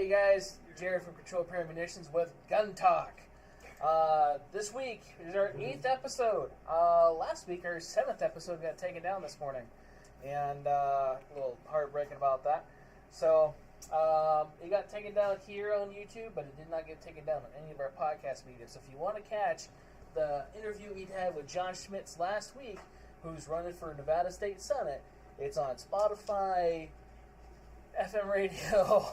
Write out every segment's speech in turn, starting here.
Hey guys, Jared from Control Pair Munitions with Gun Talk. This week is our 8th episode. Last week our 7th episode got taken down this morning, and a little heartbreaking about that. So it got taken down here on YouTube, but it did not get taken down on any of our podcast media. So if you want to catch the interview we had with John Schmitz last week, who's running for Nevada State Senate, it's on Spotify, FM radio,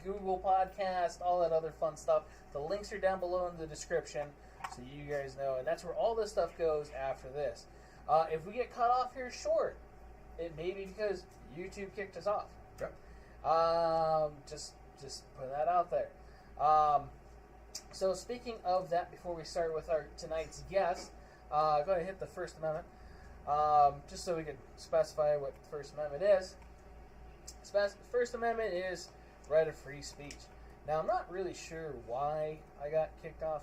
Google Podcast, all that other fun stuff. The links are down below in the description, so you guys know. And that's where all this stuff goes after this. If we get cut off here short, it may be because YouTube kicked us off. Yep. Just put that out there. So speaking of that, before we start with our tonight's guest, go ahead and hit the First Amendment, just so we can specify what the First Amendment is. First Amendment is right of free speech. Now, I'm not really sure why I got kicked off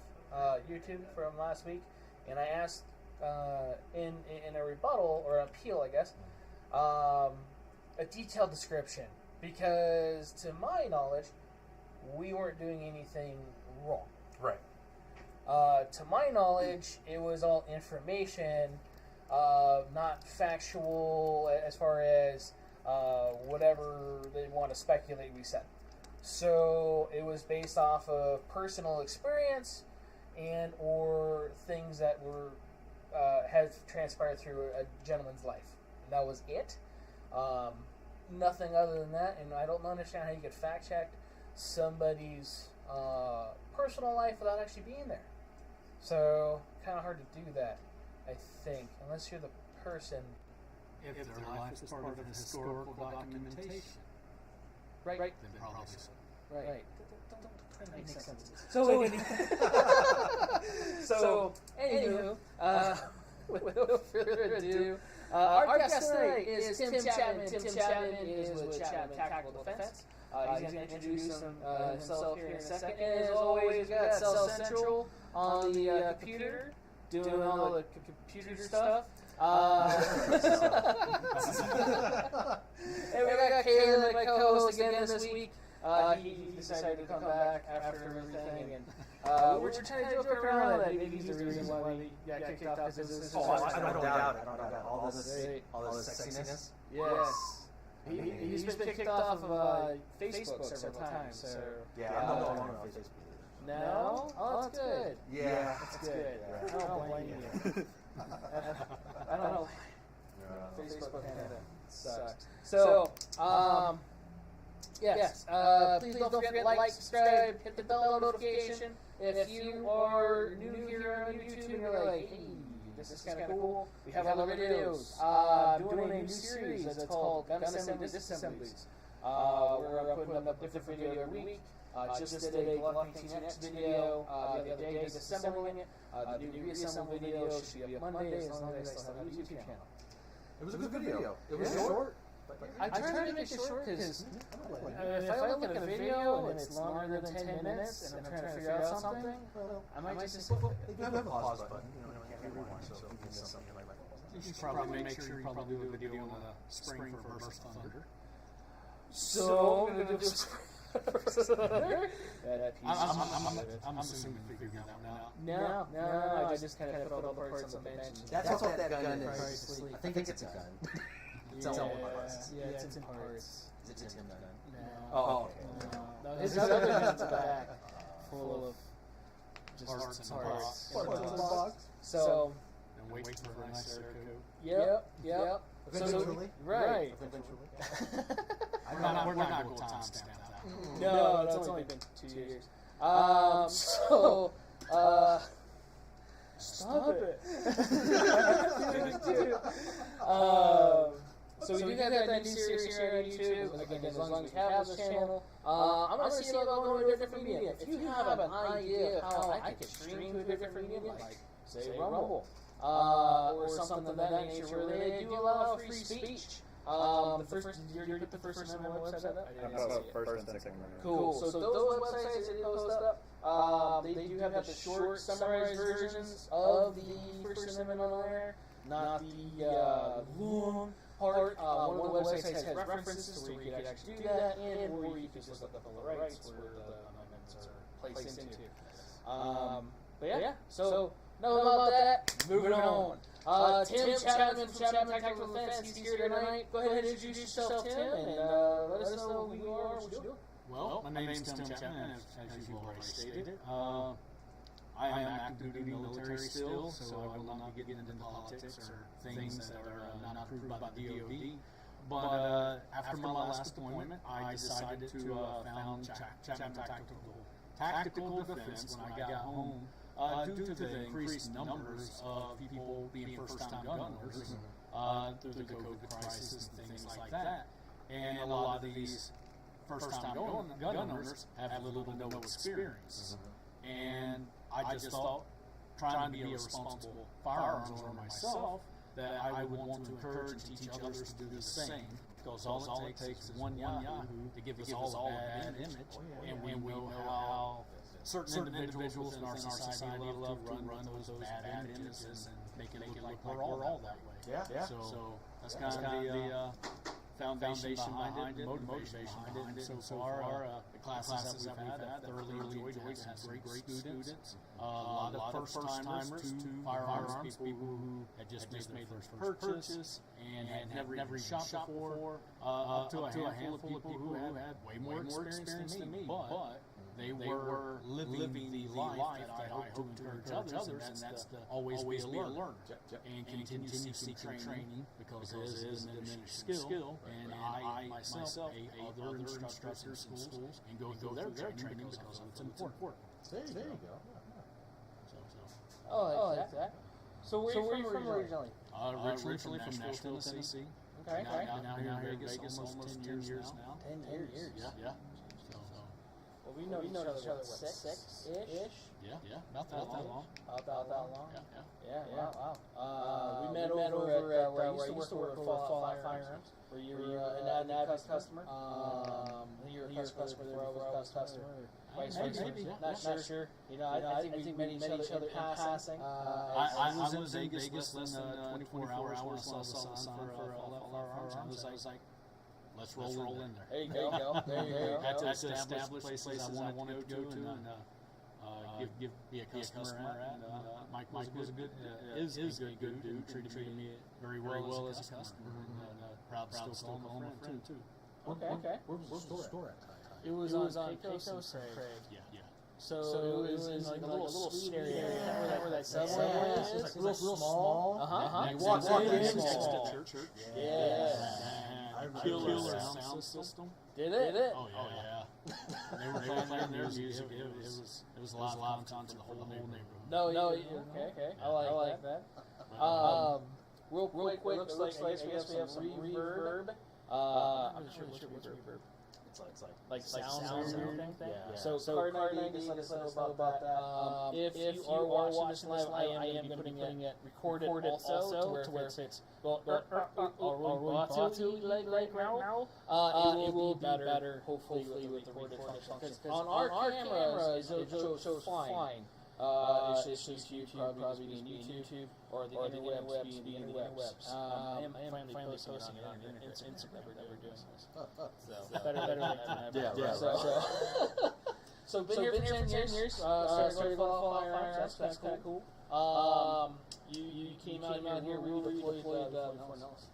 YouTube from last week, and I asked in a rebuttal, or an appeal, I guess, a detailed description, because to my knowledge, we weren't doing anything wrong. Right. To my knowledge, it was all information, not factual as far as whatever they want to speculate we said. So it was based off of personal experience and or things that were had transpired through a gentleman's life. And that was it. Nothing other than that. And I don't understand how you could fact check somebody's personal life without actually being there. So kind of hard to do that, I think, unless you're the person. If their life is part of historical documentation. Right. Then probably so. Right. Don't make sense. So, anywho, with no further ado, our guest tonight is Tim Chapman. Tim Chapman is with Chapman Tactical Defense. He's going to introduce himself here in a second. And as always, we've got Cell Central on the computer, doing all the computer stuff. And we got Caleb, my co-host, again this week. He decided to come back after everything, and we're trying to joke around that maybe he's the reason why we got kicked off. Because this I don't doubt it. All this sexiness. Yes. He's been kicked off of Facebook several times. So Yeah, I'm not on Facebook. No? Oh, that's good. Yeah. That's good. Yeah. I don't blame you. I don't know. Facebook Canada sucks. So, yes. Please don't forget to like, subscribe, hit the bell notification. If you are new here on YouTube and you're like, hey, this is kind of cool, we have other videos. Doing a new series that's called Gun Assemblies, Disassemblies. We're putting up a different video every week. Just did a Glock 19X video the other day, disassembling it. The new reassemble video should be up Monday, as long as I still have a YouTube channel. It was a good video. It was short. I tried to make it short because if I look at a video and it's longer than 10 minutes and I'm trying to figure out something, I might just say, You have a pause button. You can't rewind, so if you miss something like that. You should probably make sure you probably do a video in the spring for Burst Thunder. So I'm going to do I'm assuming you're figuring that one out. No, I just kind of put all the parts on the bench. That's what that gun is. I think it's a gun. Yeah, it's in parts. Is it just a gun? No. Oh, okay. No, his other gun's back, full of just Parts and parts. box. So, And wait for a nice Cerakote. Yep. Eventually. Right. We're not going to timestamp that. No, it's only been 2 years. Stop it. So we do have that new series here on YouTube. Again, as long as you have this channel, I'm going to see about going to a different medium. If you have an idea of how I could stream to a different medium, like, say, Rumble, or something of that nature, where they do allow free speech. The first, you put the First Amendment website up? I didn't see it. First and Second Amendment. Cool. So those websites that they post up, they do have the short, summarized versions of the First Amendment on there, not the long, part, one of the websites has references to where you could actually do that in, or you could just look up the rights where the amendments are placed into. But yeah, so know about that. Moving on. Tim Chapman from Chapman Tactical Defense, he's here tonight. Go ahead and introduce yourself, Tim, and let us know who you are and what you do. Well, my name is Tim Chapman, as you've already stated. I am active duty military still, so I will not be getting into politics or things that are not approved by the DOD. But after my last deployment, I decided to found Chapman Tactical Defense when I got home. Due to the increased numbers of people being first-time gun owners through the COVID crisis and things like that, and a lot of these first-time gun owners have little to no experience. And I just thought, trying to be a responsible firearms owner myself, that I would want to encourage and teach others to do the same. Because all it takes is one Yahoo to give us all a bad image, and we know how certain individuals in our society love to run those bad images and make it look like we're all that way. Yeah. So that's kind of the foundation behind it, motivation behind it. And so far, the classes that we've had thoroughly enjoyed. We've had some great students, a lot of first-timers, two firearms people who had just made their first purchase and had never even shot before, up to a handful of people who had way more experience than me, but they were living the life that I hope to encourage others, and that's to always be a learner and continue seeking training, because it is an diminished skill, and I myself pay other instructors in schools and go through their training because it's important. There you go. Oh, I like that. So where are you from originally? Originally from Nashville, Tennessee. Okay. Now here in Vegas almost 10 years now. 10 years. Yeah. Well, we know each other, what, six-ish? Yeah, about that long. About that long? Yeah. Wow. We met over at where I used to work for Firearms, where you were an avid customer. You're a customer there before I was a customer. Maybe. Not sure. You know, I think we met each other in passing. I was in Vegas less than 24 hours when I saw the sign for all that firearms. I was like, let's roll in there. There you go. Had to establish places I wanted to go to and be a customer at. Mike was a good dude. Treated me very well as a customer. And proud to still call him a friend too. Okay. Where was the store at? It was on Pecos and Craig. Yeah. So it was in like a little suite area where that subway is. It's like real small. You walk in small. Church. Yeah. Killer sound system. Did it? Oh yeah. They were playing their music. It was a lot of content to the whole neighborhood. No. Okay. I like that. Real quick. It looks like I guess we have some reverb. I'm not sure what's reverb. It's like sound or anything. Yeah. So Card 90, just let us know about that. If you are watching this live, I am going to be putting it recorded also to where if it's like now, it will be better hopefully with the recorded function. On our cameras, it shows fine. It's just YouTube, probably being YouTube, or the interwebs being the interwebs. I am finally posting it on Instagram that we're doing this. So better than ever. Yeah. So been here for 10 years. Started going to firearms. That's kind of cool. You came out here. We were deployed before Nellis.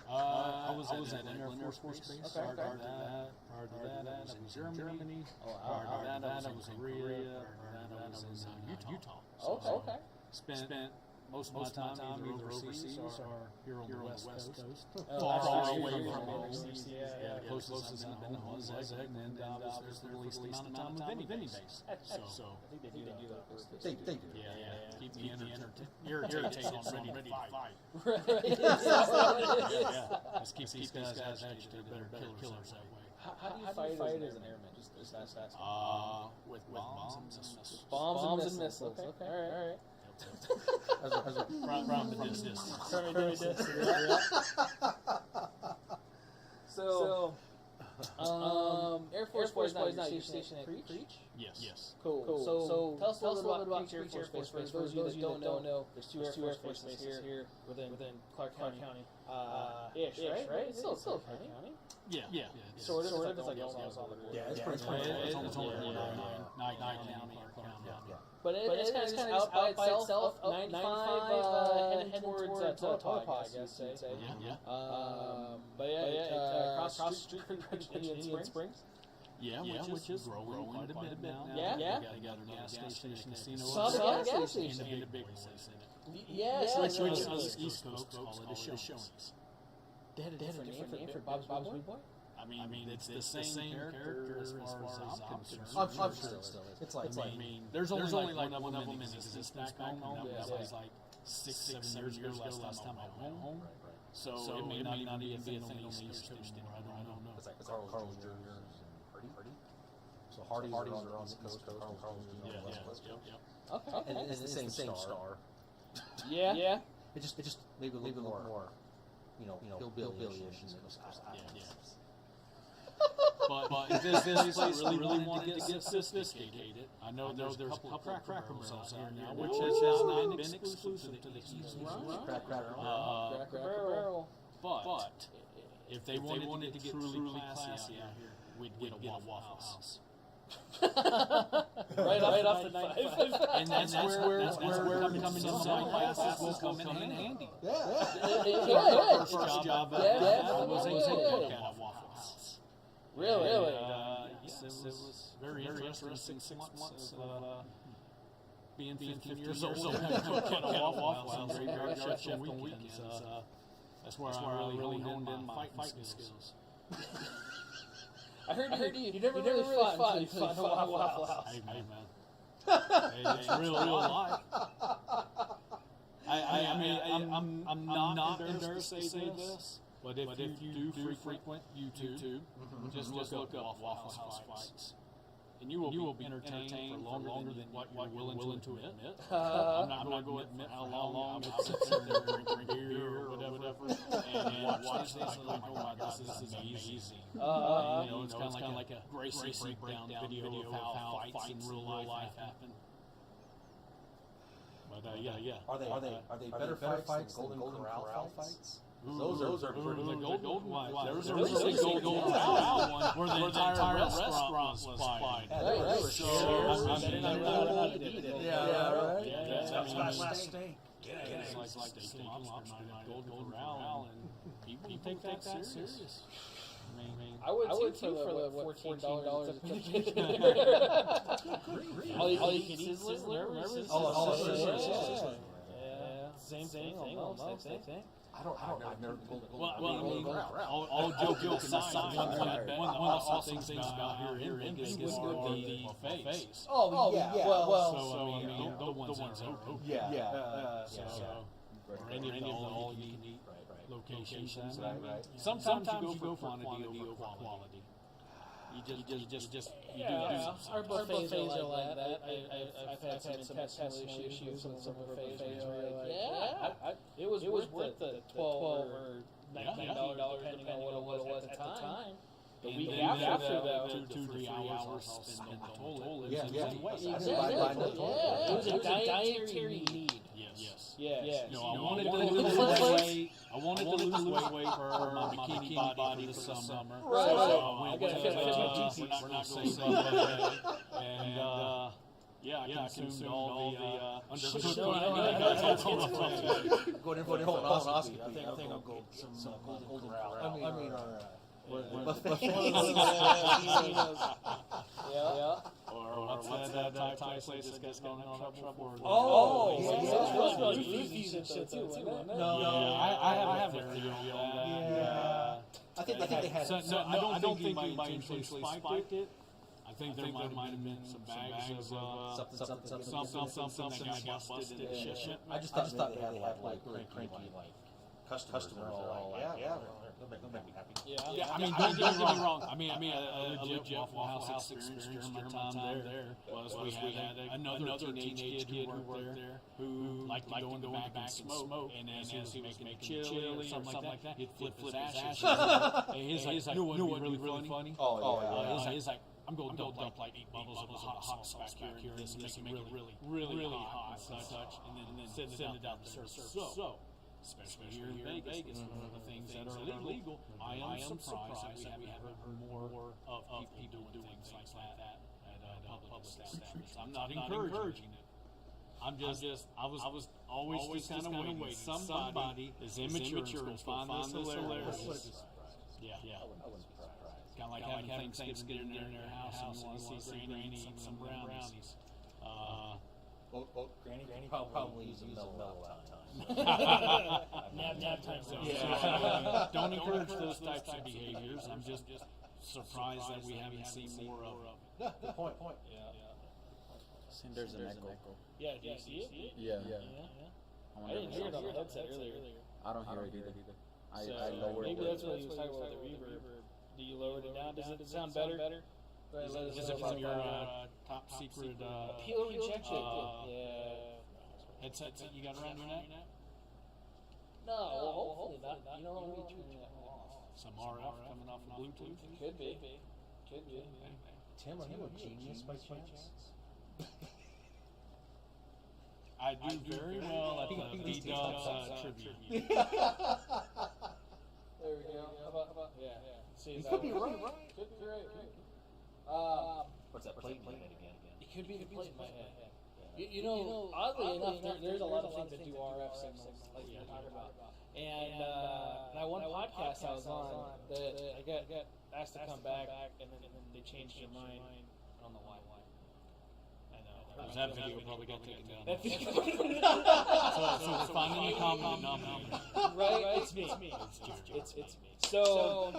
I was at Air Force Base. Prior to that, I was in Germany. Prior to that, I was in Korea. I was in Utah. Okay. Spent most of my time either overseas or here on the West Coast. Far away from home. Yeah, the closest I've been home was Egg, and then there's the least amount of time with any base. So I think they do that. They do. Yeah. Keep me irritated on ready to fight. Right. Yeah. Let's keep these guys agitated. They're better killers that way. How do you fight as an airman? Just ask. With bombs and missiles. Bombs and missiles. Okay. All right. From the distance. So, Air Force Base now you're stationed at Creech? Yes. Cool. So tell us a little bit about Creech Air Force Base. For those of you that don't know, there's two Air Force Bases here within Clark County. ish, right? It's still County. Yeah. Sort of. It's like almost on the border. Yeah, it's pretty It's close. only Yeah. Nye County, Clark County. Yeah. But it's kind of out by itself, up 95, heading towards Totopa, I guess you'd say. Yeah. But across the street from Indian Springs. Yeah, which is growing quite a bit now. Yeah. They got a gas station, casino. Saw the gas station. And a big place in it. Yes, Which that's us East Coast folks call it a Shoney's. They had a different name for Bob's Meat Boy? I mean, it's the same character as far as I'm concerned. I'm sure it still is. It's like, there's only like one of them in existence back home. That was like 6-7 years ago last time I went home. So it may not even be a thing on the East Coast anymore. I don't know. it's like Carl's Jr. and Hardy. So Hardy's are on the East Coast, Carl's Jr. on the West Coast. Okay. And it's the same star. Yeah. It just maybe a little more, hillbilly-ish. Yeah. But if this place really wanted to get sophisticated, I know there's a couple of Cracker Barrels out here now, which has not been exclusive to the East Coast. Cracker Barrel. But if they wanted to get truly classy out here, we'd get a Waffle House. right off the 95. And that's where coming in my classes will come in handy. Yeah. First job I was a cook at a Waffle House. Really? Yes, it was very interesting 6 months of being 15 years old and cooking at a Waffle House and graveyard chef on weekends. That's where I really honed in my fighting skills. I heard you never really fought until you fought a Waffle House. Hey, man. It's real life. I'm not embarrassed to say this, but if you do frequent YouTube, just look up Waffle House fights. And you will be entertained for longer than what you're willing to admit. I'm not going to admit how long I'll sit there and drink beer or whatever and watch this and like, oh my God, this is amazing. It's kind of like a Gracie breakdown video of how fights in real life happen. But yeah. Are they better fights than Golden Corral fights? Those are the golden ones. There was a Golden Corral one where the entire restaurant was fighting. That's last steak. It's like steak and lobster night at Golden Corral, and people take that serious. I would too for the $14 all you can eat Sizzler, remember? Oh, same thing, almost, same thing. I've never pulled it. All joke aside, one of the awesome things about here in Vegas is the buffets. Oh, yeah. Well, So, the ones that are open. Or any of the all-you-can-eat locations. Sometimes you go for quantity over quality. You just do that. Our buffets are like that. I've had some intestinal issues with some buffets. It was worth the $12 or $19 depending on what it was at the time. The week after though, 2 to 3 hours spent on the toilet. It was a dietary need. Yes. I wanted to lose weight. I wanted to lose weight for my bikini body for the summer. Right. So I went to we're not going to say that. And I consumed all the undercooked. Going in for a colonoscopy. I think I'll go some Golden Corral. Or what's that Thai place that gets going in trouble? I have a theory on that. I think they had. I don't think they intentionally spiked it. I think there might have been some bags of something that got busted in the shipment. I just thought they had like really cranky customers all like, they'll make me happy. I mean, don't get me wrong. I mean, a legit Waffle House experience during my time there was we had another teenage kid who worked there who liked to go in the back and smoke, and then as he was making chili or something like that, he'd flip his ashes. And he's like, "No, what would be really funny?" He's like, "I'm going to dump like 8 bottles of hot sauce back here and make it really hot and such, and then send it down the surface." So, especially here in Vegas, one of the things that are I am surprised that we haven't heard more of people doing things like that at public establishments. I'm not encouraging it. I was always just kind of waiting. Somebody is immature and going to find this hilarious. Yeah. It's kind of like having Thanksgiving dinner in their house and you want to see Granny eat some brownies. Granny probably use a mellow time. Nap time. Don't encourage those types of behaviors. I'm just surprised that we haven't seen more of it. Yeah, good point. Yeah. There's an echo. Yeah, do you see it? Yeah. I didn't hear it on the headset earlier. I don't hear it either. I lowered maybe it. that's what he was talking about with the reverb. Do you lower it down? Does it sound better? Is it from your top secret appeal rejected? headset that you got around your neck? No, well, hopefully not. You know, let me turn that off. Some RF coming off of Bluetooth? Could be. Tim, are you a genius by chance? I do very well at the B-Dubs tribute. There we go. How about yeah. See, You could be right. Could be right. What's that plate again? It could be the plate in my head. You know, oddly enough, there's a lot of things that do RF signals, like you're talking about. And one podcast I was on, that I got asked to come back, and then they changed their mind. I don't know why. I know. That video probably got taken down. That video. So we're finding the common denominator. Right? It's me. It's me. So,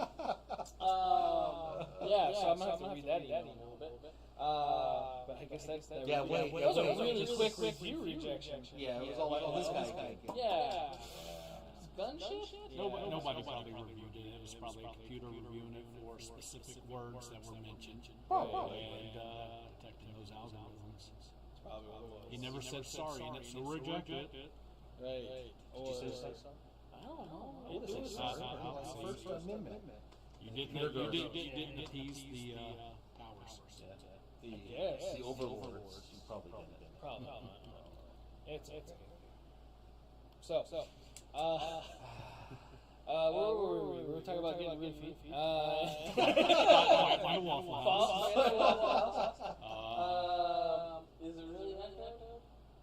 yeah, so I'm going to have to read that email a little bit. But I guess that's that. Yeah, wait. That was a really quick review rejection. Yeah, it was all like, this guy. Yeah. Gun shit? Nobody probably reviewed it. It was probably a computer reviewing it for specific words that were mentioned. And detecting those algorithms. Probably what it was. He never said sorry, and it's still rejected. Right. Did you say so? I don't know. First Amendment. You didn't appease the powers. The overlords. You probably didn't. Probably not. It's okay. So, where were we? We were talking about getting rid of feet. Find a waffle house. Is it really that bad?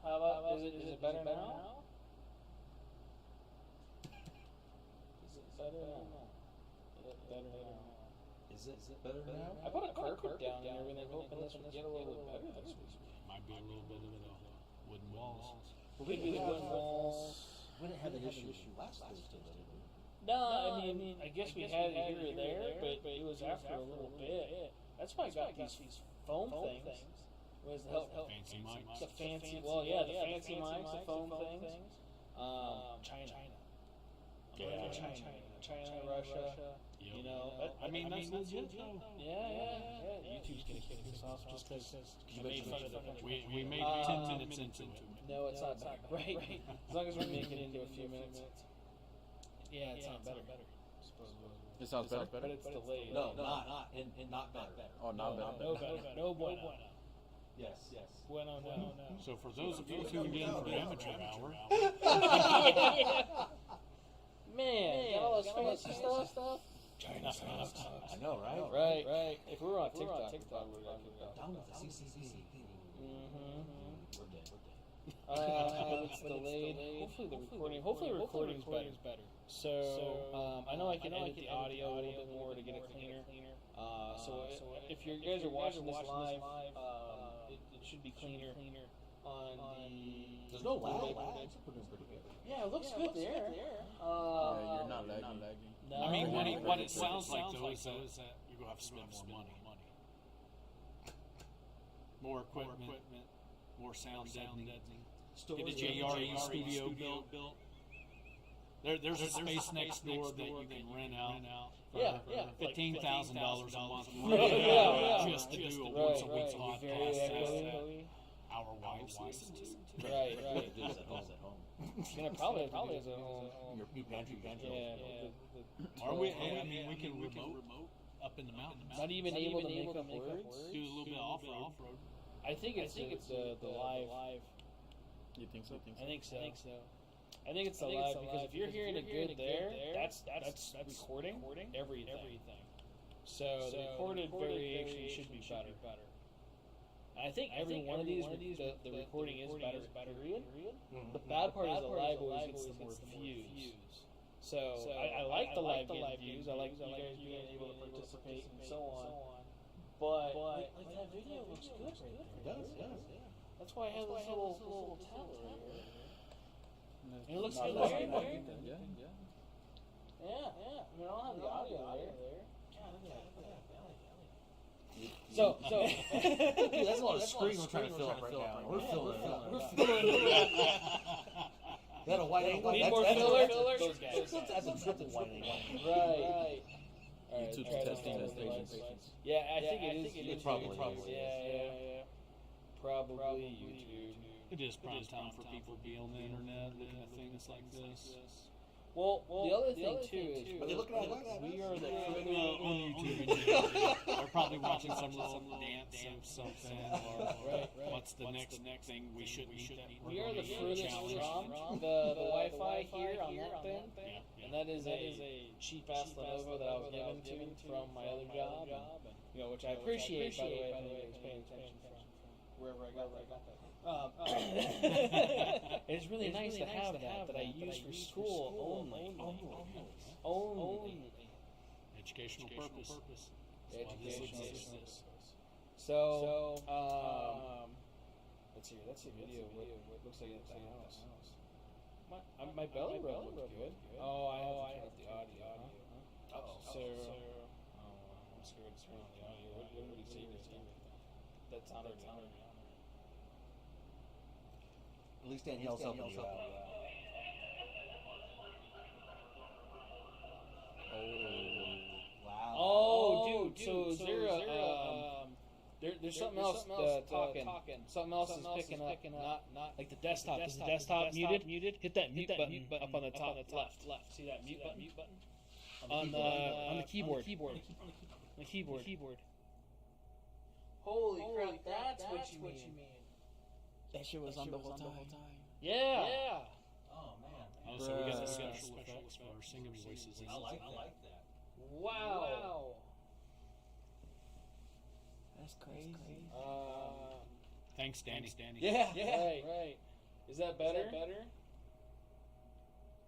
How about, is it better now? Is it better now? Is it better now? I put a carpet down and everything, hoping this would get a little bit better this week. Might be a little bit of the wooden walls. Could be the wooden walls. We didn't have an issue last Thursday, did we? No, I mean, I guess we had it here or there, but it was after a little bit. That's why I got these foam things. Was the help Fancy mics. the fancy? Well, yeah, the fancy mics, the foam things. China. China, Russia. You know, I mean, that's legit though. Yeah. YouTube's gonna kick us off just because you made fun of the country. We made 10 minutes into it. No, it's not better. Right. As long as we make it into a few minutes. Yeah, it's not better. It sounds better. But it's delayed. No, not better. Oh, not better. No better. No bueno. Yes. Bueno, no. So for those of you tuned in for the amateur hour, Man, got all this fancy stuff. China stuff. I know, right? Right. If we were on TikTok, we probably would have kicked Down with the CCC. We're dead. It's delayed. Hopefully the recording's better. So, I know I can edit the audio a little bit more to get it cleaner. So if you guys are watching this live, it should be cleaner on the... There's no lag. We're doing pretty good. Yeah, it looks good there. You're not lagging. No, I mean, what it sounds like though is that you're going to have to spend more money. More equipment, more sound deadening. Get a JRE studio built. There's a space next door that you can rent out for $15,000 a month. Just to do a once a week podcast. Our wives listen to. Right. Do this at home. Gonna probably have to do this at home. Your pantry. Are we? I mean, we can remote up in the mountains. Not even able to make up words. Do a little bit off-road. I think it's the live. You think so? I think so. I think it's the live because if you're hearing it good there, that's recording everything. So the recorded variation should be better. I think every one of these, the recording is better, period. The bad part is the live always gets the more views. So I like the live views. I like you guys being able to participate and so on. But like that video looks good right there. It does, yeah. That's why I have this little tower right here. And it looks Not good bad. there. Yeah. Yeah. I mean, I'll have the audio there. So Dude, that's a lot of screen we're trying to fill up right now. We're filling it up. That a wide angle? Need more filler? Those guys. That's a triple wide angle. Right. YouTube testing. Yeah, I think it is. It probably is. Yeah. Probably YouTube. It is prime time for people to be on the internet looking at things like this. Well, the other thing too is Are they looking at us? we are the On YouTube, in general. They're probably watching some little dance of something, or what's the next thing we shouldn't eat. We are the furthest from the Wi-Fi here on that thing, and that is a cheap ass Lenovo that I was given to from my other job, which I appreciate by the way. If anybody's paying attention from wherever I got that. It's really nice to have that I use for school only. Educational purpose. Educational. So, let's see. That's a video. What looks like it's the house. My belly rub looks good. Oh, I have to turn up the audio. I'm scared to turn on the audio. What did he say? That's on it. At least Danielle's helping you out. Wow. Oh, dude. So is there there's something else talking. Something else is picking up. Not like the desktop. Is the desktop muted? Hit that mute button up on the top left. See that mute button? On the keyboard. The keyboard. Holy crap! That's what you mean. That shit was on the whole time. Yeah. Oh, man. Oh, so we got the special effects for our singing voices. I like that. Wow. That's crazy. Thanks, Danny. Yeah. Right. Is that better?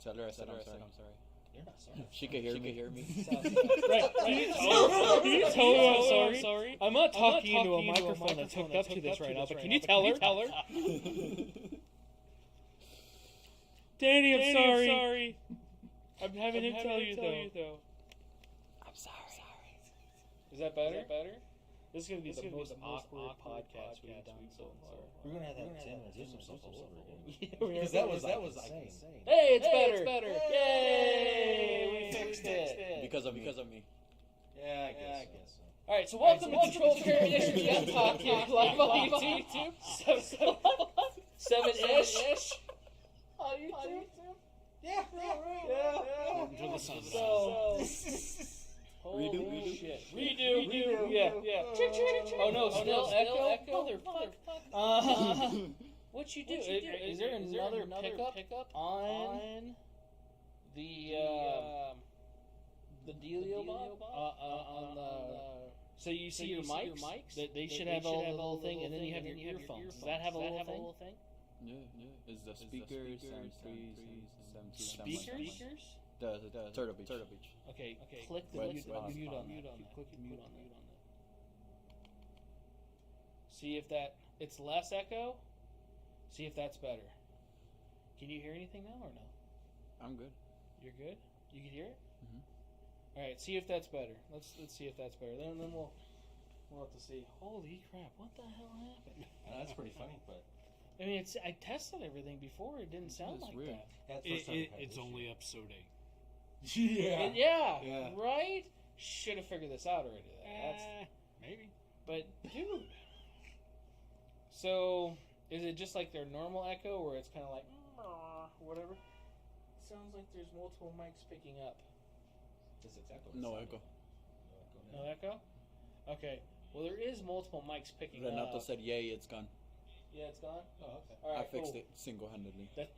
Tell her I said I'm sorry. You're not sorry. She could hear me. Right. Can you tell her I'm sorry? I'm not talking into a microphone that's hooked up to this right now, but can you tell her? Danny, I'm sorry. I'm having him tell you though. I'm sorry. Is that better? This is going to be the most awkward podcast we've done so far. We're going to have to have 10 minutes of stuff all over again. Because that was insane. Hey, it's better. Yay! We fixed it. Because of me. Yeah, I guess so. All right, so welcome to Control Variations Gun Talk here live on YouTube. 7-ish. On YouTube. Yeah. To the sunset. Holy shit. Redo. Yeah. Oh no, still echo? Motherfucker. What you do? Is there another pickup on the dealio on the? So you see your mics? They should have a little thing, and then you have your earphones. Does that have a little thing? Yeah. It's the speakers, and Speakers? The Turtle Beach. Okay. Click the mute on that. Click mute on that. See if it's less echo. See if that's better. Can you hear anything now or no? I'm good. You're good. You can hear it. Mm-hmm. All right. See if that's better. Let's see if that's better. Then we'll have to see. Holy crap! What the hell happened? That's pretty funny, but I mean, I tested everything before. It didn't sound like weird. that. It's only episode 8. Yeah. Right? Should have figured this out already. Maybe. But, dude. So, is it just like their normal echo, or it's kind of like, whatever? It sounds like there's multiple mics picking up. does it echo? No echo. No echo? Okay. Well, there is multiple mics picking up. Renato said, yay, it's gone. Yeah, it's gone? Oh, okay. All right, I fixed it single-handedly. That's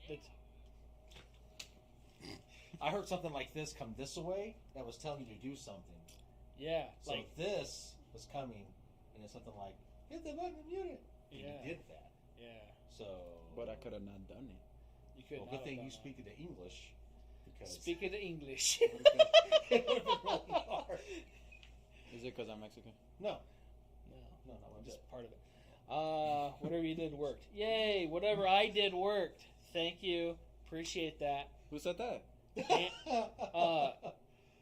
I heard something like this come this way that was telling you to do something. Yeah, So like this was coming, and it's something like, hit the button and mute it. And Yeah. you did that. yeah, So. But I could have not done it. you could. Well, good thing you speak the English. Because Speaking the English. it would have been really hard. Is it because I'm Mexican? No, No, no, not one just bit. part of it. Whatever you did worked. Yay! Whatever I did worked. Thank you. Appreciate that. Who said that? And,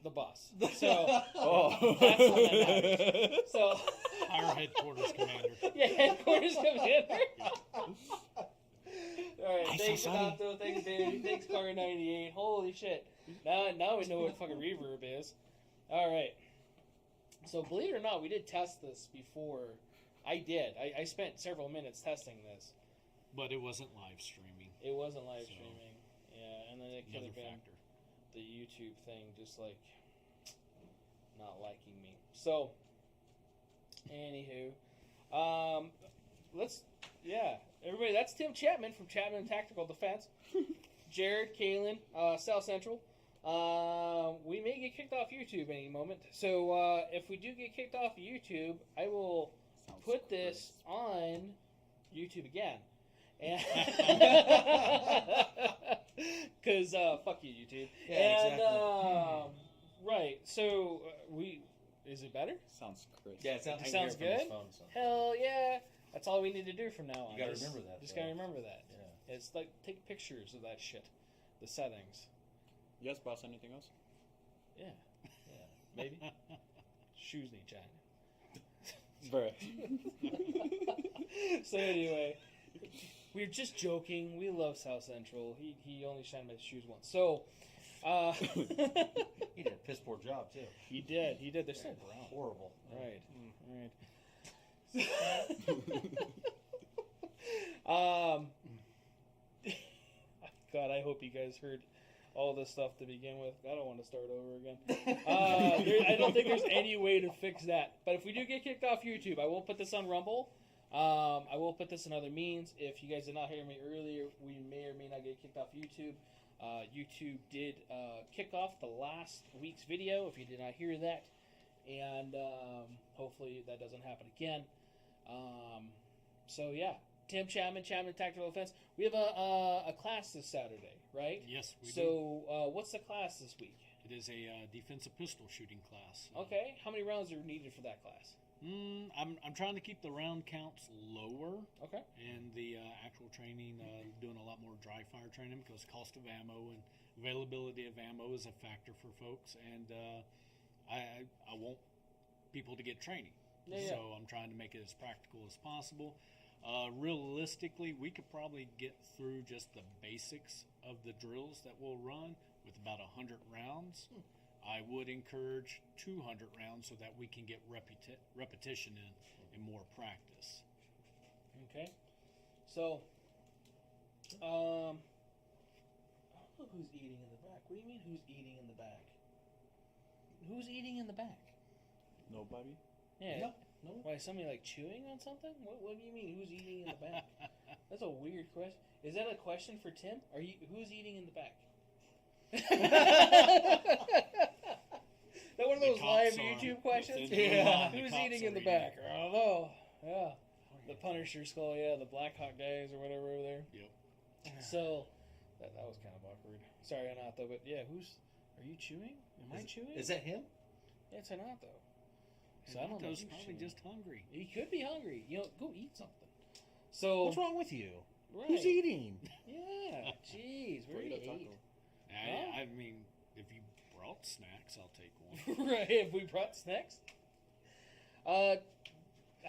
the boss. So Oh. that's what that matters. So Our headquarters commander. yeah, headquarters commander. All right, I'm so thanks sorry. Donato, thanks Davey, thanks Car98. Holy shit! Now we know what fucking reverb is. All right. So believe it or not, we did test this before. I did. I spent several minutes testing this. But it wasn't live streaming. It wasn't live So, streaming. Yeah, and then it could Another have been factor. the YouTube thing just like not liking me. So anywho, everybody, that's Tim Chapman from Chapman Tactical Defense. Jared, Kalen, South Central. We may get kicked off YouTube any moment. So if we do get kicked off YouTube, I will Sounds put this on YouTube again. Because fuck you, YouTube. Yeah, and exactly. right, so is it better? Sounds crisp. Yeah, it sounds, It sounds good? Hell yeah! That's all we need to do from now on. You gotta Just- remember that, Just though. gotta remember that. Yeah. It's like take pictures of that shit, the settings. Yes, boss. Anything else? Yeah, maybe. Shoes need China. Bruh. So anyway, we're just joking. We love South Central. He only shined my shoes once. So, He did a piss poor job, too. he did. They're still brown. Horrible. Right. God, I hope you guys heard all this stuff to begin with. I don't want to start over again. I don't think there's any way to fix that. But if we do get kicked off YouTube, I will put this on Rumble. I will put this in other means. If you guys did not hear me earlier, we may or may not get kicked off YouTube. YouTube did kick off the last week's video, if you did not hear that. And hopefully that doesn't happen again. So yeah, Tim Chapman, Chapman Tactical Defense. We have a class this Saturday, right? Yes, we do. So what's the class this week? It is a defensive pistol shooting class. Okay, how many rounds are needed for that class? I'm trying to keep the round counts lower. Okay. And the actual training, doing a lot more dry fire training because cost of ammo and availability of ammo is a factor for folks. And I want people to get training. Yeah. So I'm trying to make it as practical as possible. Realistically, we could probably get through just the basics of the drills that we'll run with about 100 rounds. I would encourage 200 rounds so that we can get repetition in and more practice. Okay. So, I don't know who's eating in the back. What do you mean who's eating in the back? Who's eating in the back? Nobody. Yeah. No. Why, somebody like chewing on something? What do you mean who's eating in the back? That's a weird question. Is that a question for Tim? Who's eating in the back? That one of The those live cops are. YouTube questions? It's in Yeah. the Who's cops eating in the are back? eating. I don't know. Yeah. The Punisher skull, yeah, the Black Hawk guys or whatever over there. Yep. So, that was kind of awkward. Sorry, Anato, but yeah, are you chewing? Am I chewing? Is that him? Yeah, it's Anato. So I don't know. He's who's probably chewing. just hungry. He could be hungry. Go eat something. So, What's wrong with you? right. Who's eating? Yeah, jeez, where do you Taco. eat? I mean, if you brought snacks, I'll take one. Right, if we brought snacks. How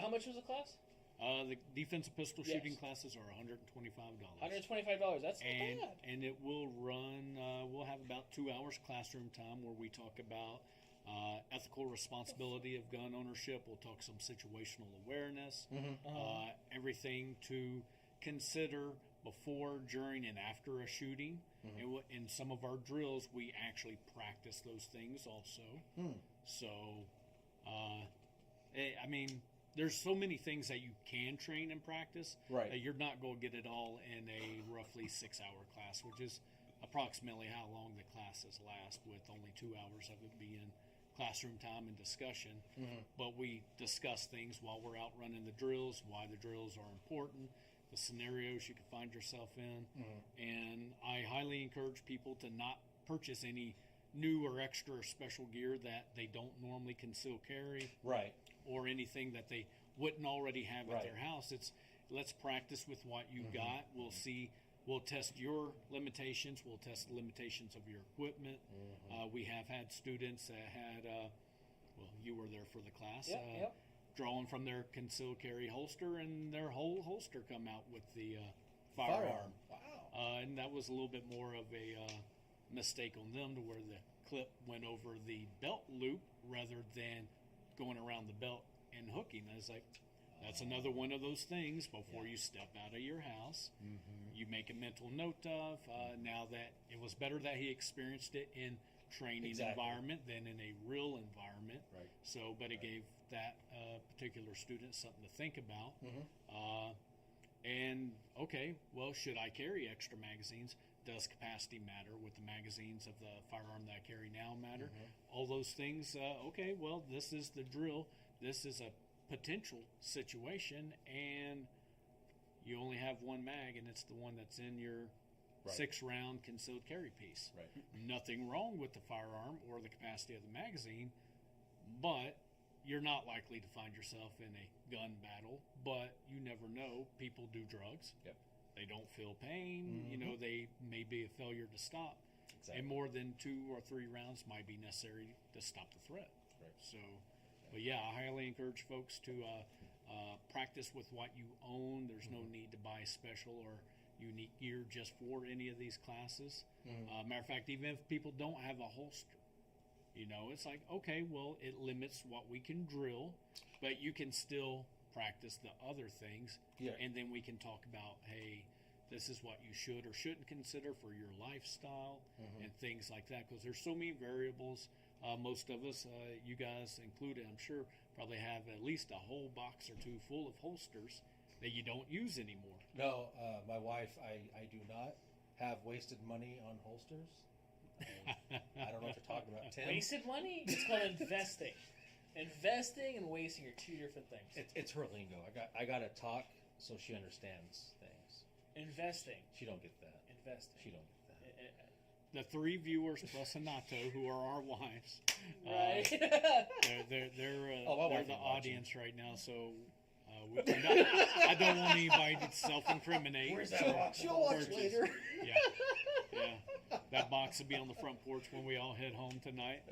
much was the class? The defensive pistol Yes. shooting classes are $125. $125. That's not And bad. and it will run. We'll have about 2 hours classroom time where we talk about ethical responsibility of gun ownership. We'll talk some situational awareness, everything to consider before, during, and after a shooting. And in some of our drills, we actually practice those things also. So, I mean, there's so many things that you can train and practice. Right. That you're not going to get it all in a roughly 6-hour class, which is approximately how long the classes last, with only 2 hours of it being classroom time and discussion. But we discuss things while we're out running the drills, why the drills are important, the scenarios you could find yourself in. And I highly encourage people to not purchase any new or extra or special gear that they don't normally conceal carry, Right. or anything that they wouldn't already have at Right. their house. It's let's practice with what you got. We'll see. We'll test your limitations. We'll test the limitations of your equipment. We have had students that had, well, you were there for the class, drawing from their concealed carry holster, and their whole holster come out with the firearm. Wow. And that was a little bit more of a mistake on them, to where the clip went over the belt loop rather than going around the belt and hooking. I was like, that's another one of those things before you step out of your house. You make a mental note of, now that it was better that he experienced it in training environment than in a real environment. Right. So, but it gave that particular student something to think about. And okay, well, should I carry extra magazines? Does capacity matter with the magazines of the firearm that I carry now matter? All those things, okay, well, this is the drill. This is a potential situation, and you only have one mag, and it's the one that's in your 6-round concealed carry piece. Right. Nothing wrong with the firearm or the capacity of the magazine, but you're not likely to find yourself in a gun battle. But you never know. People do drugs. Yep. They don't feel pain. You know, they may be a failure to stop. Exactly. And more than 2 or 3 rounds might be necessary to stop the threat. Right. So, but yeah, I highly encourage folks to practice with what you own. There's no need to buy special or unique gear just for any of these classes. Matter of fact, even if people don't have a holster, you know, it's like, okay, well, it limits what we can drill, but you can still practice the other things. And then we can talk about, hey, this is what you should or shouldn't consider for your lifestyle and things like that, because there's so many variables. Most of us, you guys included, I'm sure, probably have at least a whole box or 2 full of holsters that you don't use anymore. No, my wife, I do not have wasted money on holsters. I don't know what you're talking about, Tim. Wasted money? It's called investing. Investing and wasting are 2 different things. It's her lingo. I got to talk so she understands things. Investing. She don't get that. Investing. She don't get that. The 3 viewers plus Anato, who are our wives, Right. they're my wife the is watching. audience right now. So I don't want anybody to self-incriminate. Where's that box? She'll watch later. Yeah. That box will be on the front porch when we all head home tonight.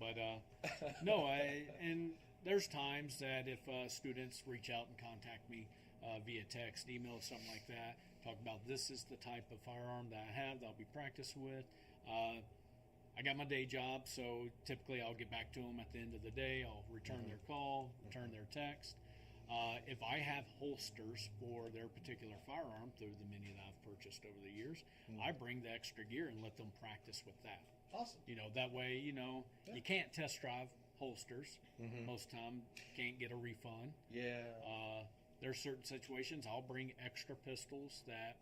But no, and there's times that if students reach out and contact me via text, email, something like that, talk about this is the type of firearm that I have that I'll be practiced with. I got my day job, so typically I'll get back to them at the end of the day. I'll return their call, return their text. If I have holsters for their particular firearm through the many that I've purchased over the years, I bring the extra gear and let them practice with that. Awesome. You know, that way, you know, you can't test drive holsters. Most of the time, can't get a refund. Yeah. There's certain situations I'll bring extra pistols that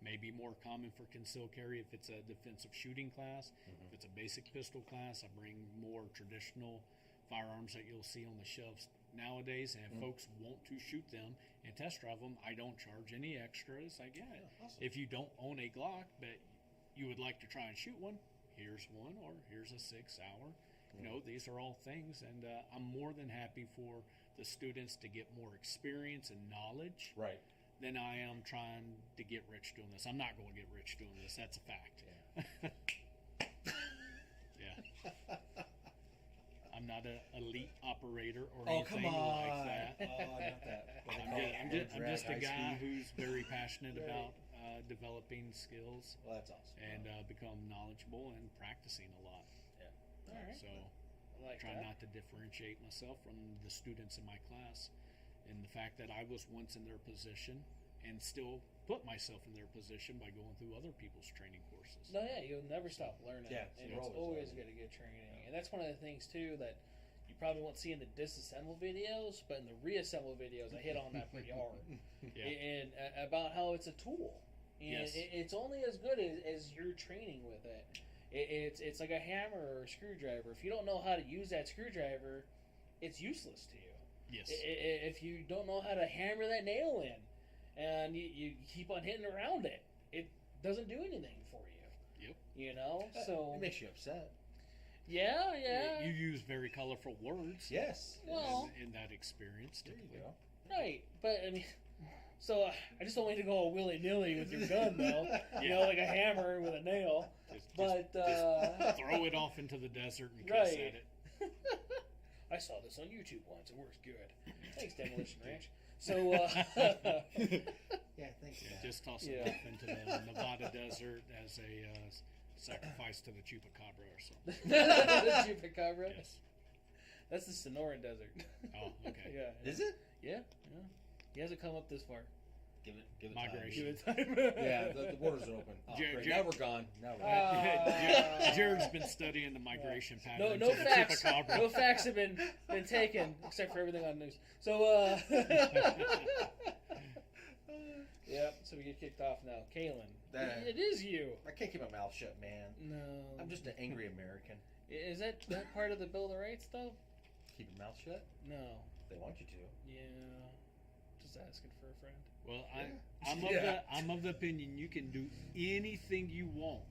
may be more common for concealed carry if it's a defensive shooting class. If it's a basic pistol class, I bring more traditional firearms that you'll see on the shelves nowadays. And if folks want to shoot them and test drive them, I don't charge any extra. It's like, awesome. If you don't own a Glock, but you would like to try and shoot one, here's one, or here's a 6-hour. You know, these are all things, and I'm more than happy for the students to get more experience and knowledge Right. than I am trying to get rich doing this. I'm not going to get rich doing this. That's a fact. I'm not an elite operator or anything like that. Oh, not that. I'm just a guy who's very passionate about developing skills Well, that's awesome. and become knowledgeable and practicing a lot. All right. So I like try that. not to differentiate myself from the students in my class, and the fact that I was once in their position and still put myself in their position by going through other people's training courses. No, yeah, you'll never stop learning. Yeah, and you're it's always always learning. good to get training. And that's one of the things, too, that you probably won't see in the disassemble videos, but in the reassemble videos, I hit on that pretty hard. And about how it's a tool. And Yes. it's only as good as your training with it. It's like a hammer or a screwdriver. If you don't know how to use that screwdriver, it's useless to you. Yes. If you don't know how to hammer that nail in, and you keep on hitting around it, it doesn't do anything for you. Yep. You know, so It makes you upset. yeah. You use very colorful words. Yes. Well, in that experience, There you typically. go. right, but I mean, so I just don't want you to go willy nilly with your gun, though. You know, like a hammer with a nail. Just But throw it off into the desert and cuss Right. at it. I saw this on YouTube once. It works good. Thanks, Demolition Ranch. So, Yeah, thanks. Yeah, Matt. just toss it Yeah. off into the Nevada desert as a sacrifice to the chupacabra or something. the Chupacabra. Yes. That's the Sonoran Desert. Oh, okay. Yeah. Is it? Yeah. He hasn't come up this far. Give it Migration. time. Give it time. Yeah, the borders are open. Oh, Jer- great. Jer- Now we're gone. Now we're gone. Jared's been studying the migration No, patterns no of the facts. chupacabra. No facts have been taken except for everything on news. So, yeah. So we get kicked off now. Kalen, it is you. I can't keep my mouth shut, man. No. I'm just an angry American. Is that part of the Bill of Rights though? Keep your mouth shut? No. They want you to. Yeah. Just asking for a friend. Well, I'm of the opinion you can do anything you want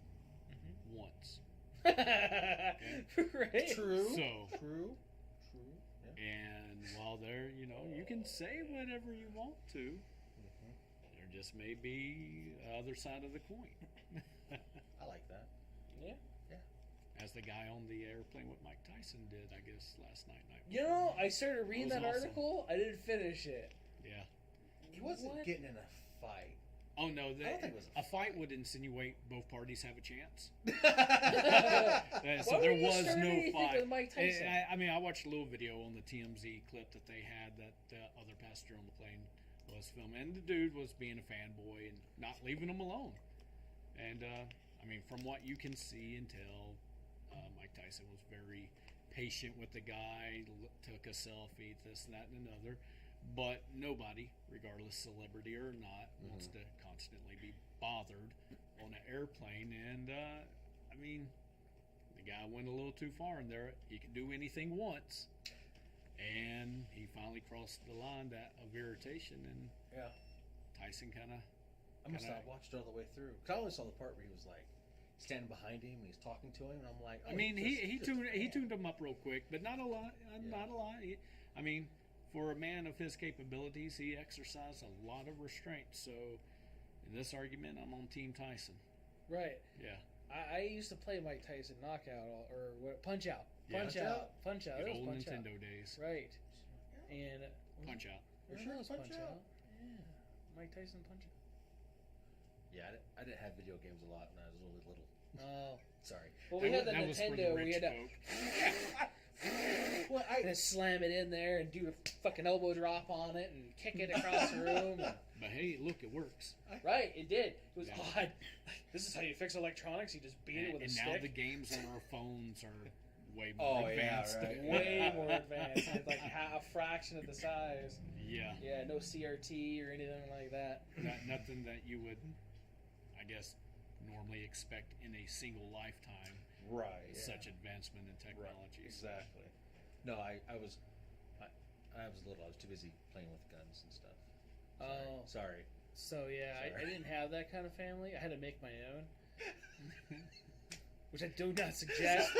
once. Right. True. So, True. Yeah. and while there, you can say whatever you want to. There just may be the other side of the coin. I like that. Yeah. As the guy on the airplane with Mike Tyson did, I guess, last night. You know, I started reading That that was awesome. article. I didn't finish it. Yeah. He wasn't What? getting in a fight. Oh no, I don't think it was a fight would insinuate both parties have a chance. Why So would there you was start no anything fight. with Mike Tyson? I mean, I watched a little video on the TMZ clip that they had that the other passenger on the plane was filming, and the dude was being a fanboy and not leaving him alone. And I mean, from what you can see and tell, Mike Tyson was very patient with the guy, took a selfie, this, that, and another. But nobody, regardless celebrity or not, wants to constantly be bothered on an airplane. And I mean, the guy went a little too far in there. He could do anything once, and he finally crossed the line of irritation. And Yeah. Tyson kind of. I must not have watched it all the way through. Because I only saw the part where he was like standing behind him and he's talking to him, and I'm like, oh, I mean, he just tuned him up real quick, but not a lot. Not a lot. I mean, for a man of his capabilities, he exercised a lot of restraint. So, in this argument, I'm on Team Tyson. Right. Yeah. I used to play Mike Tyson Knockout or what? Punch Out. Yeah. Punch Out. Punch Out. Good It was old Punch Out. Nintendo days. Right. And Punch Out. Or Sure, no, it was Punch Punch Out. Out. Yeah. Mike Tyson Punch Out. Yeah, I didn't have video games a lot when I was really little. Oh. Sorry. Well, we had the That was for the Nintendo. We rich had to folk. Well, just slam it in there and do a fucking elbow drop on it and kick it across the room. But hey, look, it works. Right, it did. It was Yeah. odd. This is how you fix electronics. You just beat it with a And stick. now the games on our phones are way more Oh, yeah, advanced. right. Way more advanced. It's like a fraction of the size. Yeah. Yeah, no CRT or anything like that. Nothing that you would, I guess, normally expect in a single lifetime. Right. Yeah. Such advancement in Right. technology. Exactly. No, I was little. I was too busy playing with guns and stuff. Oh. Sorry. So yeah, I Sorry. didn't have that kind of family. I had to make my own, which I do not suggest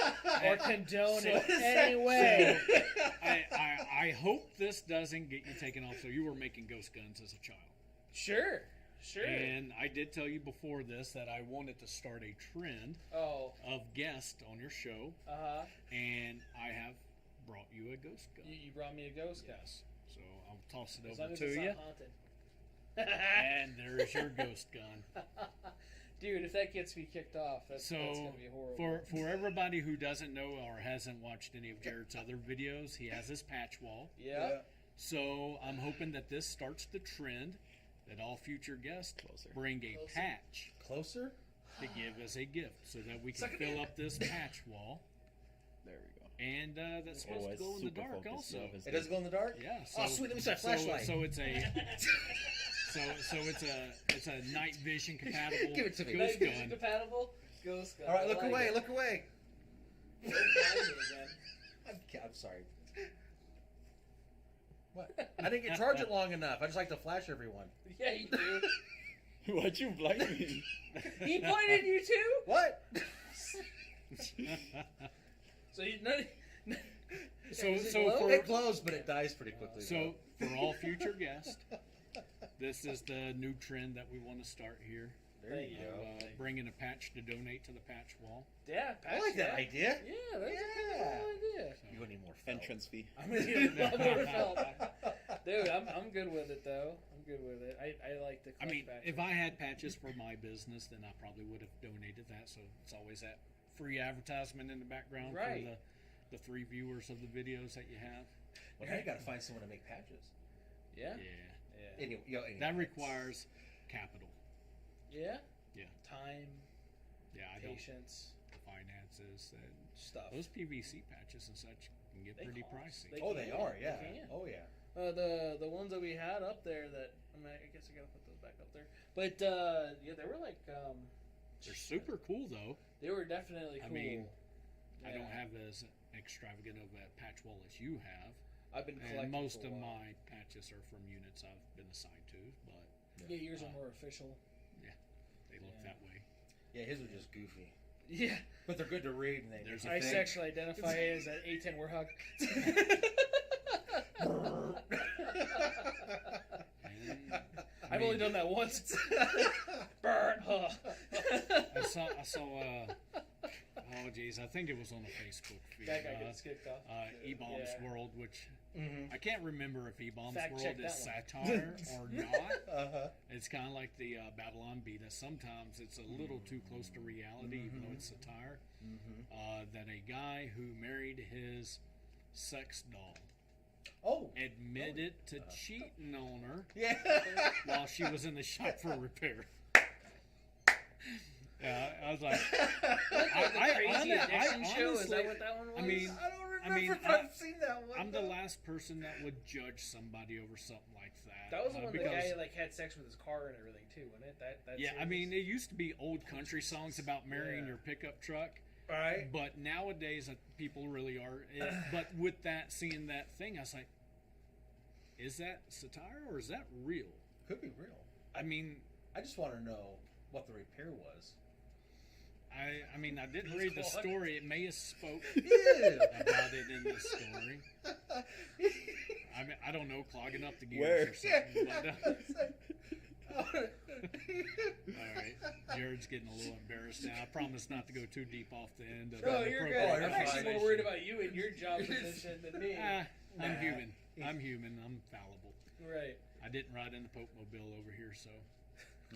or condone in any way. I hope this doesn't get you taken off. So you were making ghost guns as a child. Sure. And I did tell you before this that I wanted to start a trend Oh. of guests on your show, and I have brought you a ghost gun. You brought me a ghost gun. Yes. So I'll toss it As long over as to it's you. not haunted. And there's your ghost gun. Dude, if that gets me kicked off, that's So gonna be horrible. for everybody who doesn't know or hasn't watched any of Jared's other videos, he has his patch wall. Yeah. So I'm hoping that this starts the trend that all future guests bring a Closer. patch Closer? to give as a gift, so that we can Suck it fill in. up this patch wall. There we go. And that's supposed to it's go in the super dark focused also. stuff, isn't It doesn't go in the dark? Yeah. Oh, sweet, let me see my flashlight. So it's a So it's a night vision compatible Give it to me. ghost Night vision gun. compatible ghost gun. All right, I look like away, it. look away. Don't mind me again. I'm sorry. What? I didn't get charged it long enough. I just like to flash everyone. Yeah, you do. Why'd you blind me? He pointed you too. What? So you none. So Is it so glow? for It glows, but it dies pretty quickly. so for all future guests, this is the new trend that we want to start here. there you Thank go. Bringing a patch to donate to the patch wall. Yeah, I like that idea. Yeah, that's a good idea. You're gonna need more felt. Entrance fee. I'm gonna need a lot more felt. Dude, I'm good with it though. I'm good with it. I like the. I mean, collect if I had patches for my business, then I probably would have donated that. So it's always that free advertisement in the background Right. for the 3 viewers of the videos that you have. Well, now you gotta find someone to make patches. Yeah. Yeah, Anyway, anyway, that requires capital. Yeah. Yeah. Time, Yeah, I don't patience, the finances and stuff. those PVC patches and such can get They pretty cost. pricey. Oh, they can. are. Yeah. They can. Oh, yeah. The ones that we had up there that I guess I gotta put those back up there. But yeah, they were like They're super cool though. they were definitely I cool. mean, I Yeah. don't have as extravagant of a patch wall as you have, I've been collecting and most for a of while. my patches are from units I've been assigned to, but Yeah, yours are more official. they look Yeah. that way. Yeah, his are just goofy. Yeah, But they're good to read, and they There's make I you think. sexually identify as an A10 Warhawk. And, I've only done that once. Burn. Huh. I saw oh geez, I think it was on the Facebook feed. That guy gets kicked off. E-Bombs Yeah. World, which Mhm. I can't remember if E-Bombs Fact World check is that satire or not. Uh-huh. It's kind of like the Babylon Beta. Sometimes it's a little too close to reality, even though it's satire. That a guy who married his sex doll Oh. admitted to cheating on her Yeah. while she was in the shop for repair. Yeah, I was like, Crazy addiction show. Is honestly, that what that one was? I mean, I don't remember I mean, if I've seen that one. I'm the though. last person that would judge somebody over something like that. that was the one the because- guy like had sex with his car and everything too, wasn't it? That Yeah, I series? mean, it used to be old country songs about marrying Yeah. your pickup truck. Right. But nowadays, people really are. But with that, seeing that thing, I was like, is that satire or is that real? Could be real. I mean, I just want to know what the repair was. I mean, I didn't read the story. It may have spoke Yeah. about it in the story. I mean, I don't know, clogging up the gears Where? or something. But, all right, Jared's getting a little embarrassed now. I promise not to go too deep off the end of Bro, the you're good. program. you're I'm actually fine. more worried about you and your job position than me. I'm human. I'm human. I'm fallible. Right. I didn't ride in the Pope Mobile over here, so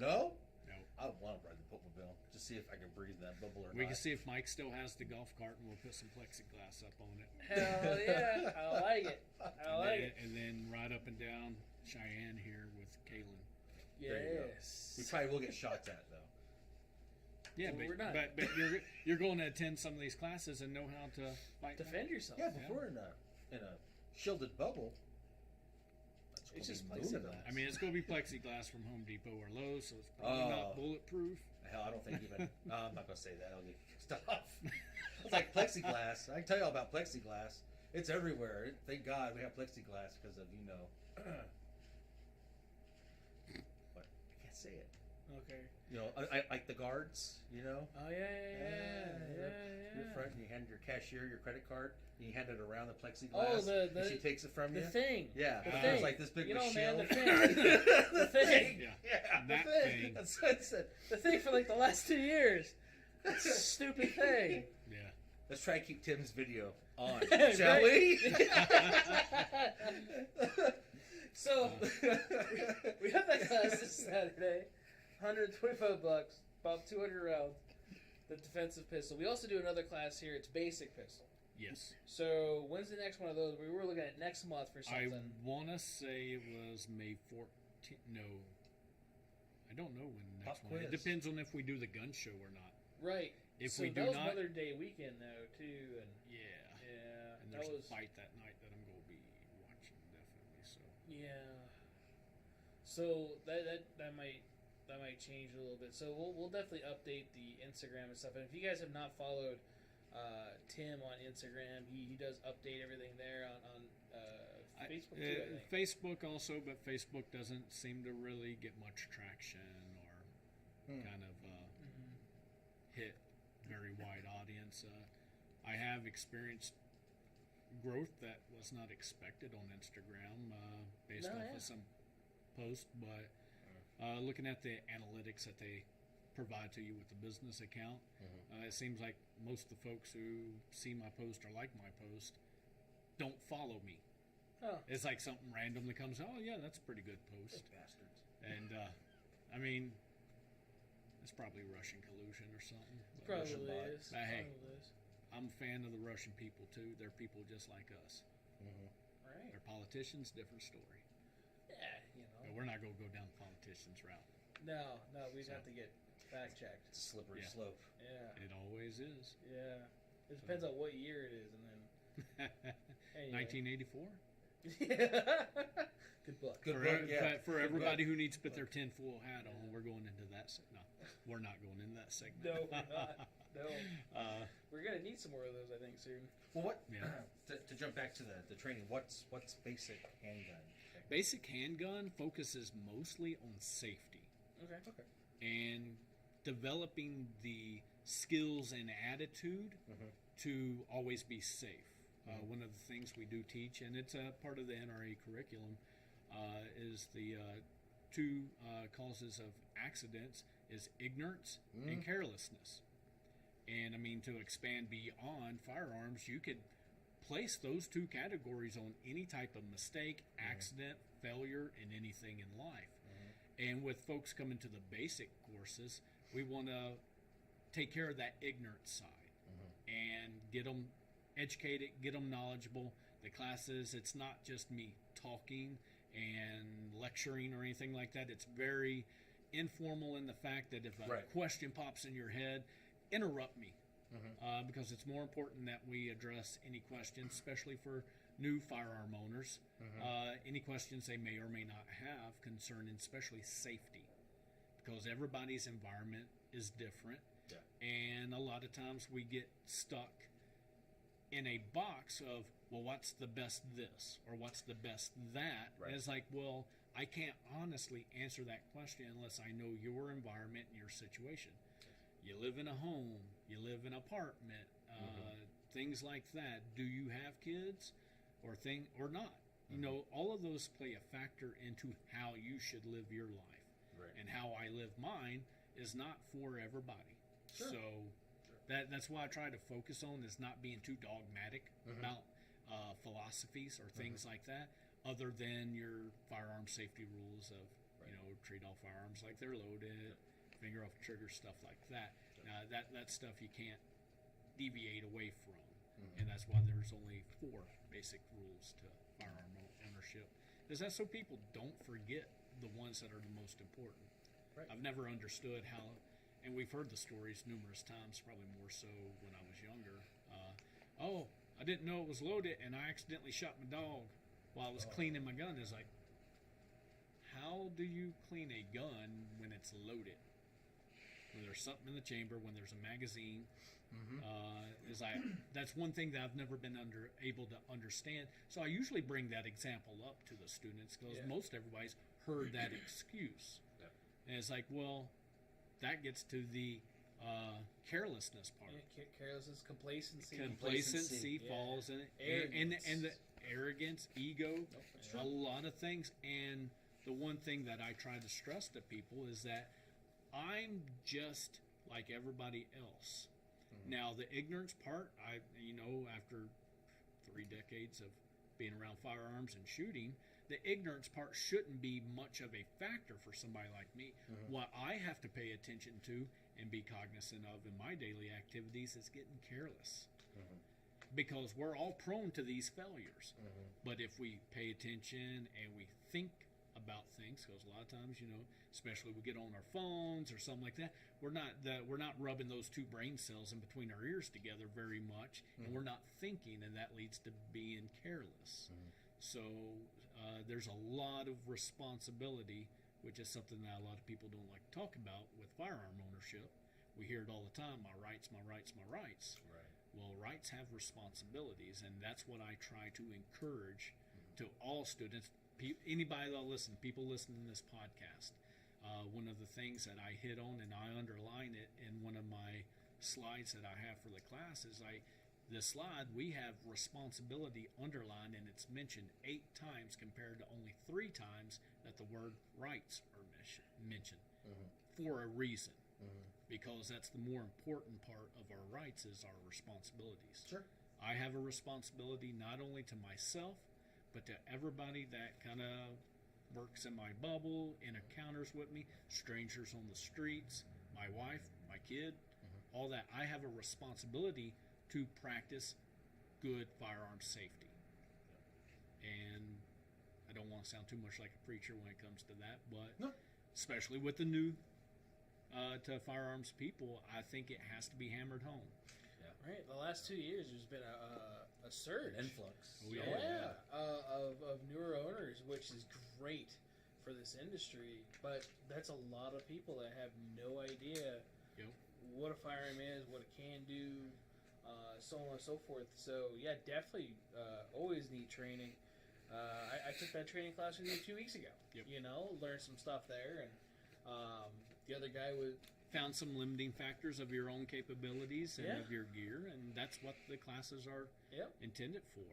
No? no. I want to ride the Popemobile. Just see if I can breathe that bubble or We not. can see if Mike still has the golf cart, and we'll put some plexiglass up on it. Hell yeah. I like it. I like it. And then ride up and down Cheyenne here with Kaylin. There you go. Yes. We probably will get shots at, though. Yeah, Well, but, we're not. but you're going to attend some of these classes and know how to fight. Defend yourself. Yeah, but we're in a shielded bubble. It's That's just gonna be plexiglass. moving. I mean, it's going to be plexiglass from Home Depot or Lowe's, so it's probably not bulletproof. Hell, I don't think even. No, I'm not gonna say that. I'll get kicked off. It's like plexiglass. I can tell you all about plexiglass. It's everywhere. Thank God we have plexiglass because of what? I can't say it. Okay. I like the guards. Oh yeah. Your front, you hand your cashier your credit card, and you hand it around the plexiglass. Oh, and she takes it from The you. thing. Yeah, The it's thing. like this big You know, shield. man, the thing. The thing. Yeah. the That thing. thing. That's what it said. The thing for like the last 2 years. It's a stupid thing. Yeah. Let's try and keep Tim's video on, Right. shall we? So we have that class this Saturday. $125, about 200 rounds. The defensive pistol. We also do another class here. It's basic pistol. Yes. So when's the next one of those? We were looking at next month for I something. want to say it was May 14th. No. I don't know when the next Pop one. It quiz. depends on if we do the gun show or not. Right. If so we do that was not, Mother Day weekend though too, and yeah. yeah, And that there's was a fight that night that I'm going to be watching definitely. So yeah. So that might change a little bit. So we'll definitely update the Instagram and stuff. And if you guys have not followed Tim on Instagram, he does update everything there on Facebook too. I think. Facebook also, but Facebook doesn't seem to really get much traction or kind of hit very wide audience. I have experienced growth that was not expected on Instagram based off of some post, but looking at the analytics that they provide to you with the business account, it seems like most of the folks who see my post or like my post don't follow me. Oh. It's like something random that comes, oh yeah, that's a pretty good post. Bastards. And I mean, it's probably Russian collusion or something. Probably Russian is. But hey, Probably is. I'm a fan of the Russian people too. They're people just like us. Right. They're politicians, different story. Yeah, you know. But we're not going to go down the politicians route. No, we'd have to get fact checked. It's a slippery Yeah. slope. Yeah. It always is. Yeah. It depends on what year it is, and then. Anyway. 1984. Good book. Good for, book, yeah. for everybody who needs to put their tinfoil hat on, we're going into that. No, we're not going into that segment. No, we're not. No. We're gonna need some more of those, I think, soon. Well, what? Yeah. To jump back to the training, what's basic handgun? Basic handgun focuses mostly on safety Okay. and developing the skills and attitude to always be safe. One of the things we do teach, and it's a part of the NRA curriculum, is the two causes of accidents is ignorance and carelessness. And I mean, to expand beyond firearms, you could place those two categories on any type of mistake, accident, failure, and anything in life. And with folks coming to the basic courses, we want to take care of that ignorance side and get them educated, get them knowledgeable. The classes, it's not just me talking and lecturing or anything like that. It's very informal in the fact that if a question pops in your head, interrupt me. Because it's more important that we address any questions, especially for new firearm owners, any questions they may or may not have concerning especially safety, because everybody's environment is different, and a lot of times we get stuck in a box of, well, what's the best this or what's the best that? And it's like, well, I can't honestly answer that question unless I know your environment and your situation. You live in a home, you live in an apartment, things like that. Do you have kids or not? You know, all of those play a factor into how you should live your life. And how I live mine is not for everybody. So that's why I try to focus on is not being too dogmatic about philosophies or things like that, other than your firearm safety rules of, you know, treat all firearms like they're loaded, finger off the trigger, stuff like that. That stuff you can't deviate away from. And that's why there's only 4 basic rules to firearm ownership. Is that so people don't forget the ones that are the most important. I've never understood how, and we've heard the stories numerous times, probably more so when I was younger. I didn't know it was loaded, and I accidentally shot my dog while I was cleaning my gun. It's like, how do you clean a gun when it's loaded? When there's something in the chamber, when there's a magazine. Is like, that's one thing that I've never been able to understand. So I usually bring that example up to the students because most everybody's heard that excuse. And it's like, well, that gets to the carelessness part. Carelessness, complacency. Complacency falls in it. And the arrogance, ego, a lot of things. And the one thing that I try to stress to people is that I'm just like everybody else. Now, the ignorance part, after 3 decades of being around firearms and shooting, the ignorance part shouldn't be much of a factor for somebody like me. What I have to pay attention to and be cognizant of in my daily activities is getting careless. Because we're all prone to these failures. But if we pay attention and we think about things, because a lot of times, especially we get on our phones or something like that, we're not rubbing those 2 brain cells in between our ears together very much, and we're not thinking, and that leads to being careless. So there's a lot of responsibility which is something that a lot of people don't like to talk about with firearm ownership. We hear it all the time, my rights, my rights, my rights. Right. Well, rights have responsibilities, and that's what I try to encourage to all students, anybody that'll listen, people listening to this podcast. One of the things that I hit on, and I underline it in one of my slides that I have for the class, is this slide, we have responsibility underlined, and it's mentioned 8 times compared to only 3 times that the word rights are mentioned for a reason. Because that's the more important part of our rights is our responsibilities. Sure. I have a responsibility not only to myself, but to everybody that kind of works in my bubble, encounters with me, strangers on the streets, my wife, my kid, all that. I have a responsibility to practice good firearm safety. And I don't want to sound too much like a preacher when it comes to that, but especially with the new to firearms people, I think it has to be hammered home. Yeah. Right. The last 2 years, there's been a surge, Influx. of newer owners, which is great for this industry. But that's a lot of people that have no idea what a firearm is, what it can do, so on and so forth. So yeah, definitely always need training. I took that training class with you 2 weeks ago. You know, learned some stuff there, and the other guy found some limiting factors of your own capabilities and of your gear, and that's what the classes are intended for.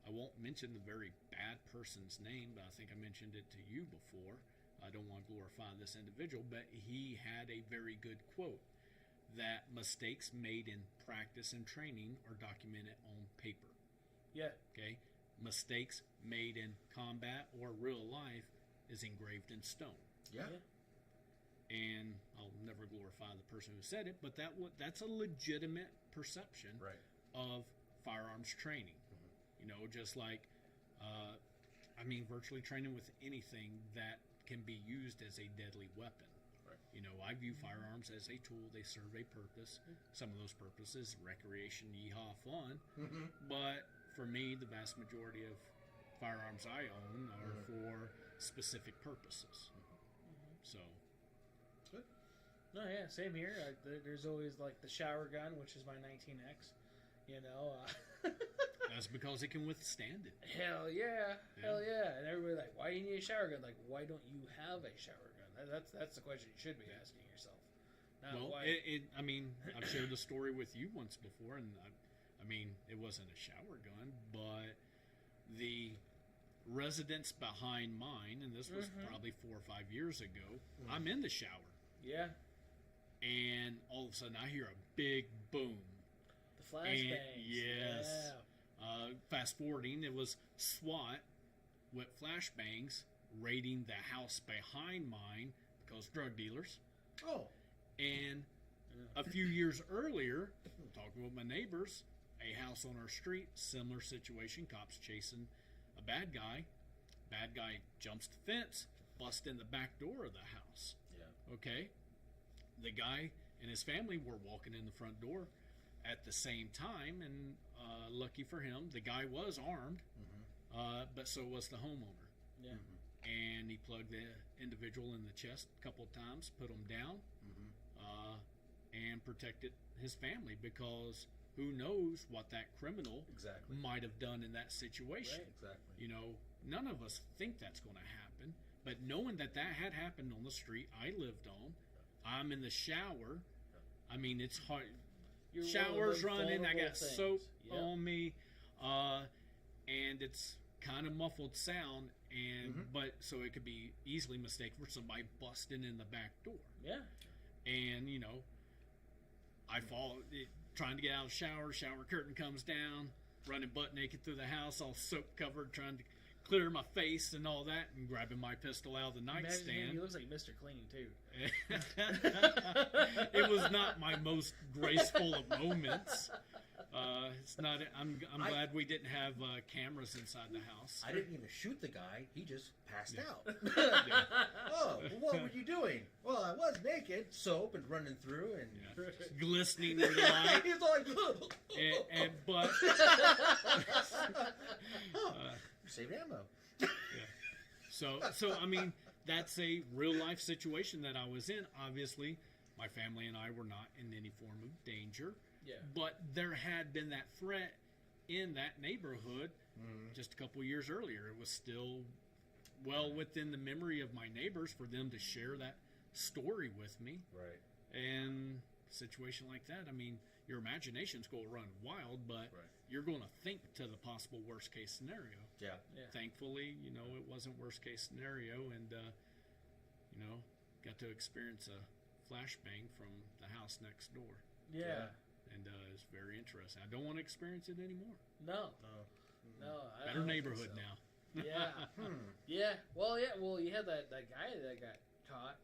I won't mention the very bad person's name, but I think I mentioned it to you before. I don't want to glorify this individual, but he had a very good quote that mistakes made in practice and training are documented on paper. Yeah. Okay? Mistakes made in combat or real life is engraved in stone. Yeah. And I'll never glorify the person who said it, but that's a legitimate perception of firearms training. You know, just like, virtually training with anything that can be used as a deadly weapon. Right. You know, I view firearms as a tool. They serve a purpose. Some of those purposes, recreation, yeehaw, fun. But for me, the vast majority of firearms I own are for specific purposes. So... Good. No, yeah, same here. There's always like the shower gun, which is my 19X. You know, that's because it can withstand it. Hell yeah. And everybody's like, "Why do you need a shower gun?" Like, why don't you have a shower gun? That's the question you should be asking yourself. Well, I've shared the story with you once before, and it wasn't a shower gun, but the residence behind mine, and this was probably 4 or 5 years ago. I'm in the shower. Yeah. And all of a sudden I hear a big boom. The flashbangs. Yes. Yeah. Fast forwarding, it was SWAT with flashbangs raiding the house behind mine because drug dealers. Oh. And a few years earlier, talking with my neighbors, a house on our street, similar situation, cops chasing a bad guy. Bad guy jumps the fence, busts in the back door of the house. Yeah. Okay? The guy and his family were walking in the front door at the same time, and lucky for him, the guy was armed, but so was the homeowner. Yeah. And he plugged the individual in the chest a couple of times, put him down, and protected his family, because who knows what that criminal might have done in that situation. Right. Exactly. You know, none of us think that's going to happen, but knowing that had happened on the street I lived on, I'm in the shower. It's hard. Shower's running. I got soap on me, and it's kind of muffled sound, and but so it could be easily mistaken for somebody busting in the back door. Yeah. And I fall trying to get out of the shower curtain comes down, running butt naked through the house, all soap covered, trying to clear my face and all that, and grabbing my pistol out of the nightstand. He looks like Mr. Clean too. It was not my most graceful of moments. It's not. I'm glad we didn't have cameras inside the house. I didn't even shoot the guy. He just passed out. Yeah. Oh, well, what were you doing? Well, I was naked, soap and running through, and glistening in the light. He's like, but save ammo. Yeah. So that's a real life situation that I was in. Obviously, my family and I were not in any form of danger. Yeah. But there had been that threat in that neighborhood just a couple years earlier. It was still well within the memory of my neighbors for them to share that story with me. Right. And a situation like that, I mean, your imagination's going to run wild, but you're going to think to the possible worst case scenario. Yeah. Thankfully, it wasn't worst case scenario, and got to experience a flashbang from the house next door. Yeah. And it's very interesting. I don't want to experience it anymore. No. Better neighborhood now. Yeah. Yeah. Well, you had that guy that got caught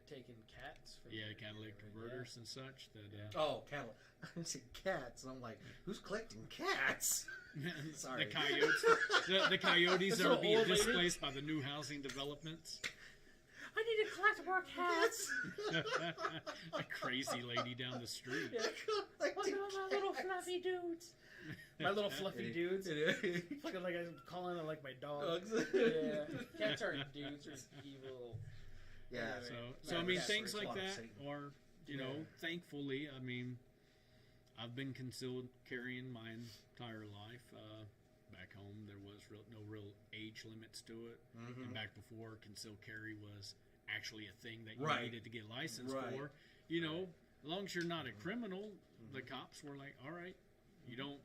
taking cats. From Catalytic converters and such. That Oh, catalytic. I said cats. And I'm like, who's collecting cats? Sorry. The coyotes. The coyotes are being displaced by the new housing developments. I need to collect more cats. A crazy lady down the street. Yeah. Look at all my little fluffy dudes. My little fluffy dudes. Looking like I'm calling them like my dogs. Yeah. Cats aren't dudes. They're evil. Yeah. So I mean, things like that are, thankfully, I mean, I've been concealed carrying my entire life. Back home, there was no real age limits to it. And back before, concealed carry was actually a thing that you needed to get licensed for. As long as you're not a criminal, the cops were like, all right, you don't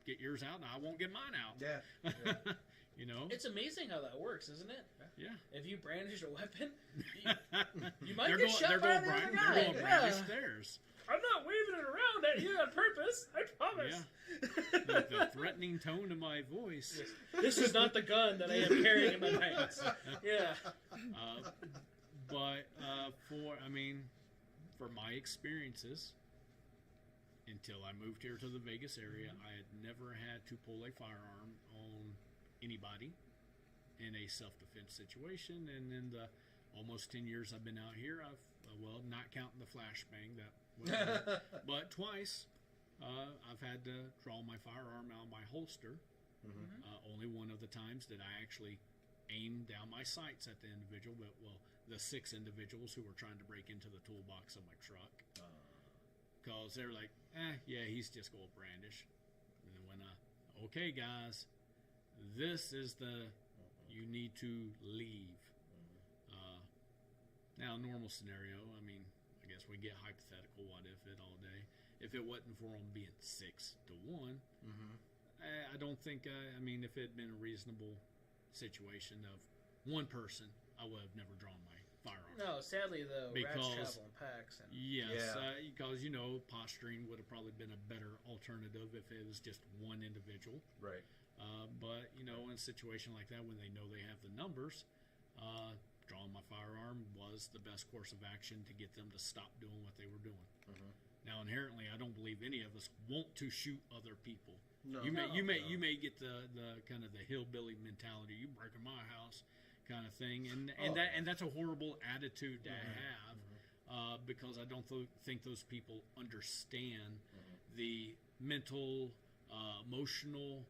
get yours out, and I won't get mine out. Yeah. It's amazing how that works, isn't it? Yeah. If you brandish a weapon, you might get shot they're by going another to guy. brandish theirs. I'm not waving it around at you on purpose. I promise. Yeah. The threatening tone of my voice. This is not the gun that I am carrying in my pants. Yeah. But for my experiences, until I moved here to the Vegas area, I had never had to pull a firearm on anybody in a self-defense situation. And in the almost 10 years I've been out here, I've not counting the flashbang that was, but twice I've had to draw my firearm out of my holster. Only one of the times that I actually aimed down my sights at the individual, but the 6 individuals who were trying to break into the toolbox of my truck, because they're like, he's just going to brandish. And then when okay guys, this is you need to leave. Now, normal scenario, I mean, I guess we get hypothetical what if it all day. If it wasn't for them being 6-1, I don't think, if it had been a reasonable situation of one person, I would have never drawn my firearm. No, sadly, though, rats travel in packs. Yes, because, posturing would have probably been a better alternative if it was just one individual. Right. But, in a situation like that, when they know they have the numbers, drawing my firearm was the best course of action to get them to stop doing what they were doing. Now, inherently, I don't believe any of us want to shoot other people. No. You may get the kind of the hillbilly mentality, you breaking my house kind of thing, and that's a horrible attitude to have, because I don't think those people understand the mental, emotional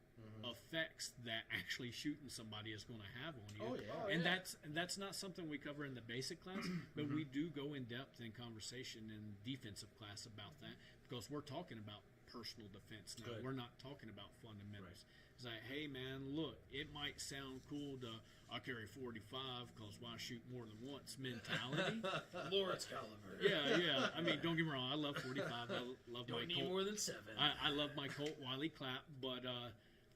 effects that actually shooting somebody is going to have on you. And that's not something we cover in the basic class, but we do go in depth in conversation in defensive class about that, because we're talking about personal defense now. We're not talking about fundamentals. It's like, hey man, look, it might sound cool to I carry 45 because why shoot more than once mentality. Lawrence caliber. Yeah. I mean, don't get me wrong, I love 45. I love don't my need Colt. more than 7. I love my Colt Wiley clap, but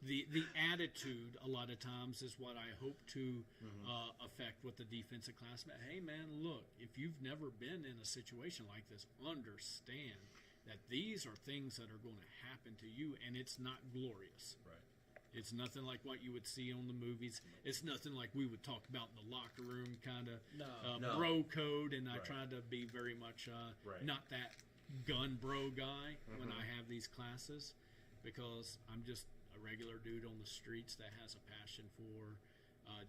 the attitude a lot of times is what I hope to affect with the defensive class. But hey man, look, if you've never been in a situation like this, understand that these are things that are going to happen to you, and it's not glorious. Right. It's nothing like what you would see on the movies. It's nothing like we would talk about in the locker room kind of bro code, and I try to be very much not that gun bro guy when I have these classes, because I'm just a regular dude on the streets that has a passion for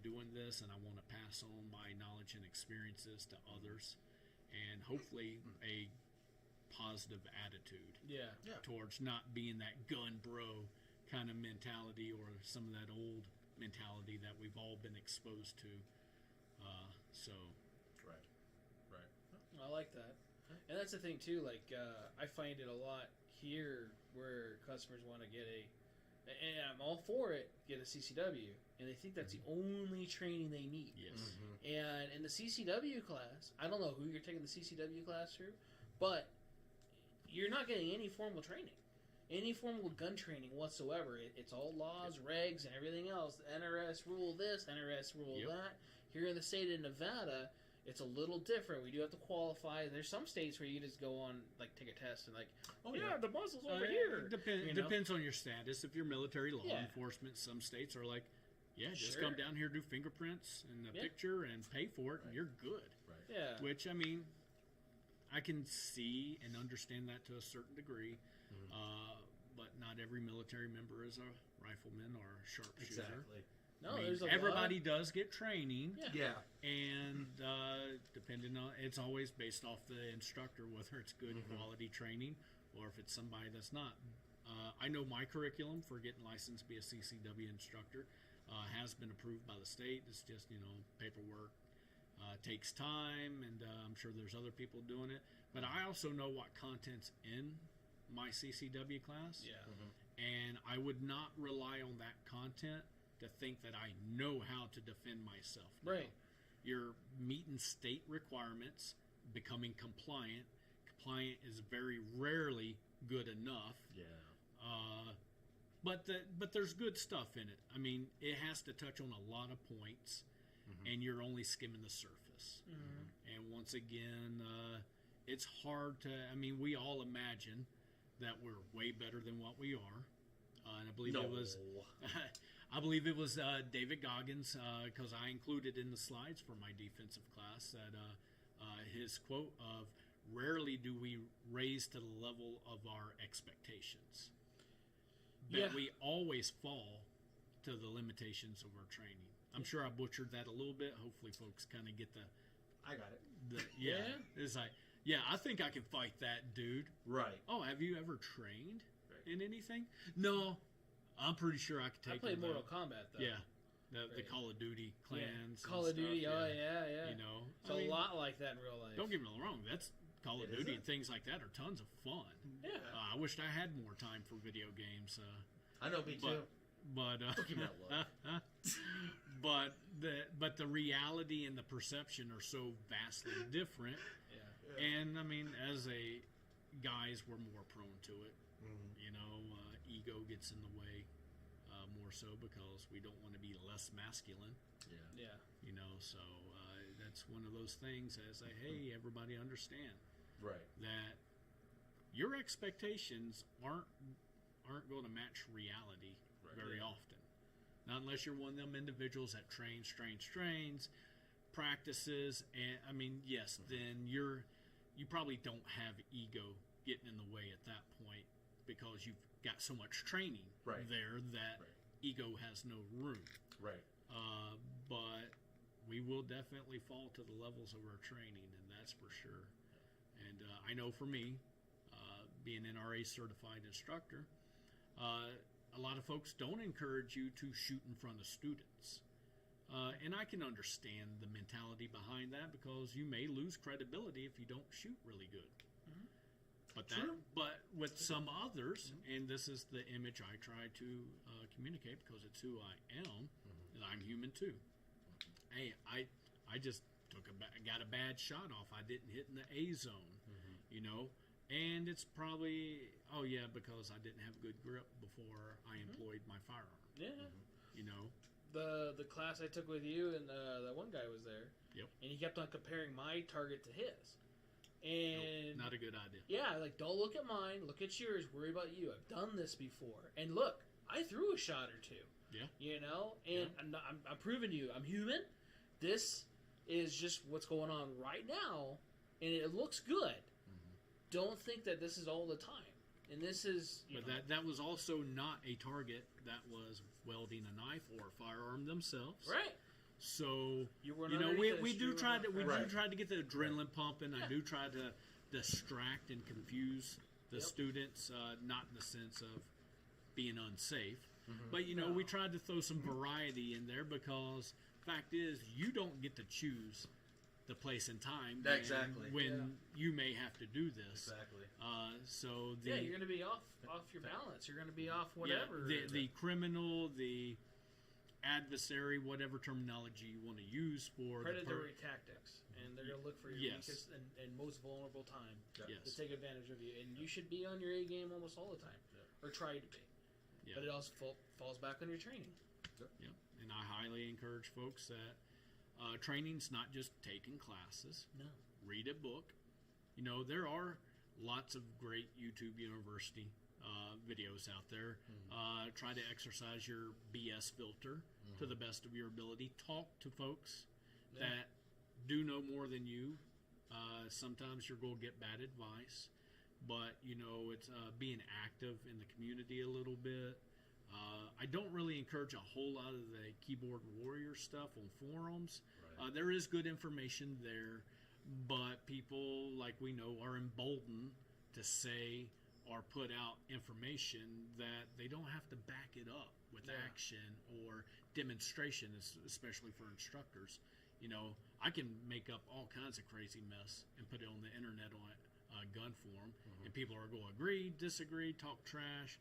doing this, and I want to pass on my knowledge and experiences to others, and hopefully a positive attitude towards not being that gun bro kind of mentality, or some of that old mentality that we've all been exposed to So, Right. I like that, and that's the thing too. Like I find it a lot here where customers want to get and I'm all for it, get a CCW, and they think that's the only training they need. yes. And in the CCW class, I don't know who you're taking the CCW class through, but you're not getting any formal training, any formal gun training whatsoever. It's all laws, regs, and everything else. The NRS rule this, NRS rule that. Here in the state of Nevada, it's a little different. We do have to qualify. There's some states where you just go on, like, take a test and, like, the muzzle's over here. Depends on your status. If you're military law enforcement, some states are like, just come down here, do fingerprints and the picture and pay for it, and you're good. Right. Yeah. Which, I mean, I can see and understand that to a certain degree, but not every military member is a rifleman or a sharpshooter. Exactly. No, I mean, there's everybody does get training. Yeah. And depending on, it's always based off the instructor, whether it's good quality training or if it's somebody that's not. I know my curriculum for getting licensed to be a CCW instructor has been approved by the state. It's just, paperwork takes time, and I'm sure there's other people doing it. But I also know what content's in my CCW class. Yeah. And I would not rely on that content to think that I know how to defend myself. now. Right. You're meeting state requirements, becoming compliant. Compliant is very rarely good enough. Yeah. But there's good stuff in it. I mean, it has to touch on a lot of points, and you're only skimming the surface. And once again, it's hard to. I mean, we all imagine that we're way better than what we are, and I believe it was. I believe it was David Goggins, because I included in the slides for my defensive class that his quote of, "Rarely do we raise to the level of our expectations." That we always fall to the limitations of our training. I'm sure I butchered that a little bit. Hopefully folks kind of get I got it. It's like, I think I can fight that dude. Right. Oh, have you ever trained in anything? No. I'm pretty sure I could take. I played Mortal Kombat though. Yeah, the Call of Duty clans. Call of Duty. Stuff, Oh yeah. It's a lot like that in real life. Don't get me wrong. That's Call of Duty and things like that are tons of fun. Yeah. I wished I had more time for video games. I know, me too. But Give me that look. but the reality and the perception are so vastly different. Yeah. And I mean, as guys, we're more prone to it. Ego gets in the way more so because we don't want to be less masculine. Yeah. So that's one of those things as hey, everybody understand that your expectations aren't going to match reality very often. Not unless you're one of them individuals that trains, practices, and I mean, yes, then you probably don't have ego getting in the way at that point because you've got so much training there that ego has no room. Right. But we will definitely fall to the levels of our training, and that's for sure. And I know for me, being an NRA certified instructor, a lot of folks don't encourage you to shoot in front of students. And I can understand the mentality behind that because you may lose credibility if you don't shoot really good. But with some others, and this is the image I try to communicate because it's who I am, and I'm human too. Hey, I just got a bad shot off. I didn't hit in the A zone, and it's probably because I didn't have good grip before I employed my firearm. Yeah. The class I took with you and that one guy was there. Yep. And he kept on comparing my target to his. And not a good idea. Yeah, like don't look at mine, look at yours, worry about you. I've done this before. And look, I threw a shot or two. Yeah. And I'm proving to you, I'm human. This is just what's going on right now, and it looks good. Don't think that this is all the time. And this is that was also not a target that was wielding a knife or a firearm themselves. Right. So we do try to get the adrenaline pumping. I do try to distract and confuse the students, not in the sense of being unsafe, but we tried to throw some variety in there because fact is you don't get to choose the place and time Exactly. when you may have to do this. Exactly. So you're going to be off your balance. You're going to be off whatever. The criminal, the adversary, whatever terminology you want to use for predatory tactics, and they're going to look for your weakest and most vulnerable time to take advantage of you. And you should be on your A game almost all the time, or try to be. Yeah. But it also falls back on your training. Yeah, and I highly encourage folks that training's not just taking classes. No. Read a book. You know, there are lots of great YouTube University videos out there. Try to exercise your BS filter to the best of your ability. Talk to folks that do know more than you. Sometimes you're going to get bad advice, but you know, it's being active in the community a little bit. I don't really encourage a whole lot of the keyboard warrior stuff on forums. Right. There is good information there, but people, like we know, are emboldened to say or put out information that they don't have to back it up with action or demonstration, especially for instructors. You know, I can make up all kinds of crazy mess and put it on the internet on gun forum, and people are going to agree, disagree, talk trash,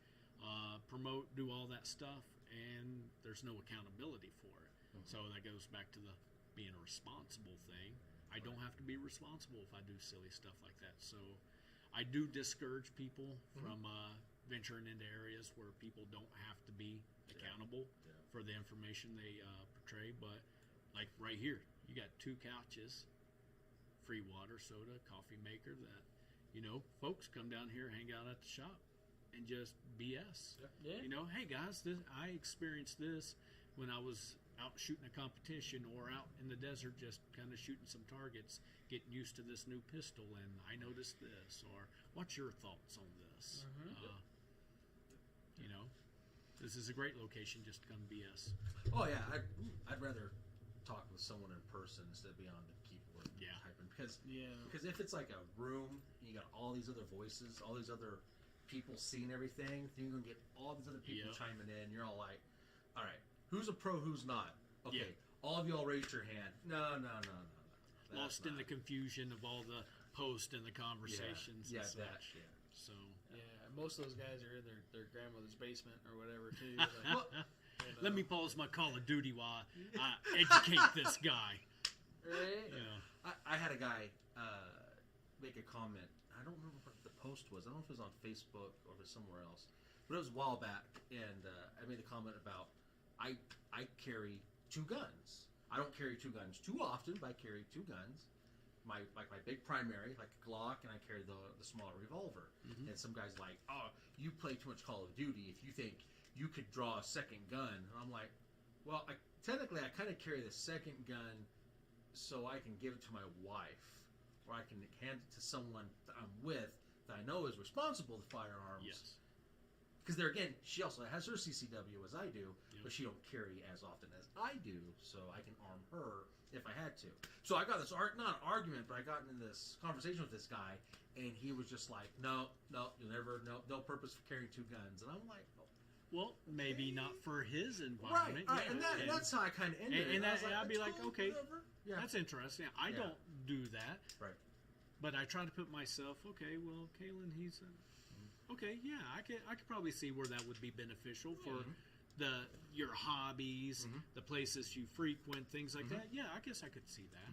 promote, do all that stuff, and there's no accountability for it. So that goes back to the being a responsible thing. I don't have to be responsible if I do silly stuff like that. So I do discourage people from venturing into areas where people don't have to be accountable for the information they portray. But like right here, you got 2 couches, free water, soda, coffee maker that, you know, folks come down here, hang out at the shop, and just BS. You know, hey guys, I experienced this when I was out shooting a competition or out in the desert just kind of shooting some targets, getting used to this new pistol, and I noticed this, or what's your thoughts on this? You know, this is a great location just to come BS. Oh yeah, I'd rather talk with someone in person instead of be on the keyboard typing, because if it's like a room and you got all these other voices, all these other people seeing everything, then you're gonna get all these other people chiming in. You're all like, all right, who's a pro, who's not? Okay, all of y'all raised your hand. No. Lost in the confusion of all the posts and the conversations and such. So most of those guys are in their grandmother's basement or whatever too. Like, you know. Let me pause my Call of Duty while I educate this guy. Right? Yeah. I had a guy make a comment. I don't remember what the post was. I don't know if it was on Facebook or if it was somewhere else. But it was a while back, and I made a comment about I carry 2 guns. I don't carry 2 guns too often, but I carry 2 guns. My big primary, like a Glock, and I carry the smaller revolver. And some guy's like, oh, you play too much Call of Duty if you think you could draw a second gun. And I'm like, well, technically I kind of carry the second gun so I can give it to my wife, or I can hand it to someone that I'm with that I know is responsible with firearms. Yes. Because there again, she also has her CCW as I do, but she don't carry as often as I do, so I can arm her if I had to. So I got this not an argument, but I got into this conversation with this guy, and he was just like, no, you'll never, no purpose for carrying 2 guns. And I'm like, oh, well, maybe not for his environment. Right. And that's how I kind of ended it. And I'd be like, okay, that's interesting. I don't do that. Right. But I try to put myself, okay, well, Kalen, he's okay, yeah, I could probably see where that would be beneficial for your hobbies, the places you frequent, things like that. Yeah, I guess I could see that.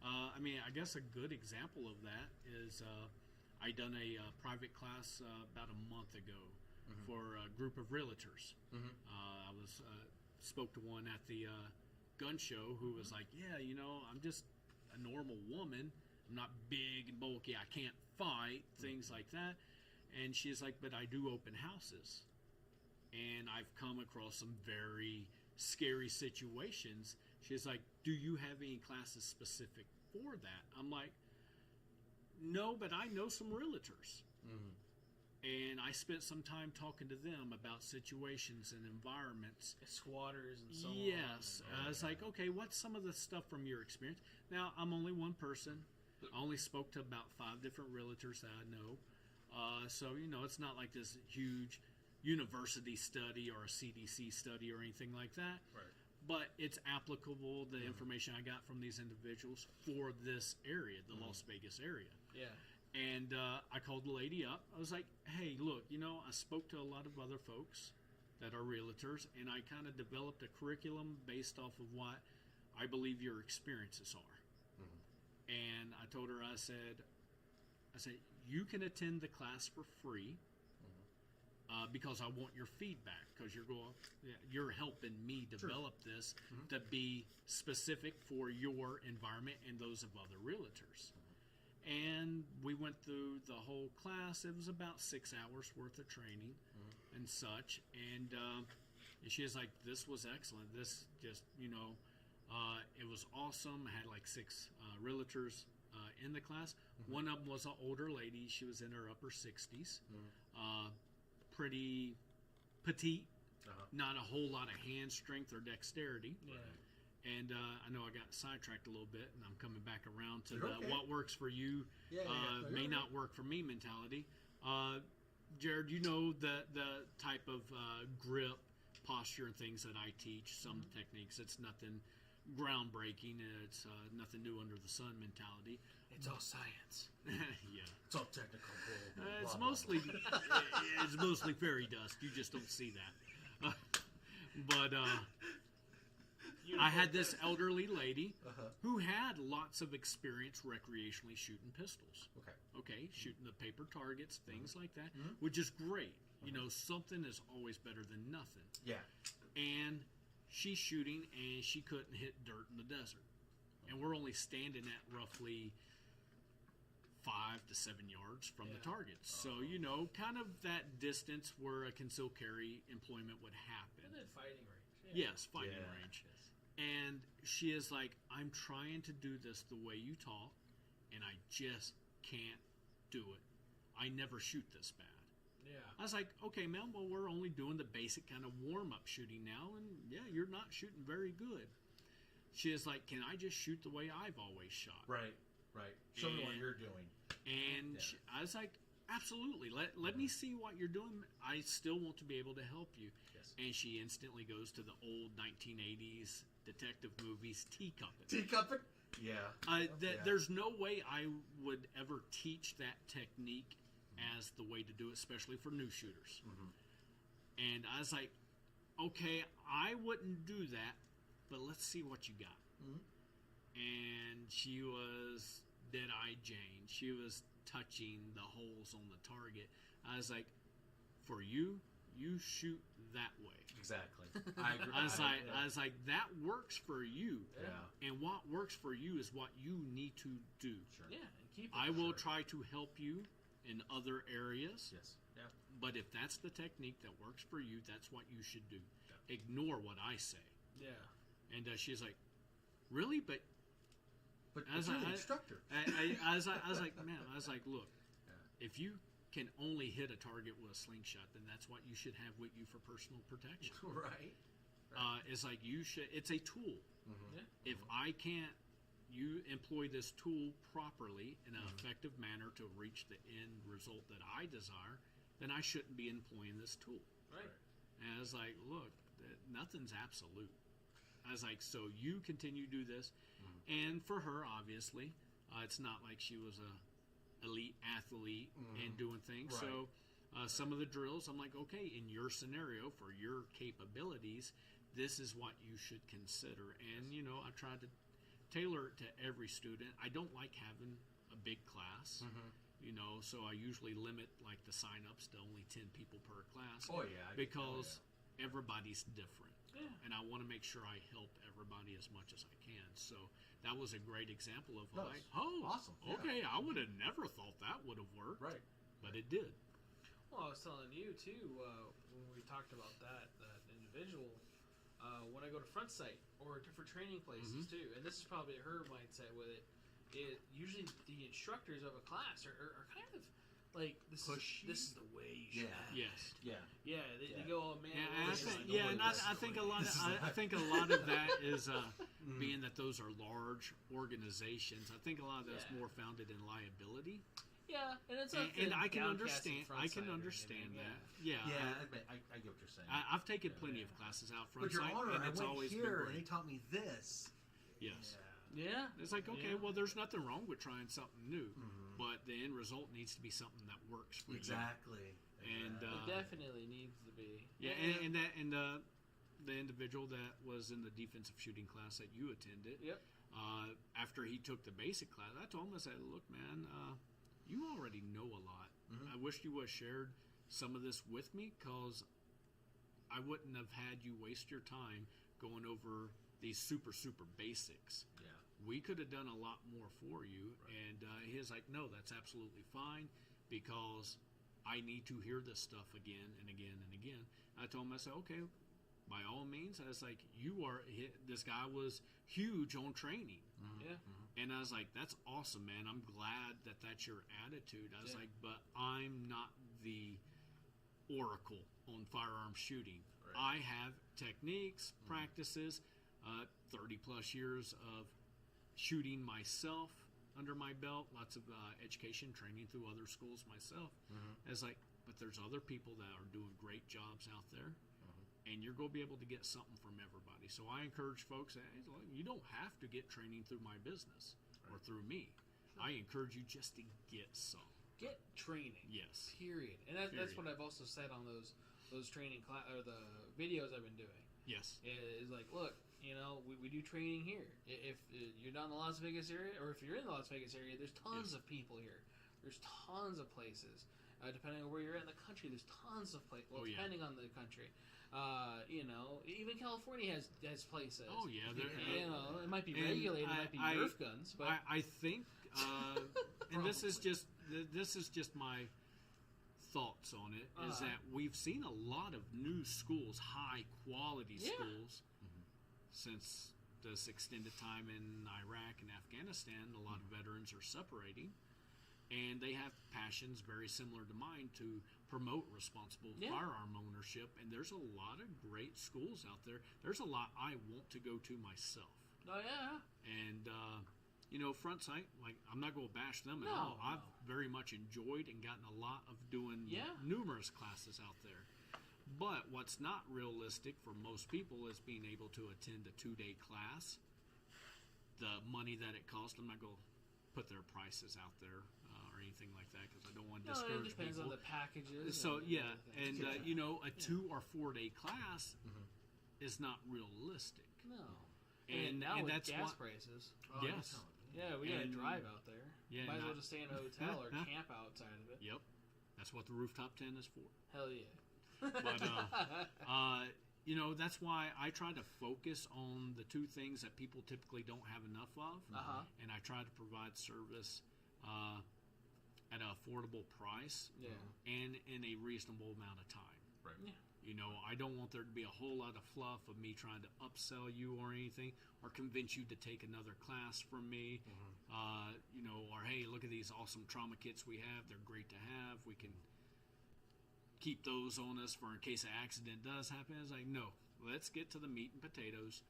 I mean, I guess a good example of that is I done a private class about a month ago for a group of realtors. I was spoke to one at the gun show who was like, yeah, you know, I'm just a normal woman. I'm not big and bulky. I can't fight, things like that. And she's like, but I do open houses. And I've come across some very scary situations. She's like, do you have any classes specific for that? I'm like, no, but I know some realtors. And I spent some time talking to them about situations and environments. Squatters and so on. Yes. I was like, okay, what's some of the stuff from your experience? Now, I'm only one person. I only spoke to about 5 different realtors that I know. So, you know, it's not like this huge university study or a CDC study or anything like that. Right. but it's applicable, the information I got from these individuals for this area, the Las Vegas area. Yeah. And I called the lady up. I was like, hey, look, I spoke to a lot of other folks that are realtors, and I kind of developed a curriculum based off of what I believe your experiences are. And I told her, I said, you can attend the class for free because I want your feedback, because you're helping me develop this to be specific for your environment and those of other realtors. And we went through the whole class. It was about 6 hours worth of training and such. And she was like, this was excellent. This just, it was awesome. I had like 6 realtors in the class. One of them was an older lady. She was in her upper 60s. Pretty petite. Not a whole lot of hand strength or dexterity. Yeah. And I know I got sidetracked a little bit, and I'm coming back around to You're the okay. what works for you may not work for me mentality. Jared, the type of grip, posture, and things that I teach, some techniques. It's nothing groundbreaking. It's nothing new under the sun mentality. It's all science. Yeah. It's all technical. It's mostly fairy dust. You just don't see that. But I had this elderly lady who had lots of experience recreationally shooting pistols. Okay, shooting the paper targets, things like that, which is great. Something is always better than nothing. Yeah. And she's shooting, and she couldn't hit dirt in the desert. And we're only standing at roughly 5 to 7 yards from the targets. So, kind of that distance where a concealed carry employment would happen. And then fighting range. Yeah. Yes, fighting range. And she is like, I'm trying to do this the way you talk, and I just can't do it. I never shoot this bad. Yeah. I was like, okay, ma'am, well, we're only doing the basic kind of warm-up shooting now, and you're not shooting very good. She is like, can I just shoot the way I've always shot? Right. Show me what you're doing. And I was like, absolutely. Let me see what you're doing. I still want to be able to help you. Yes. And she instantly goes to the old 1980s detective movies, teacupping. Teacupping? Yeah. There's no way I would ever teach that technique as the way to do it, especially for new shooters. And I was like, okay, I wouldn't do that, but let's see what you got. And she was dead-eyed Jane. She was touching the holes on the target. I was like, for you shoot that way. Exactly. I agree. I was like, that works for you. Yeah. And what works for you is what you need to do. Sure. Yeah, and keep it. I will try to help you in other areas. Yes. Yeah. But if that's the technique that works for you, that's what you should do. Ignore what I say. Yeah. And she's like, really? But as an instructor. I was like, man, look, if you can only hit a target with a slingshot, then that's what you should have with you for personal protection. Right. It's like it's a tool. Yeah. If I can't employ this tool properly in an effective manner to reach the end result that I desire, then I shouldn't be employing this tool. Right. And I was like, look, nothing's absolute. I was like, so you continue to do this. And for her, obviously, it's not like she was a elite athlete and doing things. Right. So some of the drills, I'm like, okay, in your scenario, for your capabilities, this is what you should consider. And, I tried to tailor it to every student. I don't like having a big class, so I usually limit like the sign-ups to only 10 people per class. Oh, yeah. Because everybody's different. Yeah. And I want to make sure I help everybody as much as I can. So that was a great example of like, awesome. Yeah. Okay, I would have never thought that would have worked. Right. But it did. Well, I was telling you too when we talked about that individual. When I go to front site or different training places too, and this is probably her mindset with it. Usually the instructors of a class are kind of like this is the way you should. Yes. Yeah. They go, oh man. I think a lot of that is being that those are large organizations. I think a lot of that's more founded in liability. Yeah, and it's and I can understand. I can understand that. Yeah. I get what you're saying. I've taken plenty of classes out front. But Your Honor, and I it's went always here been and great. they taught me this. Yes. Yeah. It's like, okay, well, there's nothing wrong with trying something new, Mm-hmm. but the end result needs to be something that works for you. Exactly. And It definitely needs to be. yeah, and the individual that was in the defensive shooting class that you attended, Yep. After he took the basic class, I told him, I said, look, man, you already know a lot. Mm-hmm. I wish you would have shared some of this with me, because I wouldn't have had you waste your time going over these super basics. Yeah. We could have done a lot more for you. And he was like, no, that's absolutely fine, because I need to hear this stuff again and again and again. I told him, I said, okay, by all means. I was like, this guy was huge on training. Yeah. And I was like, that's awesome, man. I'm glad that that's your attitude. I was Yeah. like, but I'm not the oracle on firearm shooting. Right. I have techniques, practices, 30 plus years of shooting myself under my belt, lots of education, training through other schools myself. I was like, but there's other people that are doing great jobs out there, and you're going to be able to get something from everybody. So I encourage folks, hey, look, you don't have to get training through my business or through me. I encourage you just to get some. Get training. Yes. Period. And that's Period. what I've also said on those training or the videos I've been doing. Yes. Is like, look, we do training here. If you're not in the Las Vegas area, or if you're in the Las Vegas area, there's tons of people here. There's tons of places. Depending on where you're at in the country, there's tons of places. Well, depending on the country. Even California has places. Oh, yeah. It might be regulated, it might be Nerf guns, but I think, and this is just my thoughts on it, is that we've seen a lot of new schools, high quality schools, since this extended time in Iraq and Afghanistan. A lot of veterans are separating, and they have passions very similar to mine to promote responsible firearm ownership. And there's a lot of great schools out there. There's a lot I want to go to myself. Oh yeah. And Front Sight, like, I'm not going to bash them at all. I've very much enjoyed and gotten a lot of doing numerous classes out there. But what's not realistic for most people is being able to attend a 2-day class. The money that it costs, I'm not going to put their prices out there or anything like that, because I don't want to discourage it depends people. on the packages. So, and a 2 or 4 day class is not realistic. No. And now with that's gas prices. Yes. Yeah, we got to drive out there. Yeah, Might as well just stay in a hotel or camp outside of it. Yep. That's what the rooftop tent is for. Hell yeah. But, that's why I try to focus on the 2 things that people typically don't have enough of. And I try to provide service at an affordable price and in a reasonable amount of time. Right. Yeah. I don't want there to be a whole lot of fluff of me trying to upsell you or anything, or convince you to take another class from me. Or hey, look at these awesome trauma kits we have. They're great to have. We can keep those on us for in case an accident does happen. It's like, no, let's get to the meat and potatoes.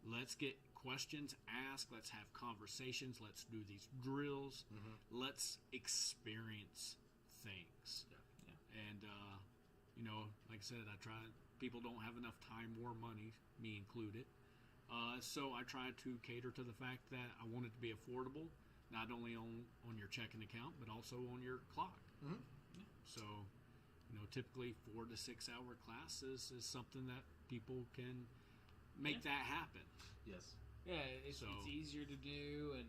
Let's get questions asked. Let's have conversations. Let's do these drills. Let's experience things. And like I said, people don't have enough time or money, me included. So I try to cater to the fact that I want it to be affordable, not only on your checking account, but also on your clock. So, typically 4 to 6 hour classes is something that people can make that happen. Yes. Yeah, it's easier to do, and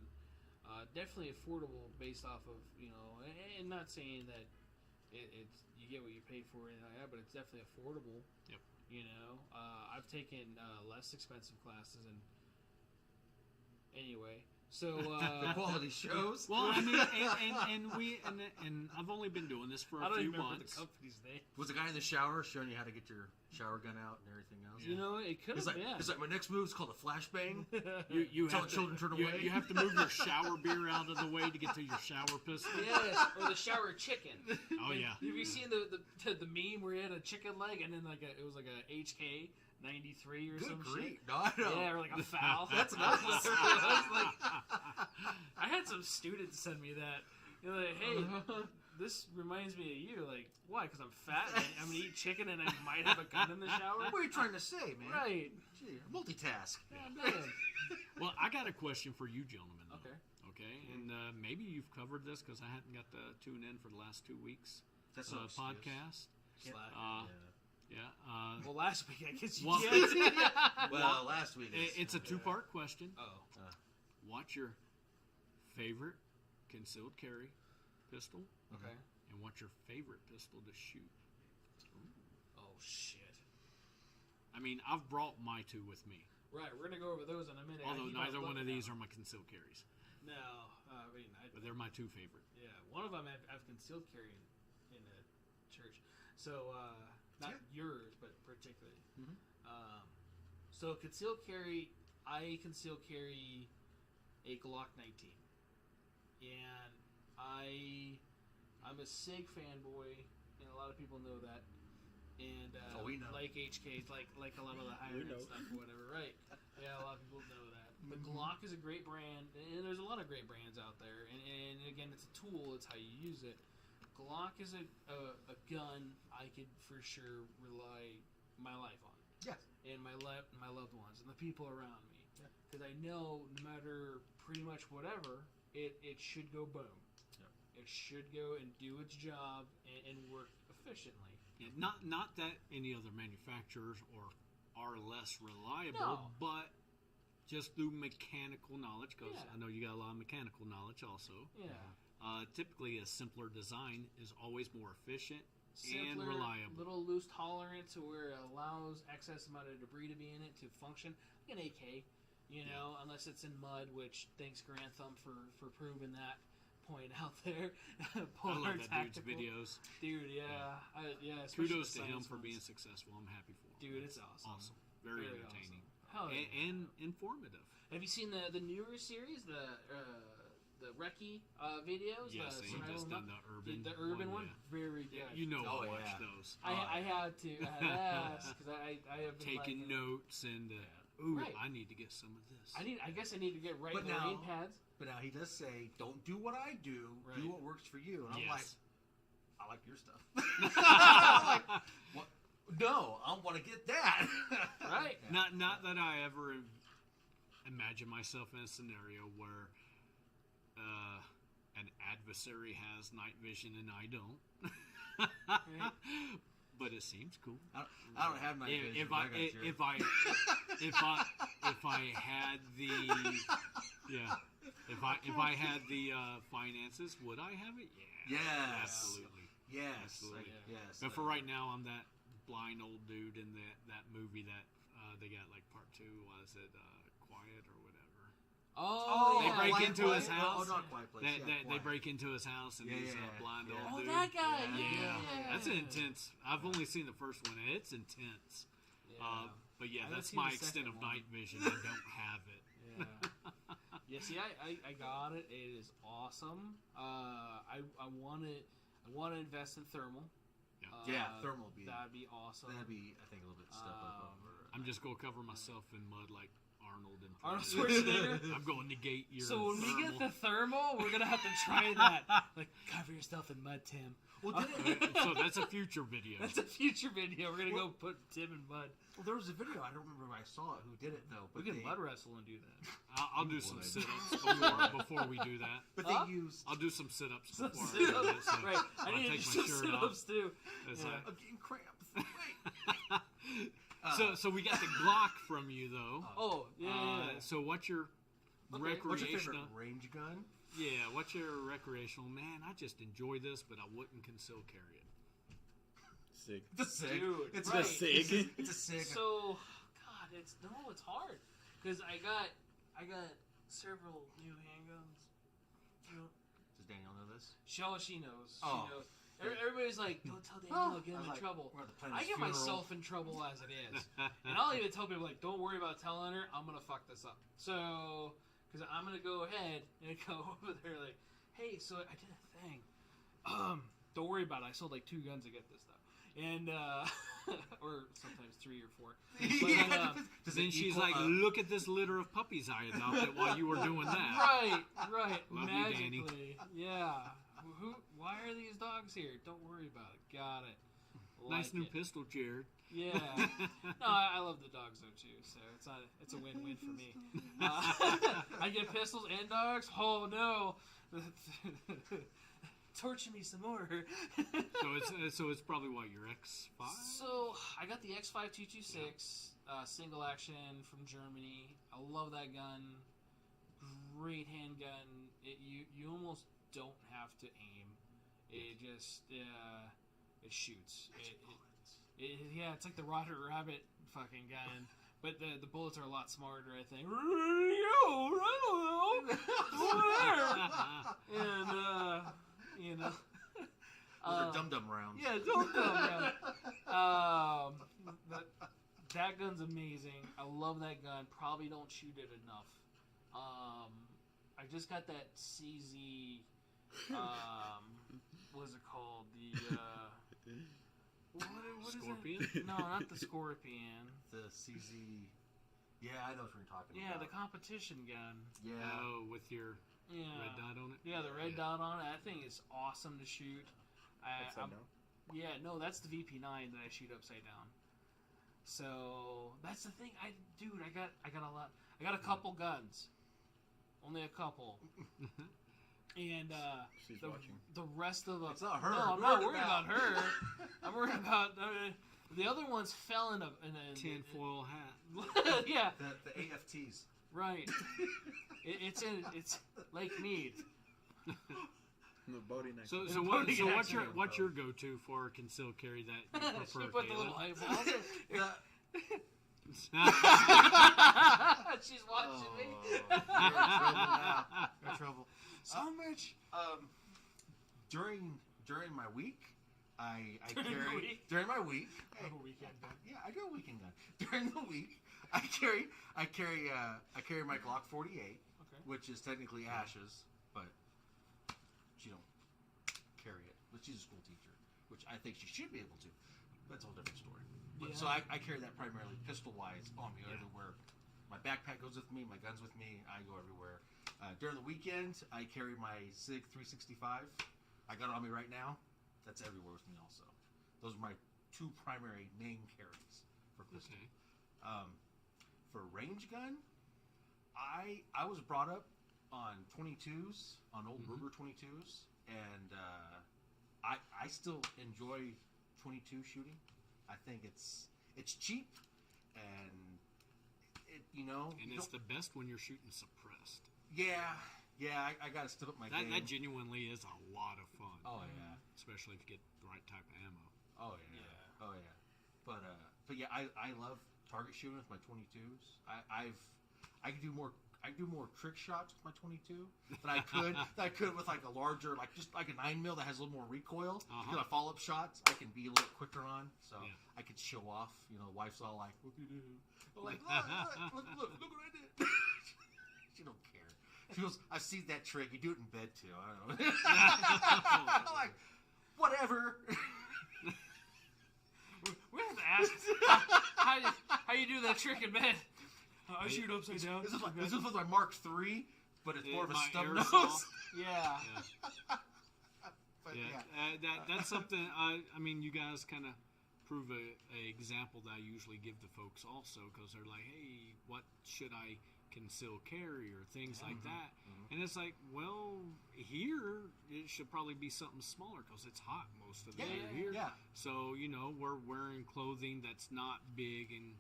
definitely affordable based off of, and not saying that it's you get what you pay for and like that, but it's definitely affordable. Yep. I've taken less expensive classes, and anyway, so The quality shows. Well, I mean, and I've only been doing this for a I don't few even remember months. the company's name. Was the guy in the shower showing you how to get your shower gun out and everything else? It could He's have like, been. it's like, my next move is called a flashbang. You Tell have children to, turn you, away. you have to move your shower beer out of the way to get to your shower pistol. Yes, or the shower chicken. Oh yeah. Have you seen the meme where he had a chicken leg and then it was like a HK 93 or Good some grief. shit? No, I know. Yeah, or like a foul. That's nuts. I was like, I had some students send me that. They're like, hey, this reminds me of you. Like, why? Because I'm fat and I'm going to eat chicken and I might have a gun in the shower? What are you trying to say, man? Right. Gee, multitask. Yeah, man. Well, I got a question for you, gentlemen. Though. Okay. Okay, and maybe you've covered this because I hadn't got to tune in for the last 2 weeks. That's no excuse. Podcast. Slack. Yeah. Well, last week I guess you Well- did. Well, last week. It's a two-part question. Oh. What's your favorite concealed carry pistol? Okay. And what's your favorite pistol to shoot? Oh, shit. I mean, I've brought my two with me. Right, we're going to go over those in a minute. Although neither one of these are my concealed carries. No, I mean, But they're my two favorite. yeah, one of them I've concealed carry in a church. So, not yours, but particularly. Mhm. So concealed carry, I conceal carry a Glock 19, and I'm a SIG fanboy, and a lot of people know that. And we know. like HK, like a lot of the higher end stuff or whatever, right? Yeah, a lot of people know that. But Glock is a great brand, and there's a lot of great brands out there. And again, it's a tool; it's how you use it. Glock is a gun I could for sure rely my life on. Yes. And my loved ones and the people around me, because I know no matter pretty much whatever, it should go boom. It should go and do its job and work efficiently. Yeah, not that any other manufacturers are less reliable, No. but just through mechanical knowledge, because Yeah. I know you got a lot of mechanical knowledge also. Yeah. Typically, a simpler design is always more efficient and Simpler, reliable. little loose tolerance to where it allows excess amount of debris to be in it to function like an AK, unless it's in mud, which thanks Grantham for proving that point out there. I love that dude's videos. Dude, especially Kudos the to him science for ones. being successful. I'm happy for him. Dude, it's awesome. Awesome. Very Very entertaining. awesome. Hell yeah. And informative. Have you seen the newer series, the Recce videos? Yes, the he survival just done mode? the urban The urban one, yeah. very good. You know Oh, I watch yeah. those. I had to ask because I have been Taking liking it. notes and ooh, Right. I need to get some of this. I guess I need to get right But marine now- pads. But now he does say, "Don't do what I do. Right. Do what works for you." And I'm like, Yes. "I like your stuff." I'm like, what? No, I want to get that. Right. Not that I ever imagine myself in a scenario where an adversary has night vision and I don't. Right. But it seems cool. I don't have night vision. If but I got your- if I had the if I had the finances, would I have it? Yeah. Yes. Absolutely. Yes. Absolutely. Yes. But for right now, I'm that blind old dude in that movie that they got like part 2. Was it Quiet or whatever? Oh, They yeah. break Quiet into Place? his house. Oh, not Quiet Place. They Quiet. break into his house and Yeah, he's yeah, a blind yeah. old Oh, dude. that guy. Yeah. Yeah. That's intense. I've only seen the first one. And it's intense. Yeah. But yeah, I haven't that's seen my the extent second of one. night vision. I don't have it. Yeah. See, I got it. It is awesome. I want to invest in thermal. Yeah, thermal would be. That'd be awesome. That'd be, I think, a little bit step up over. I'm just gonna cover myself in mud like Arnold and Arnold Predator. Schwarzenegger. I'm going to negate your. So when we get thermal. the thermal, we're gonna have to try that. Like, cover yourself in mud, Tim. Well, did So that's a future video. That's a future video. We're gonna go put Tim in mud. Well, there was a video. I don't remember if I saw it. Who did it though? We But can mud wrestle and do that. I'll do some would. sit-ups before we do that. But Huh? they used. I'll do some sit-ups Some before I do sit-ups. this. So Right. I I'll need to take do my some shirt off. sit-ups too. It's Yeah. like- I'm getting cramps. Wait. so we got the Glock from you though. Oh, yeah. So what's your Okay. What's your favorite recreational? range gun? Yeah, what's your recreational? Man, I just enjoy this, but I wouldn't conceal carry it. Sig. It's a SIG. Dude, It's right. a SIG. It's a SIG. So, God, it's hard because I got several new handguns. Does Daniel know this? She knows. Oh. She knows. Everybody's like, don't tell Daniel, I'll get him in trouble. We're at the plan I his get funeral. myself in trouble as it is. And I'll even tell people, like, don't worry about telling her, I'm going to fuck this up. So, because I'm going to go ahead and go over there like, hey, so I did a thing. Don't worry about it. I sold like 2 guns to get this stuff. And, or sometimes 3 or 4. But, Does Then it she's equal like, up? look at this litter of puppies I adopted while you were doing that. right. Love you, Danny. Magically. Yeah. Why are these dogs here? Don't worry about it. Got it. Nice new pistol, Jared. Yeah. No, I love the dogs though too. So it's a win-win for me. I get pistols and dogs. Oh no. Torture me some more. So it's probably what, your X5? So I got the X5 226 single action from Germany. I love that gun. Great handgun. You almost don't have to aim. It just it shoots. It's like the Roger Rabbit fucking gun. But the bullets are a lot smarter, I think. And those are dum-dum rounds. Yeah, dum-dum rounds. That gun's amazing. I love that gun. Probably don't shoot it enough. I just got that CZ. What is it called? What Scorpion? Is it? No, not the Scorpion. The CZ. Yeah, I know what you're talking Yeah, about. the competition gun. Yeah. Oh, with your red dot on it? Yeah, the red dot on it. That thing is awesome to shoot. Upside down? Yeah, no, that's the VP9 that I shoot upside down. So that's the thing. I got a lot. I got a couple guns. Only a couple. And She's watching. the rest of them. It's not her. No, I'm not worried about her. I'm worried about the other ones. Fell in a tinfoil hat. Yeah. The AFTs. Right. It's Lake Mead. The boating next. So boating what's your go-to for concealed carry that you prefer? She put the little eyeballs. She's watching me. You're in trouble now. You're in trouble. So much. During my week, I During the carry week? during my week. Have a weekend gun. Yeah, I do a weekend gun. During the week, I carry my Glock 48, Okay. which is technically Ash's, but she don't carry it. But she's a school teacher, which I think she should be able to. That's a whole different story. But, So I carry that primarily pistol-wise on me everywhere. My backpack goes with me, my gun's with me, I go everywhere. During the weekend, I carry my SIG 365. I got it on me right now. That's everywhere with me also. Those are my two primary main carries for pistol. Okay. For a range gun, I was brought up on 22s, on old Ruger 22s, and I still enjoy 22 shooting. I think it's cheap, and And it's the best when you're shooting suppressed. Yeah, I got to step up my game. That genuinely is a lot of fun. Oh yeah. Especially if you get the right type of ammo. Oh yeah. Oh yeah. But yeah, I love target shooting with my 22s. I can do more trick shots with my 22 than I could with like a larger, like just like a 9mm that has a little more recoil. Because my follow-up shots I can be a little quicker on, so I could show off. You know, the wife's all like, "What do you do?" I'm like, look what I did. She don't care. She goes, "I see that trick. You do it in bed too." I don't know. I'm like, whatever. We have to ask how you do that trick in bed. I shoot upside down. This is with my Mark III, but it's more of a My stub aerosol. nose. Yeah. But That's something. I mean, you guys kind of prove a example that I usually give to folks also, because they're like, "Hey, what should I conceal carry or things like that?" And it's like, well, here it should probably be something smaller because it's hot most of the year here. Yeah. So we're wearing clothing that's not big and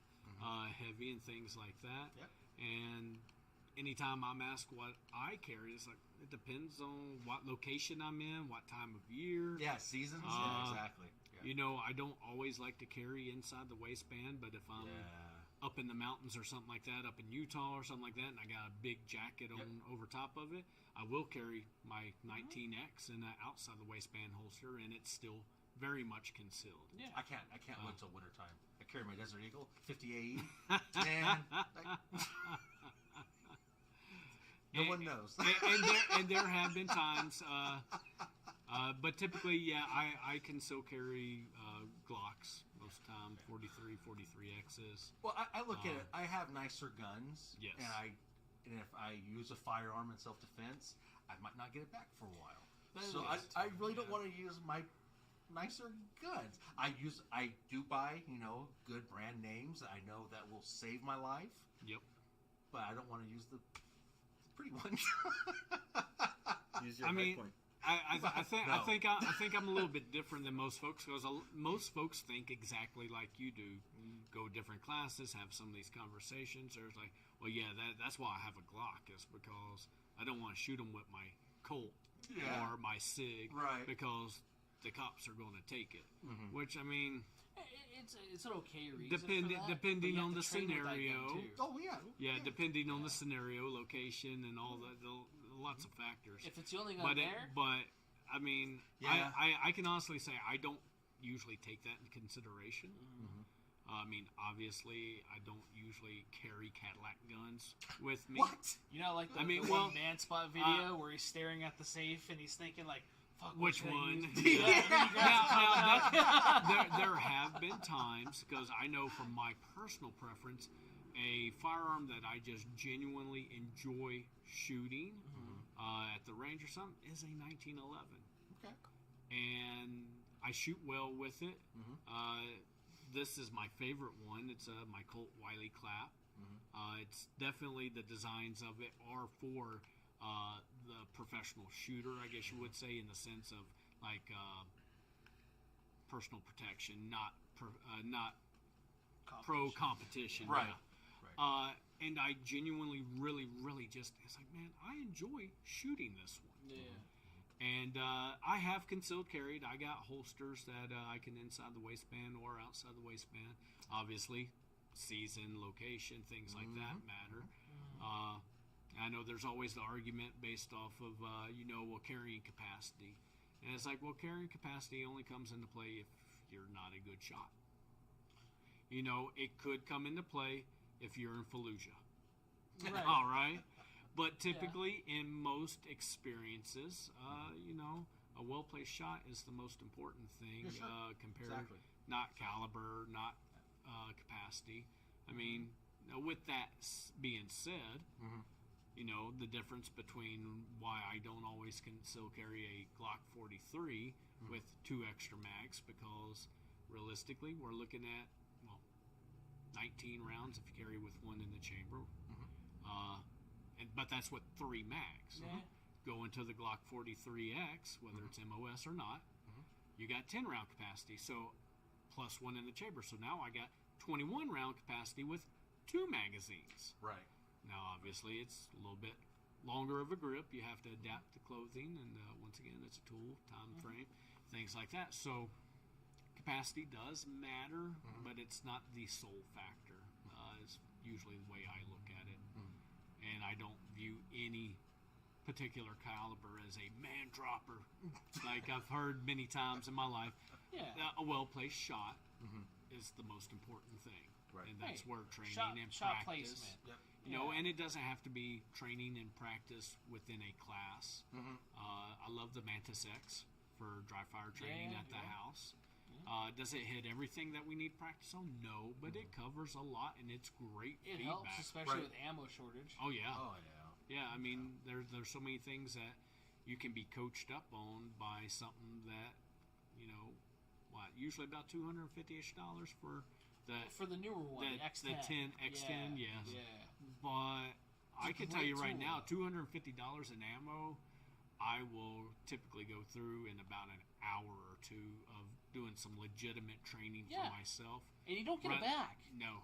heavy and things like that. Yep. And anytime I'm asked what I carry, it's like it depends on what location I'm in, what time of year. Yeah, seasons. Yeah, exactly. Yeah. I don't always like to carry inside the waistband, but if I'm up in the mountains or something like that, up in Utah or something like that, and I got a big jacket on over top of it, I will carry my 19X in that outside the waistband holster, and it's still very much concealed. Yeah. I can't wait till wintertime. I carry my Desert Eagle 50 AE, and no one knows. and there have been times, but typically, I can still carry Glocks most of the time, 43Xs. Well, I look at it. I have nicer guns, Yes. and if I use a firearm in self-defense, I might not get it back for a while. So I really don't want to use my nicer guns. I do buy, good brand names that I know that will save my life. Yep. But I don't want to use the pretty ones. Use your high point. I think I'm a little bit different than most folks, because most folks think exactly like you do. Go different classes, have some of these conversations. There's like, well, yeah, that's why I have a Glock, is because I don't want to shoot them with my Colt or my SIG, right? Because the cops are going to take it. Mm-hmm. Which, I mean, it's an okay reason. Depending on the scenario. Oh yeah. Yeah, depending on the scenario, location, and all the lots of factors. If it's the only gun but I mean, I can honestly say I don't usually take that into consideration. Mm-hmm. I mean, obviously, I don't usually carry Cadillac guns with me. What? You know, like the one man spot video where he's staring at the safe and he's thinking like, "Fuck, which one?" There have been times, because I know from my personal preference, a firearm that I just genuinely enjoy shooting at the range or something is a 1911. Okay. And I shoot well with it. Mm-hmm. This is my favorite one. It's my Colt Wiley Clap. Mm-hmm. It's definitely, the designs of it are for the professional shooter, I guess you would say, in the sense of like personal protection, not pro competition. Right. Yeah. Right. And I genuinely, really, really just, it's like, man, I enjoy shooting this one. Yeah. And I have concealed carried. I got holsters that I can inside the waistband or outside the waistband. Obviously, season, location, things like that matter. I know there's always the argument based off of, carrying capacity. And it's like, well, carrying capacity only comes into play if you're not a good shot. It could come into play if you're in Fallujah. Right. All right? But typically, in most experiences, a well-placed shot is the most important thing compared, not caliber, not capacity. I mean, with that being said, the difference between why I don't always conceal carry a Glock 43 with 2 extra mags, because realistically, we're looking at 19 rounds if you carry with 1 in the chamber. But that's with 3 mags. Yeah. Go into the Glock 43X, whether it's MOS or not, you got 10 round capacity, so plus 1 in the chamber. So now I got 21 round capacity with 2 magazines. Right. Now, obviously, it's a little bit longer of a grip. You have to adapt the clothing, and once again, it's a tool, time frame, things like that. So capacity does matter, but it's not the sole factor. Is usually the way I look at it. And I don't view any particular caliber as a man dropper. Like I've heard many times in my life, a well-placed shot is the most important thing. Right. And that's where training and shot practice. Placement. Yep. And it doesn't have to be training and practice within a class. I love the Mantis X for dry fire training at the house. Does it hit everything that we need practice on? No, but it covers a lot, and it's great It feedback. helps, especially with ammo shortage. Oh, yeah. Oh, yeah. Yeah, I mean, there's so many things that you can be coached up on by something that, usually about $250-ish for the newer one, the X10. The 10 X10, yes. Yeah. But I can tell you right now, $250 in ammo, I will typically go through in about an hour or 2 of doing some legitimate training for myself. And you don't get it back. No.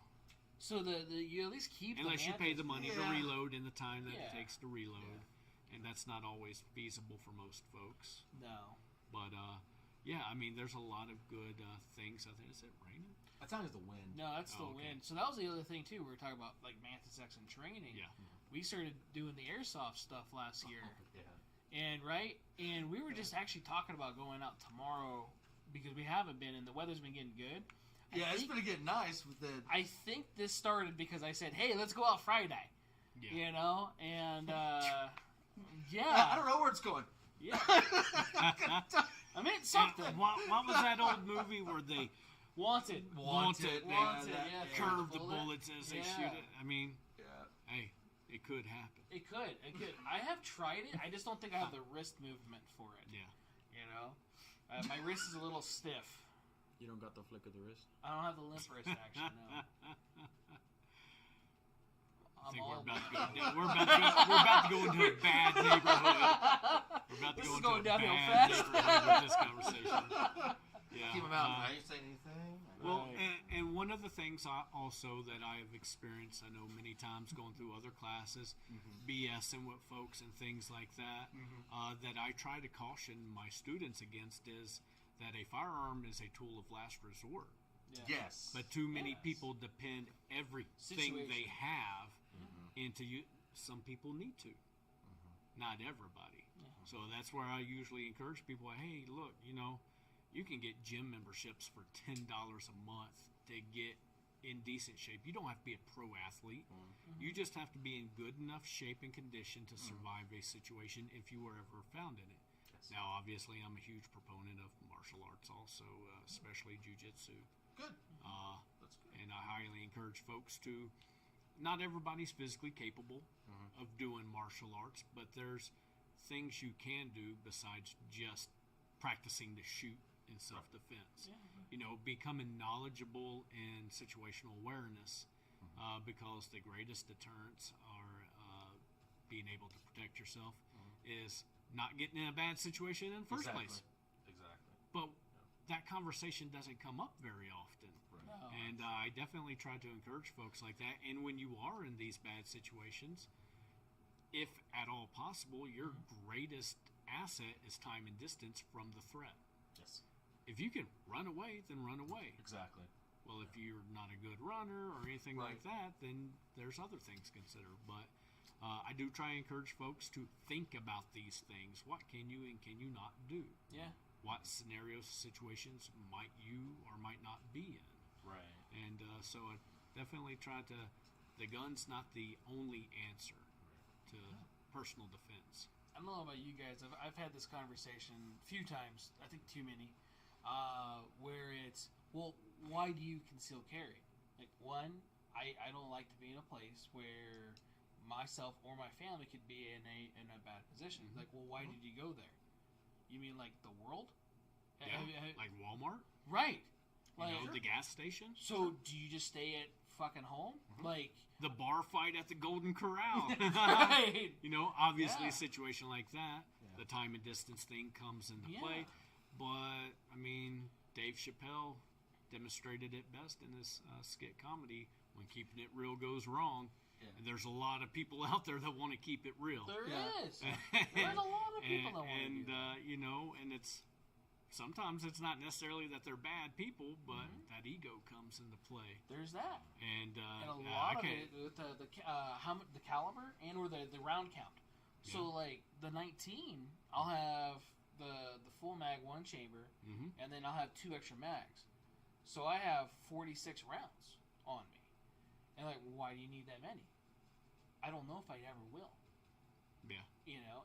So you at least keep unless you pay the money to Yeah. reload in the time that it takes to reload. And that's not always feasible for most folks. No. But, I mean, there's a lot of good things out there. Is it raining? I thought it was the wind. No, that's the okay. wind. So that was the other thing, too. We were talking about, like, Mantis X and training. Yeah. We started doing the airsoft stuff last year. Yeah. And we were just actually talking about going out tomorrow because we haven't been, and the weather's been getting good. It's been getting nice with the... I think this started because I said, hey, let's go out Friday. Yeah. And, I don't know where it's going. Yeah. I mean, something. What was that old movie where they Wanted. Wanted, Yeah. curve the bullets as they shoot it? I mean, hey, It could happen. It could. I have tried it. I just don't think I have the wrist movement for it. Yeah. You know, my wrist is a little stiff. You don't got the flick of the wrist? I don't have the limp wrist action. No. I think we're about to go into a bad neighborhood. We're about to This go is into going a downhill bad fast. neighborhood with this conversation. Yeah. Keep him out. I ain't saying anything. Well, and one of the things also that I have experienced, I know many times going through other classes, BSing with folks and things like that, that I try to caution my students against is that a firearm is a tool of last resort. Yeah. Yes. But too many people depend everything they have into you. Some people need to. Not everybody. Yeah. So that's where I usually encourage people, hey, look, you can get gym memberships for $10 a month to get in decent shape. You don't have to be a pro athlete. You just have to be in good enough shape and condition to survive a situation if you were ever found in it. Yes. Now, obviously, I'm a huge proponent of martial arts also, especially jiu-jitsu. Good. That's good. And I highly encourage folks to, not everybody's physically capable of doing martial arts, but there's things you can do besides just practicing to shoot in self-defense. Becoming knowledgeable in situational awareness, because the greatest deterrents are being able to protect yourself is not getting in a bad situation in the first place. Exactly. But that conversation doesn't come up very often. No. And I definitely try to encourage folks like that. And when you are in these bad situations, if at all possible, your greatest asset is time and distance from the threat. Yes. If you can run away, then run away. Exactly. Well, if you're not a good runner or anything like that, then there's other things to consider. But I do try and encourage folks to think about these things. What can you and can you not do? Yeah. What scenarios, situations might you or might not be in? Right. And so I definitely try to, the gun's not the only answer to personal defense. I don't know about you guys. I've had this conversation a few times, I think too many, where it's, well, why do you conceal carry? Like, one, I don't like to be in a place where myself or my family could be in a bad position. Like, well, why did you go there? You mean like the world? Yeah, like Walmart? Right. Like, the gas station? So do you just stay at fucking home? Like the bar fight at the Golden Corral. Right. Obviously a situation like that, the time and distance thing comes into play. But, I mean, Dave Chappelle demonstrated it best in his skit comedy, when keeping it real goes wrong. Yeah. And there's a lot of people out there that want to keep it real. There is. There's a lot of people that want to do that. And it's sometimes it's not necessarily that they're bad people, but that ego comes into play. There's that. And a lot of it with the caliber and or the round count. So like the 19, I'll have the full mag 1 chamber, and then I'll have 2 extra mags. So I have 46 rounds on me. And like, why do you need that many? I don't know if I ever will. Yeah.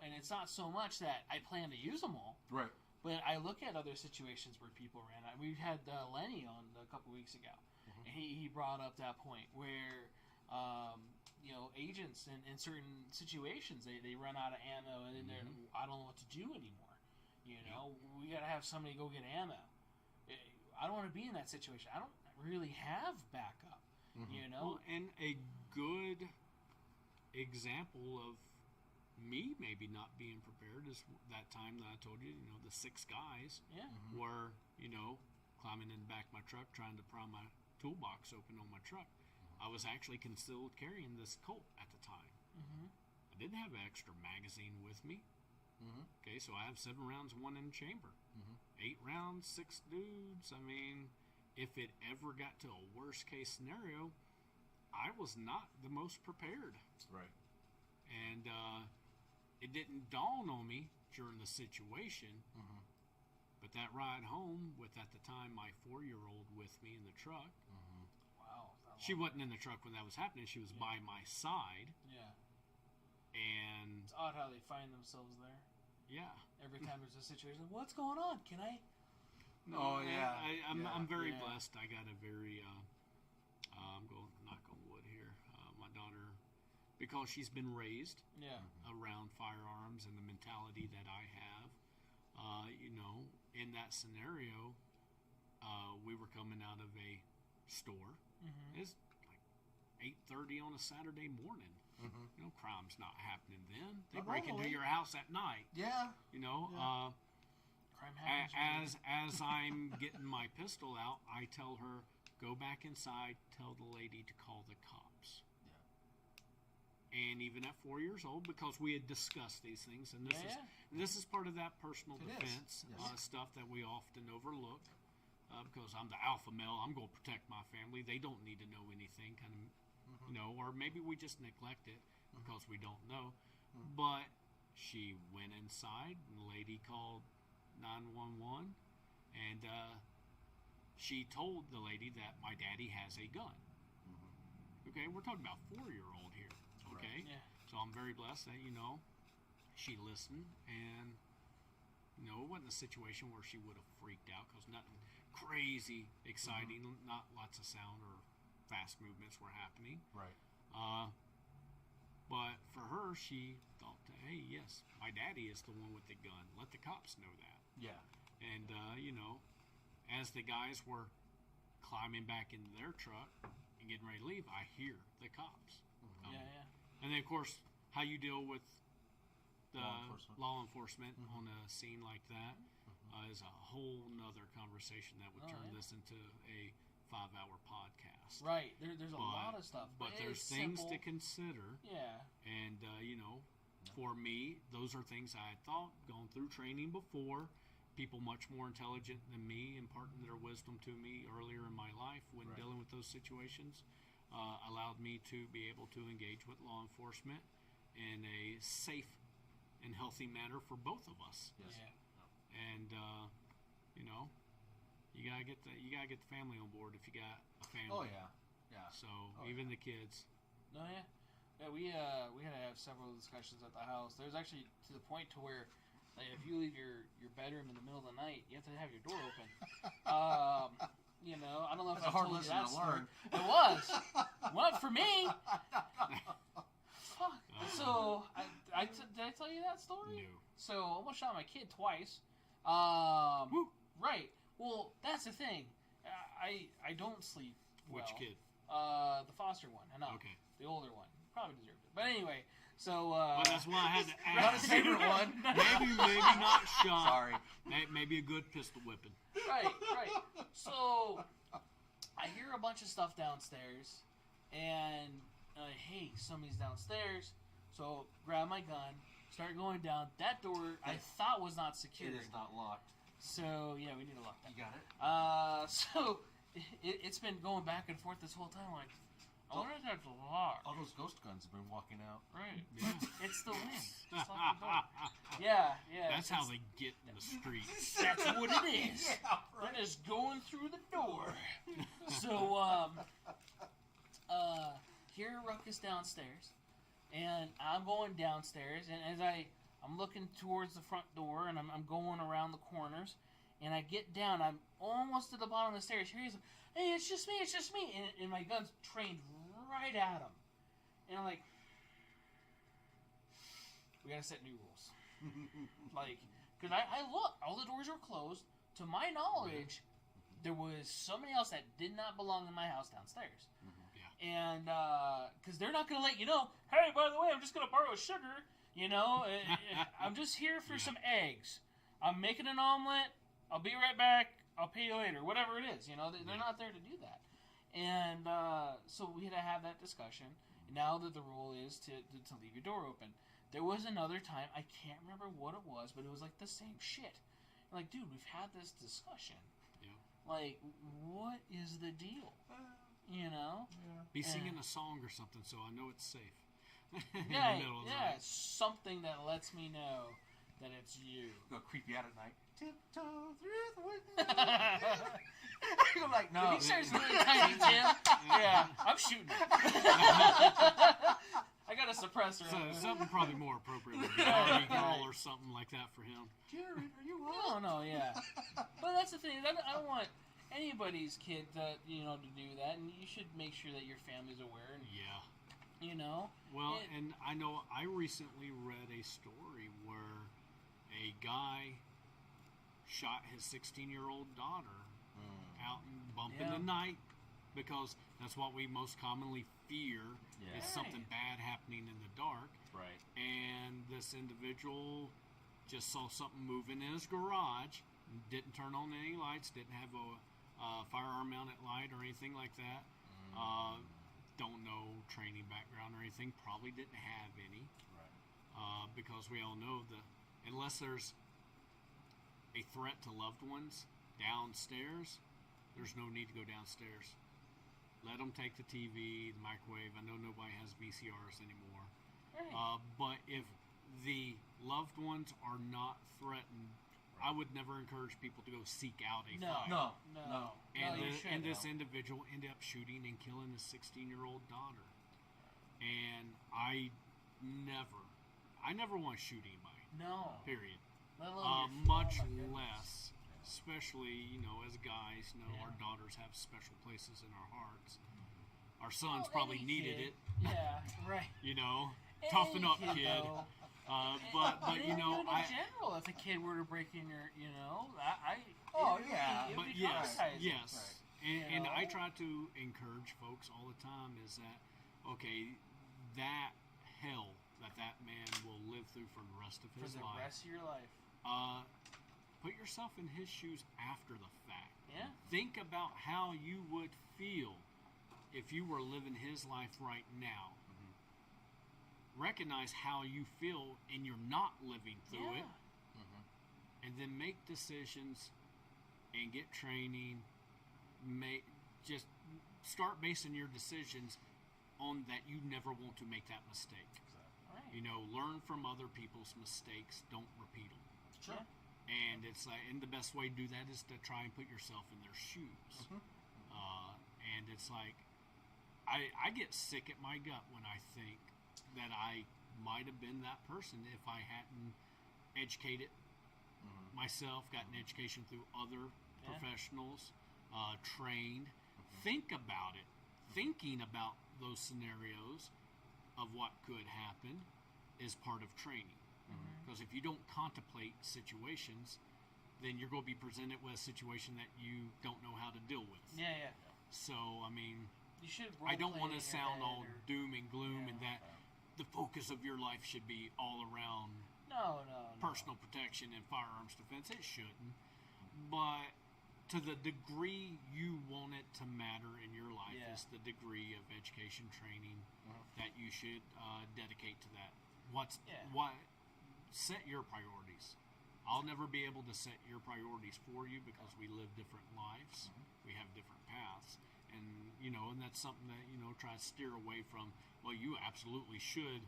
And it's not so much that I plan to use them all. Right. But I look at other situations where people ran out. We had Lenny on a couple weeks ago, and he brought up that point where, agents in certain situations, they run out of ammo, and then I don't know what to do anymore. We got to have somebody go get ammo. I don't want to be in that situation. I don't really have backup. Well, and a good example of me maybe not being prepared is that time that I told you, the 6 guys were, climbing in the back of my truck trying to pry my toolbox open on my truck. I was actually concealed carrying this Colt at the time. I didn't have an extra magazine with me. Okay, so I have 7 rounds, 1 in the chamber. 8 rounds, 6 dudes. I mean, if it ever got to a worst case scenario, I was not the most prepared. Right. And it didn't dawn on me during the situation, but that ride home with, at the time, my 4-year-old with me in the truck. Wow. She wasn't in the truck when that was happening. She was by my side. Yeah. And it's odd how they find themselves there. Yeah. Every time there's a situation, what's going on? Can I? No, yeah. I'm very blessed. I got a very, I'm going knock on wood here. My daughter because she's been raised Yeah. around firearms and the mentality that I have. In that scenario, we were coming out of a store. It's like 8:30 on a Saturday morning. Crime's not happening then. They break into your house at night. Yeah. Crime happens. As I'm getting my pistol out, I tell her, go back inside, tell the lady to call the cops. And even at 4 years old, because we had discussed these things, and this is part of that personal defense stuff that we often overlook, because I'm the alpha male. I'm going to protect my family. They don't need to know anything, or maybe we just neglect it because we don't know. But she went inside, and the lady called 911, and she told the lady that my daddy has a gun. Okay, we're talking about 4-year-old here. Okay, so I'm very blessed that she listened, and it wasn't a situation where she would have freaked out, because nothing crazy exciting, not lots of sound or fast movements were happening. Right. But for her, she thought, hey, yes, my daddy is the one with the gun. Let the cops know that. Yeah. And as the guys were climbing back into their truck and getting ready to leave, I hear the cops. And then, of course, how you deal with the law enforcement on a scene like that is a whole nother conversation that would turn this into a 5-hour podcast. Right. There's a lot of stuff. But there's things to consider. Yeah. And, for me, those are things I had thought, gone through training before. People much more intelligent than me imparting their wisdom to me earlier in my life when dealing with those situations. Allowed me to be able to engage with law enforcement in a safe and healthy manner for both of us. Yes. Yeah. And you gotta get the family on board if you got a family. Oh yeah. Yeah. So even the kids. No, yeah. We had to have several discussions at the house. There's actually to the point to where, like, if you leave your bedroom in the middle of the night, you have to have your door open. I don't know if That's a I hard told you lesson that to story. learn. It was. Not for me. Fuck. So, did I tell you that story? No. So, I almost shot my kid twice. Right. Well, that's the thing. I don't sleep well. Which kid? The foster one. I know. Okay. The older one. Probably deserved it. But anyway, so... well, that's why I had to Not ask. his favorite one. Maybe not shot. Sorry. Maybe a good pistol whipping. Right. So, I hear a bunch of stuff downstairs, and hey, somebody's downstairs. So, grab my gun, start going down. That door I thought was not secured. It is not locked. So, yeah, we need to lock that. You got it? So, it's been going back and forth this whole time, like, I wonder if that's locked. All those ghost guns have been walking out. Right. It's the wind. Just lock the door. Yeah. That's how they get in the street. That's what it is. Yeah, right. They're just going through the door. So, hear a ruckus downstairs, and I'm going downstairs, and as I'm looking towards the front door, and I'm going around the corners, and I get down, I'm almost at the bottom of the stairs. Here he's like, hey, it's just me, and my gun's trained right at him. And I'm like, we gotta set new rules. Like, because I look, all the doors were closed. To my knowledge, there was somebody else that did not belong in my house downstairs. And, because they're not gonna let you know, hey, by the way, I'm just gonna borrow sugar, I'm just here for some eggs. I'm making an omelet, I'll be right back, I'll pay you later, whatever it is, they're not there to do that. And so we had to have that discussion. Now that the rule is to leave your door open. There was another time, I can't remember what it was, but it was like the same shit. Like, dude, we've had this discussion. Yeah. Like, what is the deal? Be singing a song or something so I know it's safe. Yeah, something that lets me know that it's you. Go creep you out at night. Tiptoe through the window. I'm like, no. If he starts really tiny, Tim, yeah, I'm shooting it. I got a suppressor. So something probably more appropriate would be Barbie Girl or something like that for him. Jared, are you on? No, yeah. But that's the thing. I don't want anybody's kid to do that, and you should make sure that your family's aware. And Yeah. You know. Well, and I know I recently read a story where a guy shot his 16-year-old daughter out and bump in the night, because that's what we most commonly fear is something bad happening in the dark. Right. And this individual just saw something moving in his garage, didn't turn on any lights, didn't have a firearm mounted light or anything like that. Don't know training background or anything, probably didn't have any. Right. Because we all know unless there's a threat to loved ones downstairs, there's no need to go downstairs. Let them take the TV, the microwave. I know nobody has VCRs anymore. Right. But if the loved ones are not threatened, I would never encourage people to go seek out a fire. No. And this individual ended up shooting and killing his 16-year-old daughter. And I never want to shoot anybody. No. Period. Let alone Much oh my goodness. less, especially, as guys, our daughters have special places in our hearts. Our sons probably any needed kid. it. Yeah, right. Toughen up, Any kid. though. But in general, if a kid were to break in your, it would be yes, traumatizing. and I try to encourage folks all the time is that, okay, that hell that man will live through for the rest of his life. For the rest of your life. Put yourself in his shoes after the fact. Yeah. Think about how you would feel if you were living his life right now. Recognize how you feel and you're not living through it, and then make decisions and get training. Just start basing your decisions on that. You never want to make that mistake. Right. Learn from other people's mistakes. Don't repeat them. Sure. And it's like, and the best way to do that is to try and put yourself in their shoes. And it's like, I get sick at my gut when I think that I might have been that person if I hadn't educated myself, gotten education through other professionals, trained. Think about it. Thinking about those scenarios of what could happen is part of training. Because if you don't contemplate situations, then you're going to be presented with a situation that you don't know how to deal with. Yeah. So, You should I don't want to role-play in your sound head all doom and gloom and that the focus of your life should be all around No. personal protection and firearms defense. It shouldn't. But to the degree you want it to matter in your life is the degree of education training that you should dedicate to that. Set your priorities. I'll never be able to set your priorities for you because we live different lives. We have different paths. And, and that's something that, try to steer away from. Well, you absolutely should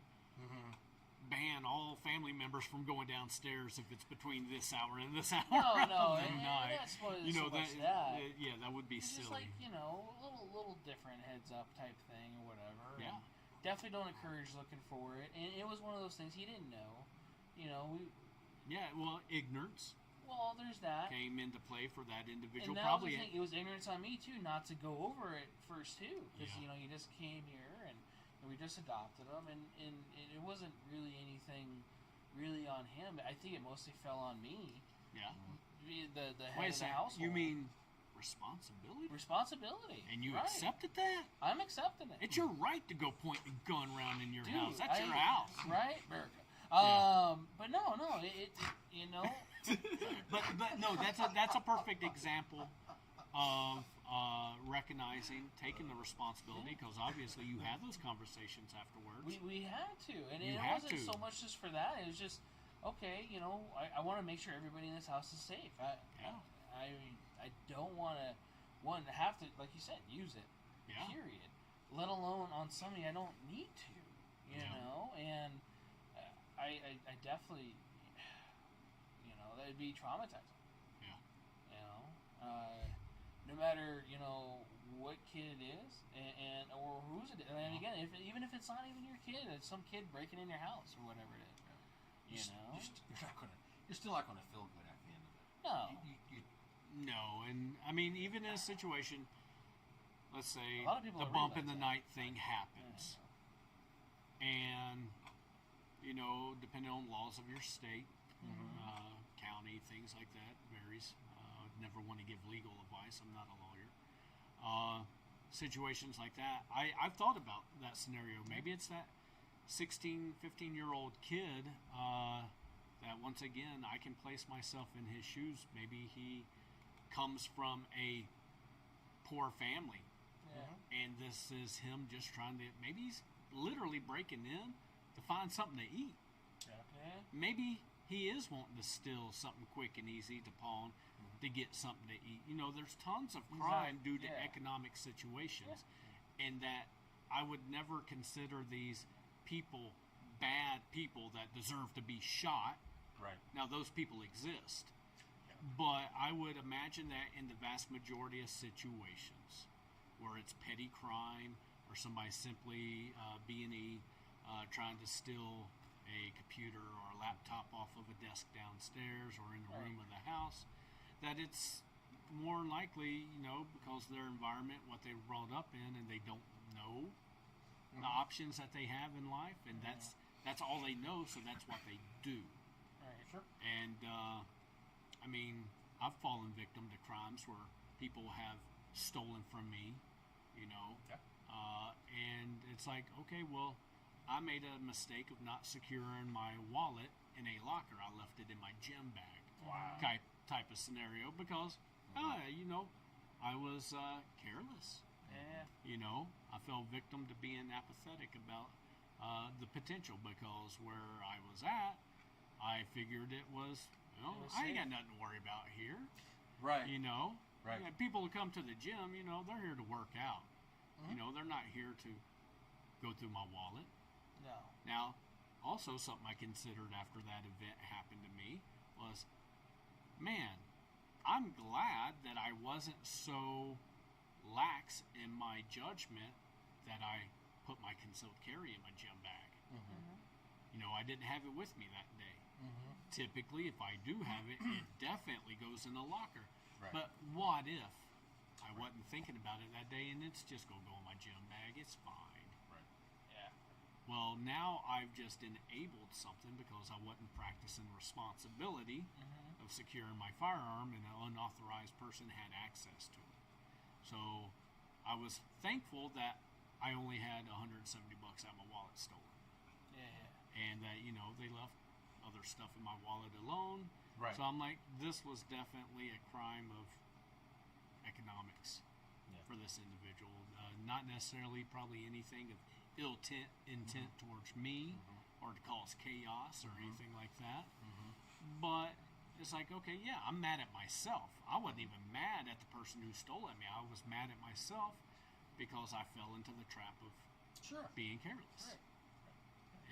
ban all family members from going downstairs if it's between this hour and this hour No, of the night. That's what that. Yeah, that would be It's silly. just like, a little different heads up type thing or whatever. Yeah. And definitely don't encourage looking for it. And it was one of those things he didn't know. Ignorance There's that. came into play for that individual. And that Probably was the thing. It was ignorance on me too, not to go over it first too, because you just came here and we just adopted him, and it wasn't really anything really on him. I think it mostly fell on me. Yeah. The head of the household. You mean responsibility? Responsibility. And you right. accepted that? I'm accepting it. It's your right to go point a gun around in your Dude, house. That's your house. Right? America. But no, but no, that's a perfect example of recognizing, taking the responsibility, because obviously you had those conversations afterwards. We had to, and it wasn't so much just for that. It was just, okay, I want to make sure everybody in this house is safe. I don't want to have to, like you said, use it. Yeah. Period. Let alone on something I don't need to. And I definitely, that'd be traumatizing. Yeah. No matter what kid it is, and or whose it is. And again, even if it's not even your kid, it's some kid breaking in your house or whatever it is. You're still not gonna feel good at the end of it. No. No, and even in a situation, let's say A lot of people the don't bump in realize the that. night thing happens. and depending on laws of your state, county, things like that varies. Never want to give legal advice. I'm not a lawyer. Situations like that, I've thought about that scenario. Maybe it's that 16, 15-year-old kid that, once again, I can place myself in his shoes. Maybe he comes from a poor family, and this is him just trying to, maybe he's literally breaking in to find something to eat. Maybe he is wanting to steal something quick and easy to pawn to get something to eat. There's tons of crime due to economic situations, and that I would never consider these people bad people that deserve to be shot. Right. Now, those people exist, but I would imagine that in the vast majority of situations where it's petty crime or somebody simply B&E trying to steal a computer or a laptop off of a desk downstairs or in the room of the house, that it's more likely, because their environment, what they were brought up in, and they don't know the options that they have in life, and that's all they know, so that's what they do. Right, sure. And I've fallen victim to crimes where people have stolen from me, and it's like, okay, well, I made a mistake of not securing my wallet in a locker. I left it in my gym bag. Wow. Type of scenario because, I was careless. Yeah. I fell victim to being apathetic about the potential, because where I was at, I figured it was, I ain't got nothing to worry about here. Right. Right. Yeah, people who come to the gym, they're here to work out. They're not here to go through my wallet. No. Now, also something I considered after that event happened to me was, man, I'm glad that I wasn't so lax in my judgment that I put my concealed carry in my gym bag. I didn't have it with me that day. Typically, if I do have it, it definitely goes in a locker. Right. But what if I wasn't thinking about it that day and it's just going to go in my gym bag? It's fine. Right. Yeah. Well, now I've just enabled something because I wasn't practicing responsibility of securing my firearm, and an unauthorized person had access to it. So I was thankful that I only had $170 out of my wallet stolen. Yeah. And that, they left other stuff in my wallet alone. Right. So I'm like, this was definitely a crime of economics for this individual. Not necessarily probably anything of ill intent towards me or to cause chaos or anything like that. But it's like, okay, yeah, I'm mad at myself. I wasn't even mad at the person who stole at me. I was mad at myself because I fell into the trap of being careless. Right.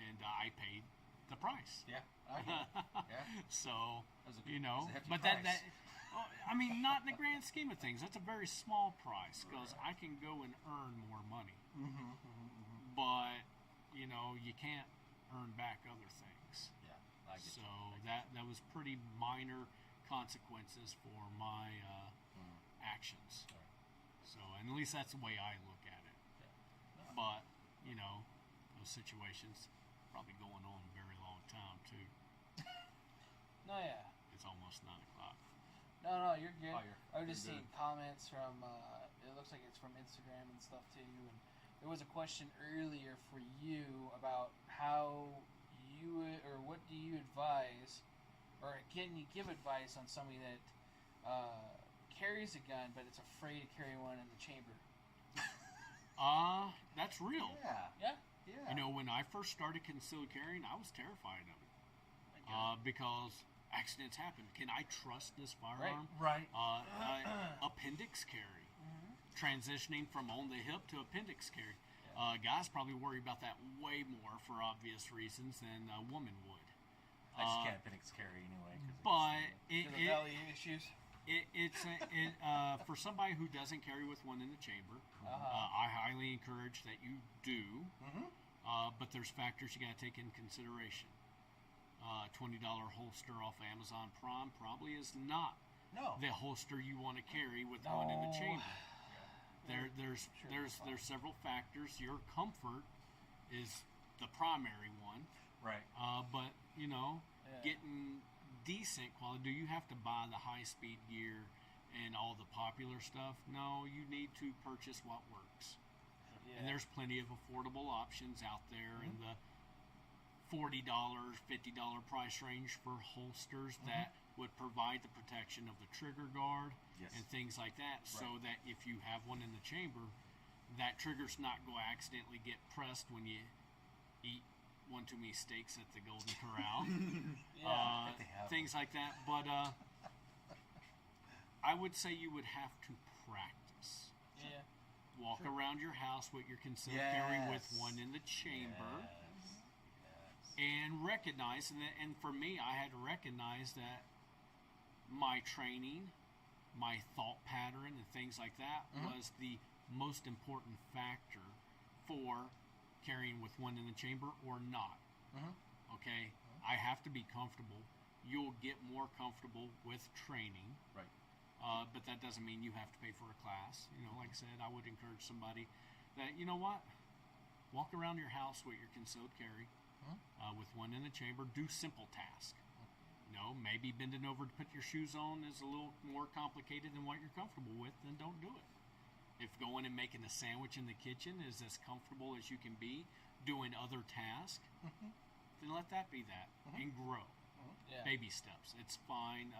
And I paid the price. Yeah. I get it. Yeah. So, That was a hefty but price. not in the grand scheme of things. That's a very small price because I can go and earn more money. But, you can't earn back other things. Yeah. I get So that was pretty minor consequences for my actions. Right. So, and at least that's the way I look at it. But, those situations probably going on a very long time too. No, yeah. It's almost 9 o'clock. No, you're good. Oh, I've just you're seen comments from, it looks like it's from Instagram and stuff too. And there was a question earlier for you about how you, or what do you advise, or can you give advice on somebody that carries a gun but it's afraid to carry one in the chamber? That's real. Yeah. Yeah? Yeah. When I first started concealed carrying, I was terrified of it. Because accidents happen. Can I trust this firearm? Right. Appendix carry. Transitioning from on the hip to appendix carry. Guys probably worry about that way more for obvious reasons than a woman would. I just can't appendix carry anyway. But The belly issues? it's for somebody who doesn't carry with one in the chamber, I highly encourage that you do. But there's factors you got to take in consideration. $20 holster off Amazon Prime probably is not the holster you want to carry with one in the chamber. There's several factors. Your comfort is the primary one. Right. But getting decent quality. Do you have to buy the high-speed gear and all the popular stuff? No, you need to purchase what works. Yeah. And there's plenty of affordable options out there in the $40, $50 price range for holsters that would provide the protection of the trigger guard and things like that, so that if you have one in the chamber, that trigger's not going to accidentally get pressed when you eat one too many steaks at the Golden Corral. Things like that. But I would say you would have to practice. Yeah. Walk around your house with your concealed carry with one in the chamber. And recognize, and for me, I had to recognize that my training, my thought pattern, and things like that was the most important factor for carrying with one in the chamber or not. Okay? I have to be comfortable. You'll get more comfortable with training. Right. But that doesn't mean you have to pay for a class. Like I said, I would encourage somebody that, you know what? Walk around your house with your concealed carry. With one in the chamber, do simple tasks. Maybe bending over to put your shoes on is a little more complicated than what you're comfortable with, then don't do it. If going and making a sandwich in the kitchen is as comfortable as you can be doing other tasks, then let that be that and grow. Yeah. Baby steps. It's fine.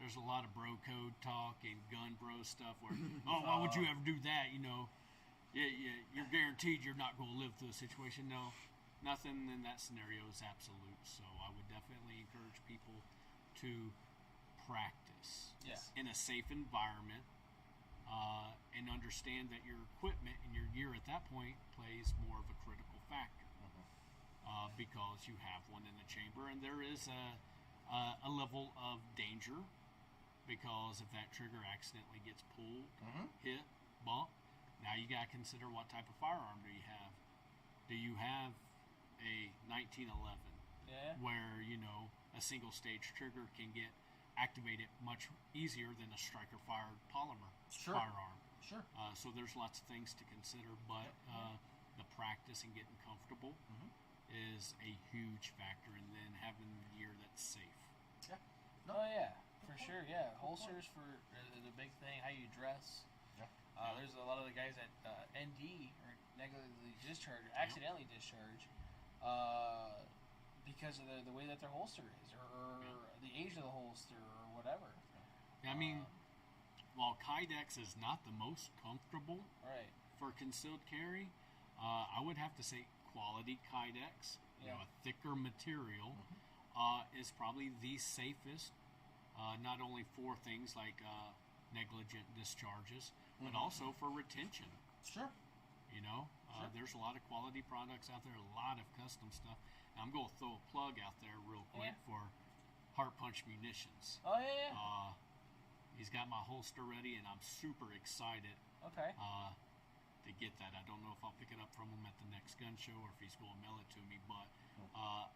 There's a lot of bro code talk and gun bro stuff where, why would you ever do that? You're guaranteed you're not going to live through a situation. No. Nothing in that scenario is absolute, so I would definitely encourage people to practice in a safe environment and understand that your equipment and your gear at that point plays more of a critical factor because you have one in the chamber, and there is a level of danger because if that trigger accidentally gets pulled, hit, bump, now you got to consider what type of firearm do you have. Do you have a 1911 where a single stage trigger can get activated much easier than a striker fired polymer firearm? So there's lots of things to consider, but the practice and getting comfortable is a huge factor, and then having gear that's safe. For sure. Holsters for the big thing, how you dress. There's a lot of the guys that ND or negligently discharge or accidentally discharge because of the way that their holster is or the age of the holster or whatever. I mean, while Kydex is not the most comfortable for concealed carry, I would have to say quality Kydex, a thicker material, is probably the safest, not only for things like negligent discharges, but also for retention. There's a lot of quality products out there, a lot of custom stuff. And I'm going to throw a plug out there real quick for Heart Punch Munitions. He's got my holster ready, and I'm super excited to get that. I don't know if I'll pick it up from him at the next gun show or if he's going to mail it to me, but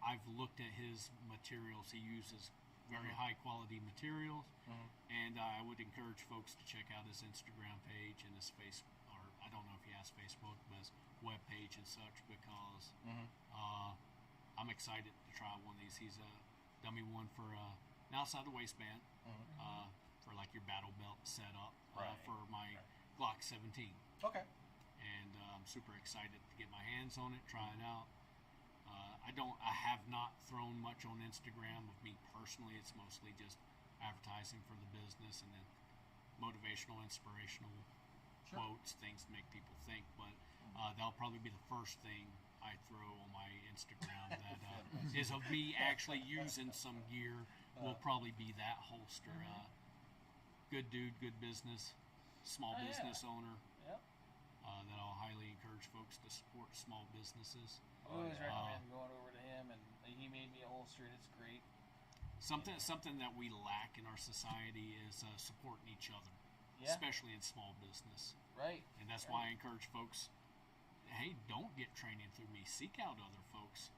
I've looked at his materials. He uses very high quality materials, and I would encourage folks to check out his Instagram page and his Facebook, or I don't know if he has Facebook, but his web page and such, because I'm excited to try one of these. He's a dummy one for an outside the waistband for like your battle belt setup for my Glock 17. And I'm super excited to get my hands on it, try it out. I have not thrown much on Instagram of me personally. It's mostly just advertising for the business and then motivational, inspirational quotes, things to make people think. But that'll probably be the first thing I throw on my Instagram that is of me actually using some gear. Will probably be that holster. Good dude, good business, small business owner. That I'll highly encourage folks to support small businesses. I always recommend going over to him, and he made me a holster, and it's great. Something that we lack in our society is supporting each other, especially in small business. And that's why I encourage folks, hey, don't get training through me. Seek out other folks,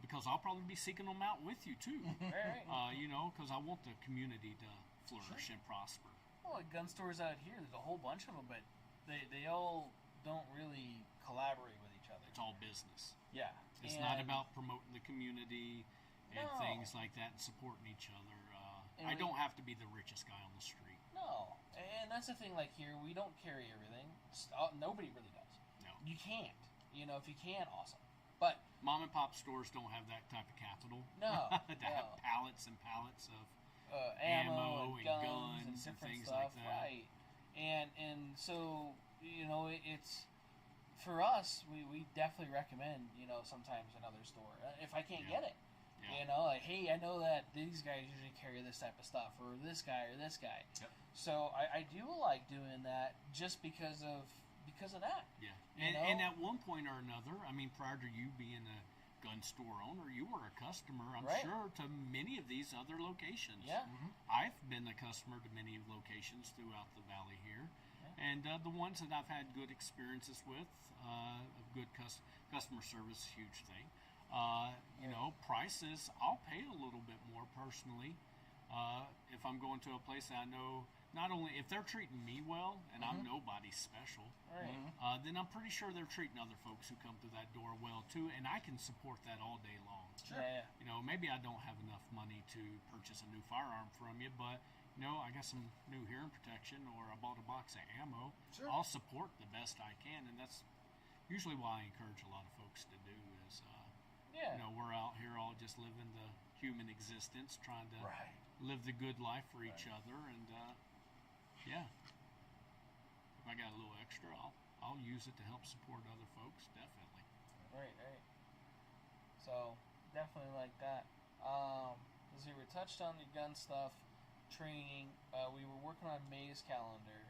because I'll probably be seeking them out with you too. Because I want the community to flourish and prosper. Well, like gun stores out here, there's a whole bunch of them, but they all don't really collaborate with each other. It's all business. Yeah. It's not about promoting the community and No. things like that and supporting each other. And I don't have to be the richest guy on the street. No. And that's the thing, like here, we don't carry everything. Nobody really does. No. You can't. You know, if you can, awesome. But Mom and pop stores don't have that type of capital. No, to have pallets and pallets of ammo and guns and different things stuff, like that. right? And so you know, it's for us. We definitely recommend, you know, sometimes another store if I can't get it. Yeah. You know, like, hey, I know that these guys usually carry this type of stuff, or this guy or this guy. Yep. So I do like doing that just because of that. Yeah. You know? And at one point or another, I mean, prior to you being a gun store owner, you were a customer, I'm Right. sure, to many of these other locations. Yeah. I've been a customer to many locations throughout the valley here. Yeah. And the ones that I've had good experiences with, good customer service, huge thing. You know, prices, I'll pay a little bit more personally if I'm going to a place that I know, not only if they're treating me well and I'm nobody special, Right. then I'm pretty sure they're treating other folks who come through that door well too, and I can support that all day long. Sure. Yeah. You know, maybe I don't have enough money to purchase a new firearm from you, but you know, I got some new hearing protection, or I bought a box of ammo. Sure. I'll support the best I can, and that's usually what I encourage a lot of folks to do. Is Yeah. you know, we're out here all just living the human existence, trying to Right. live the good life for each other, and yeah, if I got a little extra, I'll use it to help support other folks. Definitely. Right. So definitely like that. As we were touched on the gun stuff, training. We were working on May's calendar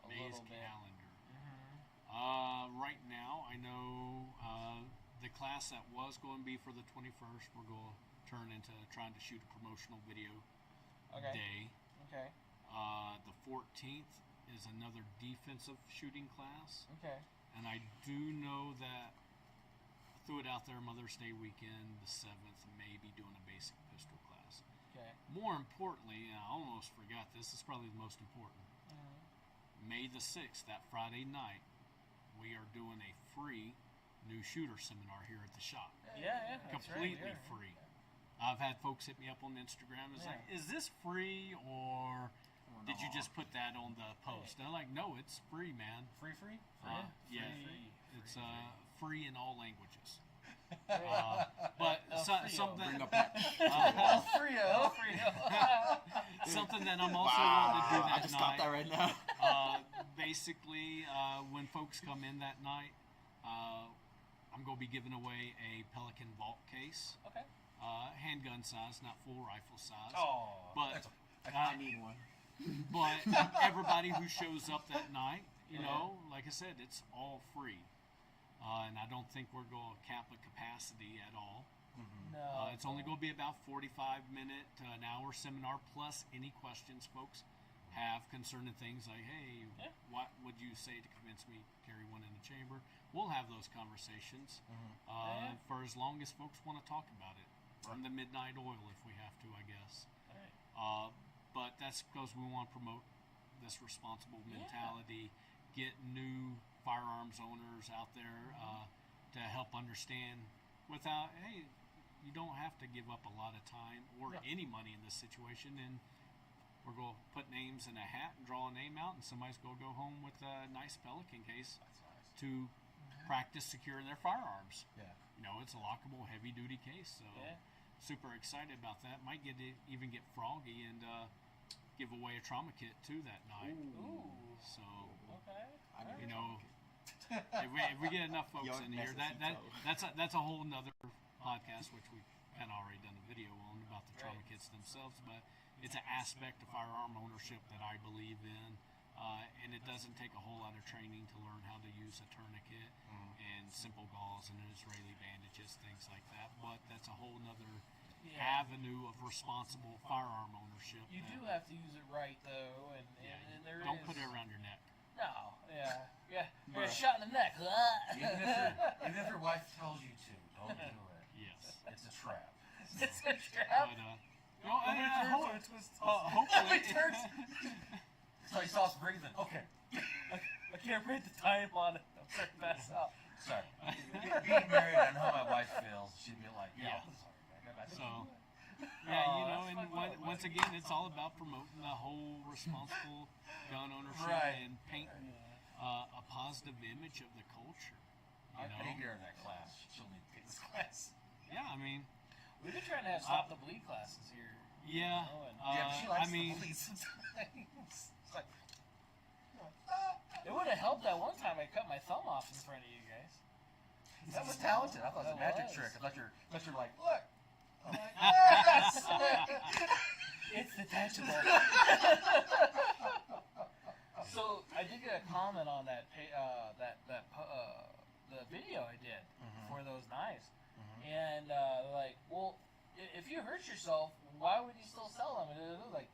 a May's little bit. calendar. Mm-hmm. Right now, I know the class that was going to be for the 21st, we're going to turn into trying to shoot a promotional video Okay. day. Okay. The 14th is another defensive shooting class. Okay. And I do know that I threw it out there Mother's Day weekend, the 7th, maybe doing a basic pistol class. Okay. More importantly, and I almost forgot this, is probably the most important. May the 6th, that Friday night, we are doing a free new shooter seminar here at the shop. Yeah. That's Completely right, yeah. free. I've had folks hit me up on Instagram. It's like, is this free, or did you just put that on the post? And I'm like, no, it's free, man. Free. Yeah, Free. it's free in all languages. Right. But Frio. something, Bring up that. Frio. something that I'm also wanting to do I that just night. got that right now. Basically, when folks come in that night, I'm going to be giving away a Pelican Vault case. Okay. Handgun size, not full rifle size. Oh. But I need one. but everybody who shows up that night, you know, like I said, it's all free. And I don't think we're going to cap a capacity at all. No. It's only going to be about 45-minute to an hour seminar, plus any questions folks have concerning things like, hey, what would you say to convince me to carry one in the chamber? We'll have those conversations for as long as folks want to talk about it. From the midnight oil if we have to, I guess. Right. But that's because we want to promote this responsible mentality, get new firearms owners out there to help understand without, hey, you don't have to give up a lot of time or any money in this situation, and we're going to put names in a hat and draw a name out, and somebody's going to go home with a nice Pelican case to practice securing their firearms. Yeah. You know, it's a lockable heavy-duty case, so super excited about that. Might even get froggy and give away a trauma kit too that night. Ooh. So, Okay. you know, if we get enough folks in here, that's a whole nother podcast, which we've kind of already done a video on about the trauma kits themselves. But it's an aspect of firearm ownership that I believe in, and it doesn't take a whole lot of training to learn how to use a tourniquet and simple gauze and Israeli bandages, things like that. But that's a whole nother avenue of responsible firearm ownership. You do have to use it right, though, and there Don't is... put it around your neck. No, yeah. You're shot in the neck. Even if your wife tells you to, don't do it. Yes. It's a trap. It's a trap. But, Hopefully. So he starts breathing. Okay. I can't read the time on it. I'm starting to pass out. Sorry. being married, I know how my wife feels. She'd be like, yeah. So, yeah, and once again, it's all about promoting the whole responsible gun ownership and painting a positive image of the culture. I think you're in that class. She'll need to take this class. Yeah, I mean, we've been trying to have stop the bleed classes here. Yeah, but she likes the bleed sometimes. It's like, it would have helped that one time I cut my thumb off in front of you guys. that was talented. I thought it was a magic trick. I thought you're like, look. I'm like, yes! It's detachable. So I did get a comment on that the video I did for those knives, and like, well, if you hurt yourself, why would you still sell them? And it was like,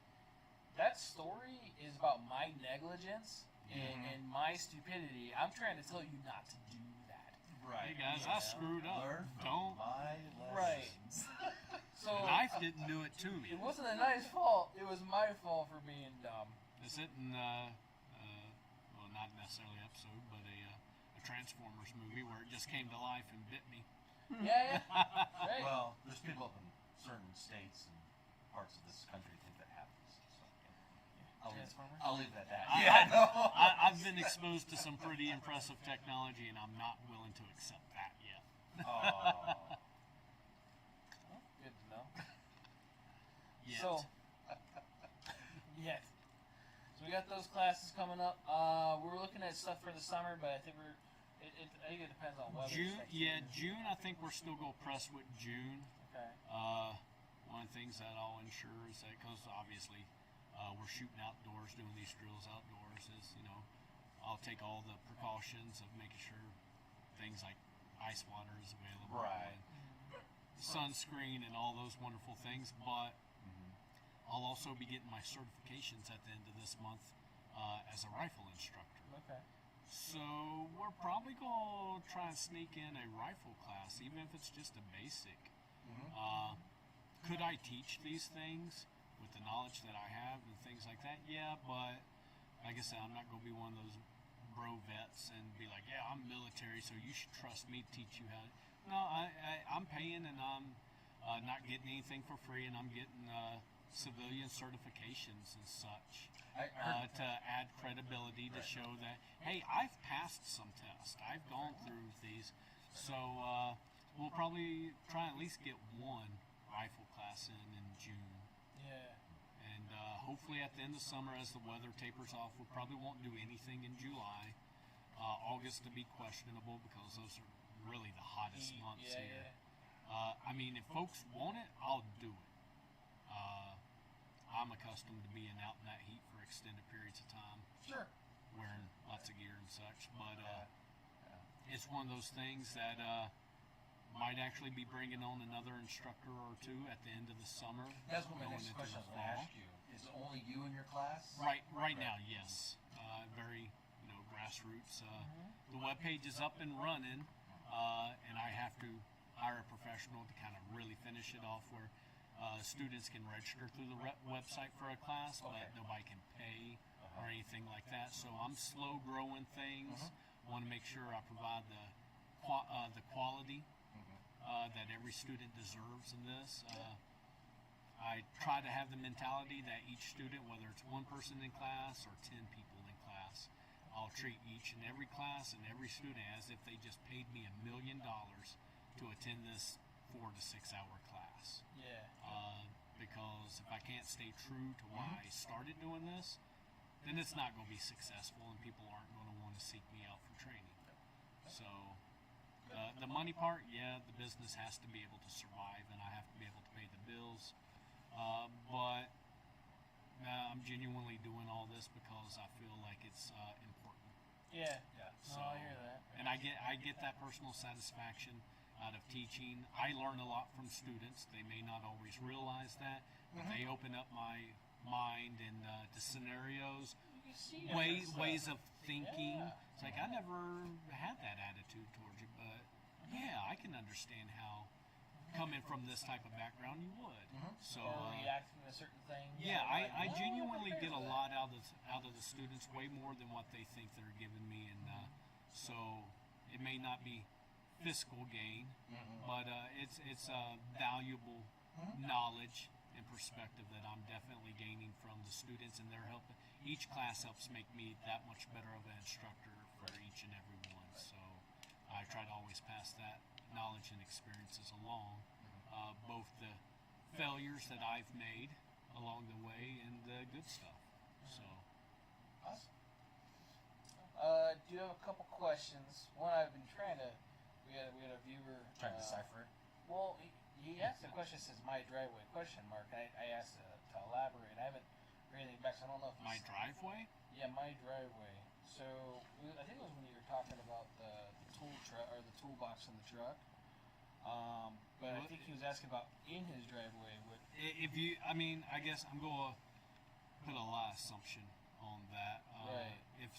that story is about my negligence and my stupidity. I'm trying to tell you not to do that. Right. Hey guys, I screwed up. Don't. My Right. So The knife didn't do it to me. it wasn't a knife's fault. It was my fault for being dumb. Is it in, well, not necessarily episode, but a Transformers movie where it just came to life and bit me. Yeah. Right. Well, there's people in certain states and parts of this country think that happens. So, Transformers? I'll leave it at that. I've been exposed to some pretty impressive technology, and I'm not willing to accept that yet. Oh. Good to know. Yet. So, yes. So we got those classes coming up. We're looking at stuff for the summer, but I think I think it depends on weather. June. I think we're still going to press with June. Okay. One of the things that I'll ensure is that, because obviously we're shooting outdoors, doing these drills outdoors, is, I'll take all the precautions of making sure things like ice water is available. Right. And sunscreen and all those wonderful things, but I'll also be getting my certifications at the end of this month as a rifle instructor. Okay. So we're probably going to try and sneak in a rifle class, even if it's just a basic. Could I teach these things with the knowledge that I have and things like that? Yeah, but like I said, I'm not going to be one of those bro vets and be like, yeah, I'm military, so you should trust me to teach you how to. No, I'm paying, and I'm not getting anything for free, and I'm getting civilian certifications and such to add credibility to show that, hey, I've passed some tests. I've gone through these. So we'll probably try and at least get one rifle class in June. Yeah. And hopefully at the end of summer, as the weather tapers off, we probably won't do anything in July. August to be questionable, because those are really the hottest months here. I mean, if folks want it, I'll do it. I'm accustomed to being out in that heat for extended periods of time. Sure. Wearing lots of gear and such. But it's one of those things that might actually be bringing on another instructor or two at the end of the summer. That's what my going next into question I the was going to fall. ask you. Is it only you in your class? Right now, yes. Very, grassroots. The webpage is up and running, and I have to hire a professional to kind of really finish it off, where students can register through the website for a class, but nobody can pay or anything like that. So I'm slow growing things. Want to make sure I provide the quality that every student deserves in this. I try to have the mentality that each student, whether it's one person in class or 10 people in class, I'll treat each and every class and every student as if they just paid me $1 million to attend this 4 to 6 hour class. Yeah. Because if I can't stay true to why I started doing this, then it's not going to be successful, and people aren't going to want to seek me out for training. So the money part, the business has to be able to survive, and I have to be able to pay the bills. But I'm genuinely doing all this because I feel like it's important. Yeah. So, I hear that. And I get that personal satisfaction out of teaching. I learn a lot from students. They may not always realize that, but they open up my mind and to scenarios, ways of thinking. Yeah. It's like, I never had that attitude towards you, but I can understand how, coming from this type of background, you would. So Or reacting to certain things. I genuinely get a lot out of the students, way more than what they think they're giving me, and so it may not be fiscal gain, but it's valuable knowledge and perspective that I'm definitely gaining from the students, and they're helping. Each class helps make me that much better of an instructor for each and every one. So I try to always pass that knowledge and experiences along, both the failures that I've made along the way and the good stuff. So. Awesome. Do you have a couple questions? One I've been trying to. We had a viewer Trying to decipher it. Well, he asked a question that says "my driveway?" question mark. I asked to elaborate. I haven't heard anything back, so I don't know if My driveway? Yeah, my driveway. So I think it was when you were talking about the tool truck or the toolbox in the truck. But I think he was asking about in his driveway. If you, I mean, I guess I'm going to put a lot of assumption on that. Right. If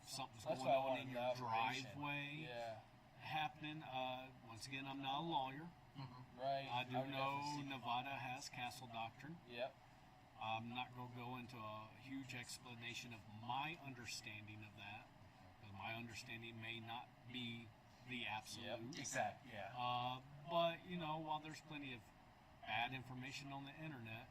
something's That's going why I on wanted in the your operation. driveway happening, once again, I'm not a lawyer. Right. I do would know definitely see- Nevada has castle doctrine. Yep. I'm not going to go into a huge explanation of my understanding of that, because my understanding may not be the absolute. Exactly. Yeah. But, you know, while there's plenty of bad information on the internet,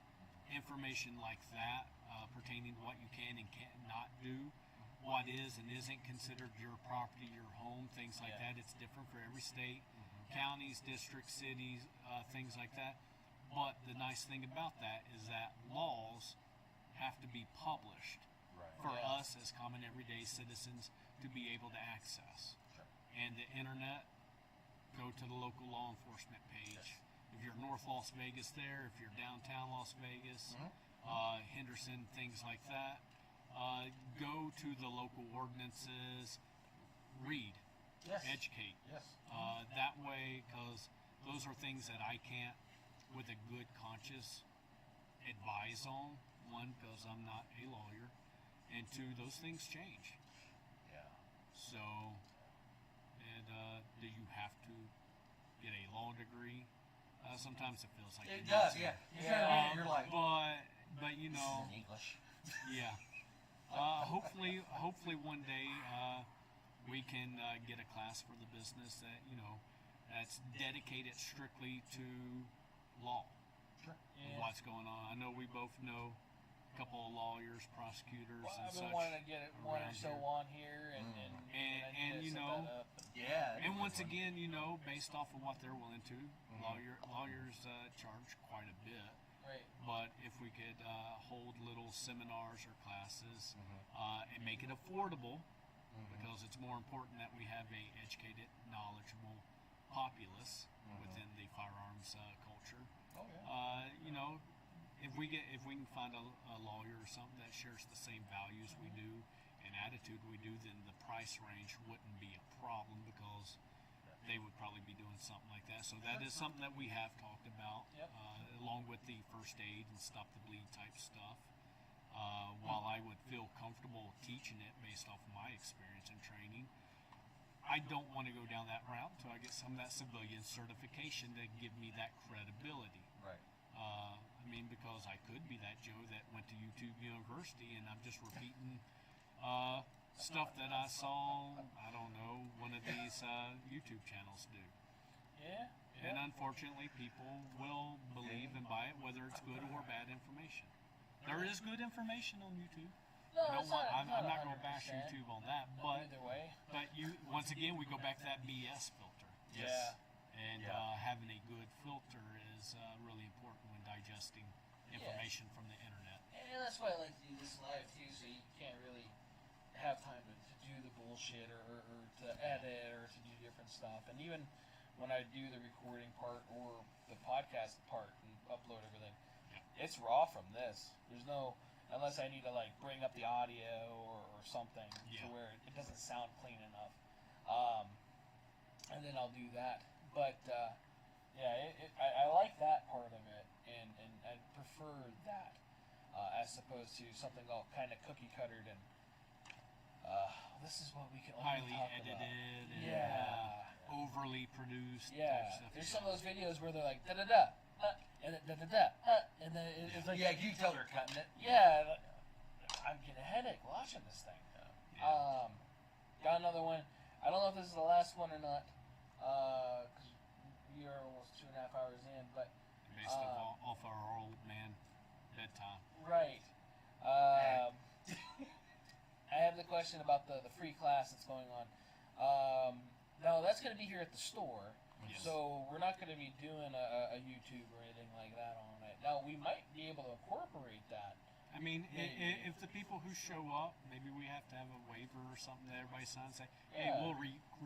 information like that pertaining to what you can and cannot do, what is and isn't considered your property, your home, things like that, it's different for every state, counties, districts, cities, things like that. But the nice thing about that is that laws have to be published for us as common everyday citizens to be able to access. And the internet, go to the local law enforcement page. If you're North Las Vegas there, if you're downtown Las Vegas, Henderson, things like that, go to the local ordinances, read, educate. That way, because those are things that I can't, with a good conscience, advise on. One, because I'm not a lawyer, and two, those things change. So, and do you have to get a law degree? Sometimes it feels like It you does. need to. Yeah. You're like. But you know, In English. yeah. Hopefully one day we can get a class for the business that that's dedicated strictly to law. Sure. What's going on? I know we both know a couple of lawyers, prosecutors, Well, and I've such. been wanting to get one or around so here. on here, and I need to set that up. Yeah. And once again, based off of what they're willing to, lawyers charge quite a bit. Right. But if we could hold little seminars or classes and make it affordable, because it's more important that we have a educated, knowledgeable populace within the firearms culture. Oh yeah. If we can find a lawyer or something that shares the same values we do and attitude we do, then the price range wouldn't be a problem, because they would probably be doing something like that. So that is something that we have talked about, along with the first aid and stop the bleed type stuff. While I would feel comfortable teaching it based off of my experience and training, I don't want to go down that route until I get some of that civilian certification to give me that credibility. Right. Because I could be that Joe that went to YouTube University and I'm just repeating stuff that I saw, I don't know, one of these YouTube channels do. Yeah. And unfortunately, people will believe and buy it, whether it's good or bad information. There is good information on YouTube. No, I'm not going to bash YouTube on that, but either way. once again, we go back to that BS filter. Yeah. And having a good filter is really important when digesting information from the internet. And that's why I like to do this live too, so you can't really have time to do the bullshit or to edit or to do different stuff. And even when I do the recording part or the podcast part and upload everything, it's raw from this. There's no, unless I need to like bring up the audio or something to where it doesn't sound clean enough. And then I'll do that. But I like that part of it, and I prefer that as opposed to something all kind of cookie cuttered and this is what we can only Highly talk edited about. and overly produced. Yeah, type stuff. there's some of those videos where they're like da da da, and then da da da, and then it's like Yeah, you can tell they're cutting it. yeah, I'm getting a headache watching this thing. Got another one. I don't know if this is the last one or not. because we are almost 2.5 hours in. But Based off our old man bedtime. right. I have the question about the free class that's going on. Now, that's going to be here at the store. Yes. So we're not going to be doing a YouTube or anything like that on it. Now, we might be able to incorporate that. I mean, if the people who show up, maybe we have to have a waiver or something that everybody signs, say, hey, Yeah. we'll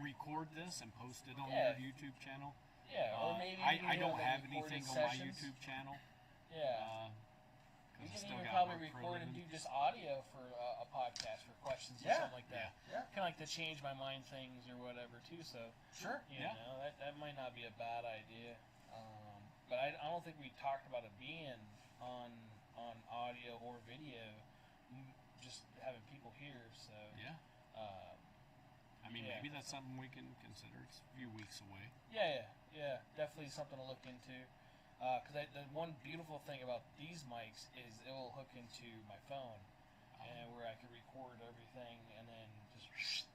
record this and post it on Yeah. your YouTube channel. Yeah, or maybe I you know, don't the have recorded anything on my sessions. YouTube channel. Yeah. 'Cause You I can still even got probably work for a record and do living. just audio for a podcast for questions or Yeah. something like that. Yeah. Kind of like the change my mind things or whatever too. So Sure. you Yeah. know that might not be a bad idea. But I don't think we talked about it being on audio or video. Just having people here. So Yeah. I mean, yeah. maybe that's something we can consider. It's a few weeks away. Yeah, definitely something to look into. Because the one beautiful thing about these mics is it will hook into my phone, and where I can record everything and then just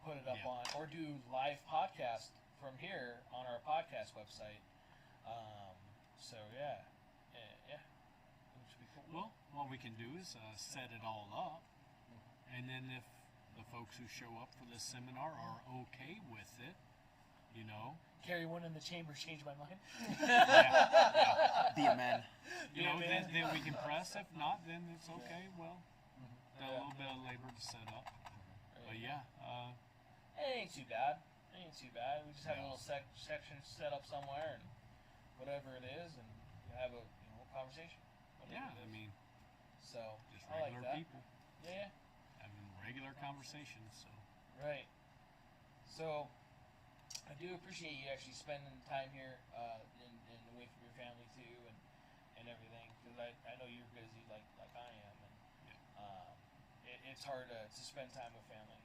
put it up Yeah. on, or do live podcast from here on our podcast website. So yeah, which would be cool. Well, what we can do is set it all up, and then if the folks who show up for this seminar are okay with it, you know, Carry one in the chamber, change my mind. Be a man. you know, then we can press. If not, then it's okay. Well, a Yeah. little bit of labor to set up, but yeah, It ain't too bad. We just have a No. little section set up somewhere, and whatever it is, and you have a conversation. whatever yeah. it I is. mean, So just I like regular that. people Yeah, having regular conversations. So right. So I do appreciate you actually spending time here and away from your family too, and everything. Because I know you're busy like I am, and it's hard to spend time with family.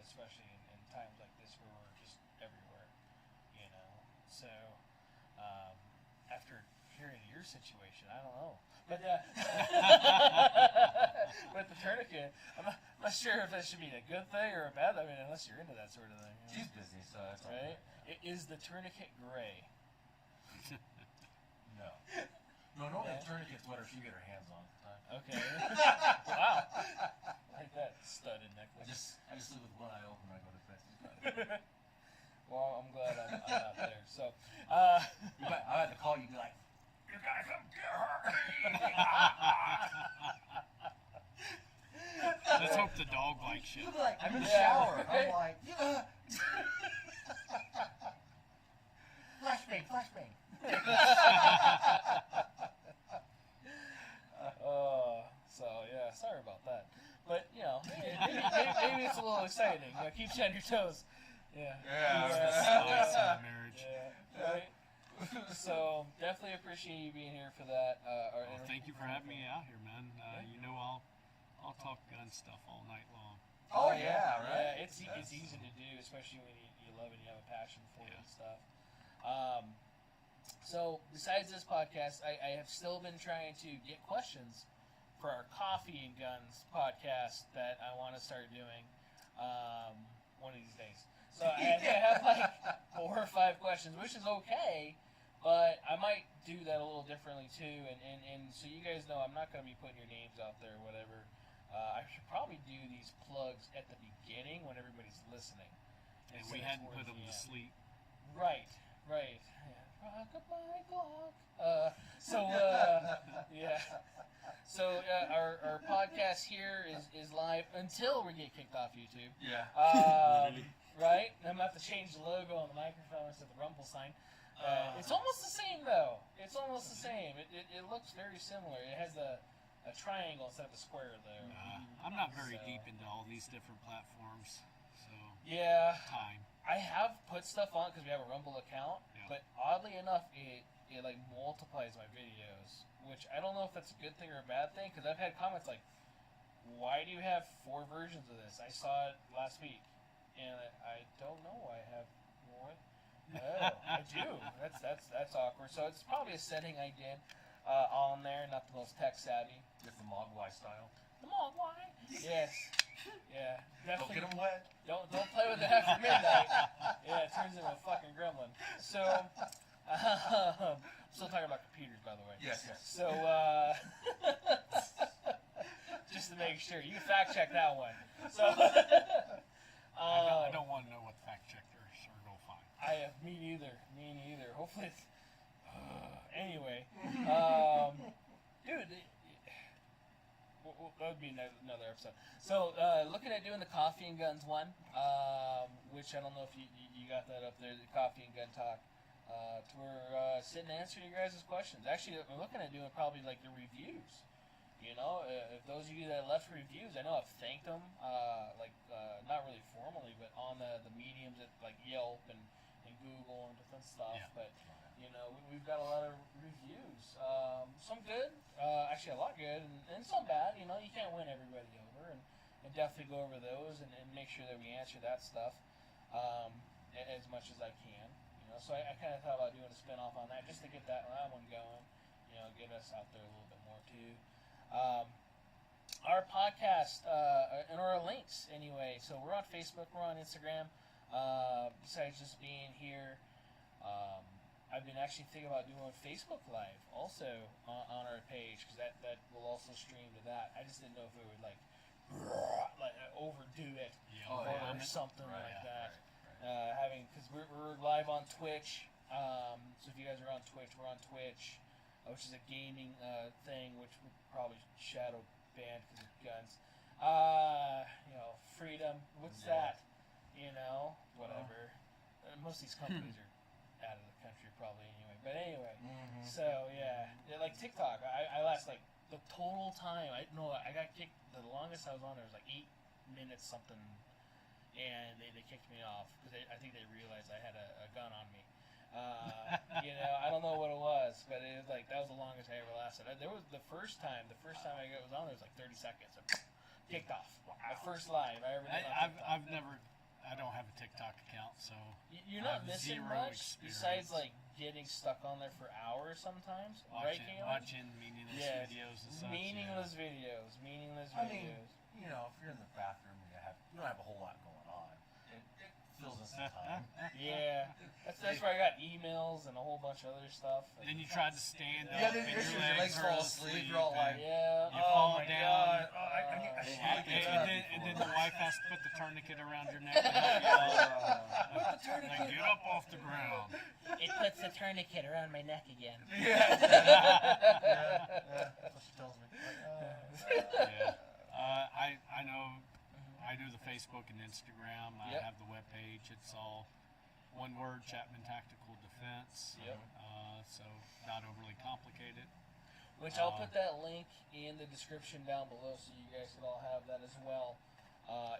Especially in times like this where we're just everywhere. So after hearing your situation, I don't know. But with the tourniquet, I'm not sure if that should be a good thing or a bad thing. I mean, unless you're into that sort of thing. She's busy, so that's all Right? Is the tourniquet gray? No. No, the tourniquet's what she get her hands on. Okay. Wow. Like that studded I necklace. just sleep with one eye open when I go to bed. Well, I'm glad I'm not there. So, I had to call you and be like, you gotta come get her. let's hope the dog likes shit. You'll be like, I'm in the Yeah. shower. I'm like, yeah. Flashbang. So yeah, sorry about that. But maybe it's a little exciting. Keeps you on your toes. Yeah. Spice in the marriage. Yeah. Right. So definitely appreciate you being here for that. Well, thank you for having me out here, man. You know, I'll talk gun stuff all night long. Oh, yeah, right? Yeah, it's easy to do, especially when you love it and you have a passion for it Yeah. and stuff. So besides this podcast, I have still been trying to get questions for our Coffee and Guns podcast that I want to start doing one of these days. So I have like 4 or 5 questions, which is okay, but I might do that a little differently too. And so you guys know I'm not going to be putting your names out there or whatever. I should probably do these plugs at the beginning when everybody's listening. And instead we of hadn't towards put them the to end. sleep. Right. Yeah. Rock-a-bye clock. Yeah. So our podcast here is live until we get kicked off YouTube. Yeah. Right? I'm gonna have to change the logo on the microphone instead of the rumble sign. It's almost the same though. It's almost the same. It looks very similar. It has a triangle instead of a square though. I'm not very So- deep into all these different platforms, so Yeah. time. I have put stuff on because we have a Rumble account, Yeah. but oddly enough, it like multiplies my videos, which I don't know if that's a good thing or a bad thing. Because I've had comments like, "Why do you have 4 versions of this?" I saw it last week, and I don't know. I have what? Oh, I do. That's awkward. So it's probably a setting I did on there. Not the most tech savvy. It's the Mogwai style. Come on, why? Yes. Yeah, Don't definitely. get them wet. Don't play with it after midnight. Yeah, it turns into a fucking gremlin. So, still talking about computers, by the way. Yes. So, just to make sure, you can fact check that one. So, I don't want to know what fact checkers are going to find. Me neither. Hopefully, it's, anyway, dude. That would be another episode. So, looking at doing the Coffee and Guns one, which I don't know if you got that up there, the Coffee and Gun Talk, to where sit and answer your guys' questions. Actually, we're looking at doing probably like the reviews. You know, if those of you that left reviews, I know I've thanked them, not really formally, but on the mediums at like Yelp and Google and different stuff. Yeah. But you know, we've got a lot of reviews. Some good, actually a lot good, and some bad. You know, you can't win everybody over, and definitely go over those and make sure that we answer that stuff as much as I can. You know, so I kind of thought about doing a spin-off on that just to get that one going. You know, get us out there a little bit more too. Our podcast and our links anyway. So we're on Facebook, we're on Instagram. Besides just being here, I've been actually thinking about doing Facebook Live also on our page because that will also stream to that. I just didn't know if it would like overdo it or something like that. Right. Because we're live on Twitch. So if you guys are on Twitch, we're on Twitch, which is a gaming thing, which would probably shadow ban because of guns. You know, freedom. What's that? You know, whatever. Most of these companies are out of the country probably anyway. But anyway, so yeah, like TikTok. I last like the total time. I got kicked. The longest I was on there was like 8 minutes something, and they kicked me off because I think they realized I had a gun on me. You know, I don't know what it was, but it was like that was the longest I ever lasted. There was the first time I was on there was like 30 seconds. Kicked off. My first live I ever did. I don't have a TikTok account, so you're not missing much besides like getting stuck on there for hours sometimes. Watching meaningless videos and such. Meaningless videos. I mean, you know, if you're in the bathroom and you don't have a whole lot going on, it fills in some time. Yeah, that's where I got emails and a whole bunch of other stuff. Then you tried to stand up. Yeah, then your legs fall asleep. You're all like, you fall down. And then the wife has to put the tourniquet around your neck to help you out. Like, get up off the ground. It puts the tourniquet around my neck again. Yeah. That's what she tells me. I know. I do the Facebook and Instagram. I have the webpage. It's all one word: Chapman Tactical Defense. Yep. So not overly complicated. Which I'll put that link in the description down below, so you guys can all have that as well.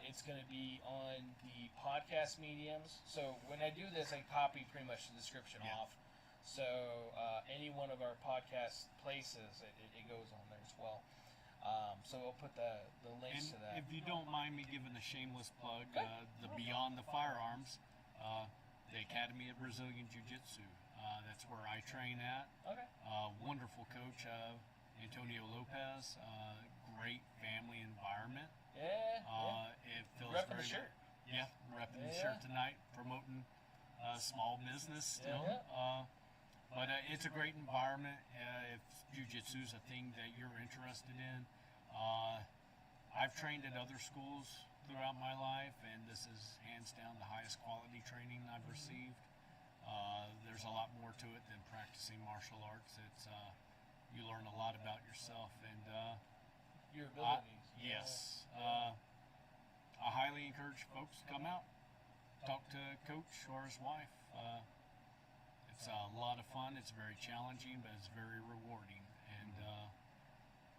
It's going to be on the podcast mediums. So when I do this, I copy pretty much the description off. So any one of our podcast places, it goes on there as well. So we'll put the links to that. If you don't mind me giving a shameless plug, the Beyond the Firearms, the Academy of Brazilian Jiu-Jitsu. That's where I train at. Okay. Wonderful coach, Antonio Lopez. Great family environment. Yeah. It feels Repping very the shirt. Yeah, repping the shirt tonight, promoting small business still. But it's a great environment. If jiu-jitsu is a thing that you're interested in, I've trained at other schools throughout my life, and this is hands down the highest quality training I've received. There's a lot more to it than practicing martial arts. It's you learn a lot about yourself and your abilities. Yes. I highly encourage folks to come out, talk to Coach or his wife. It's a lot of fun. It's very challenging, but it's very rewarding. And,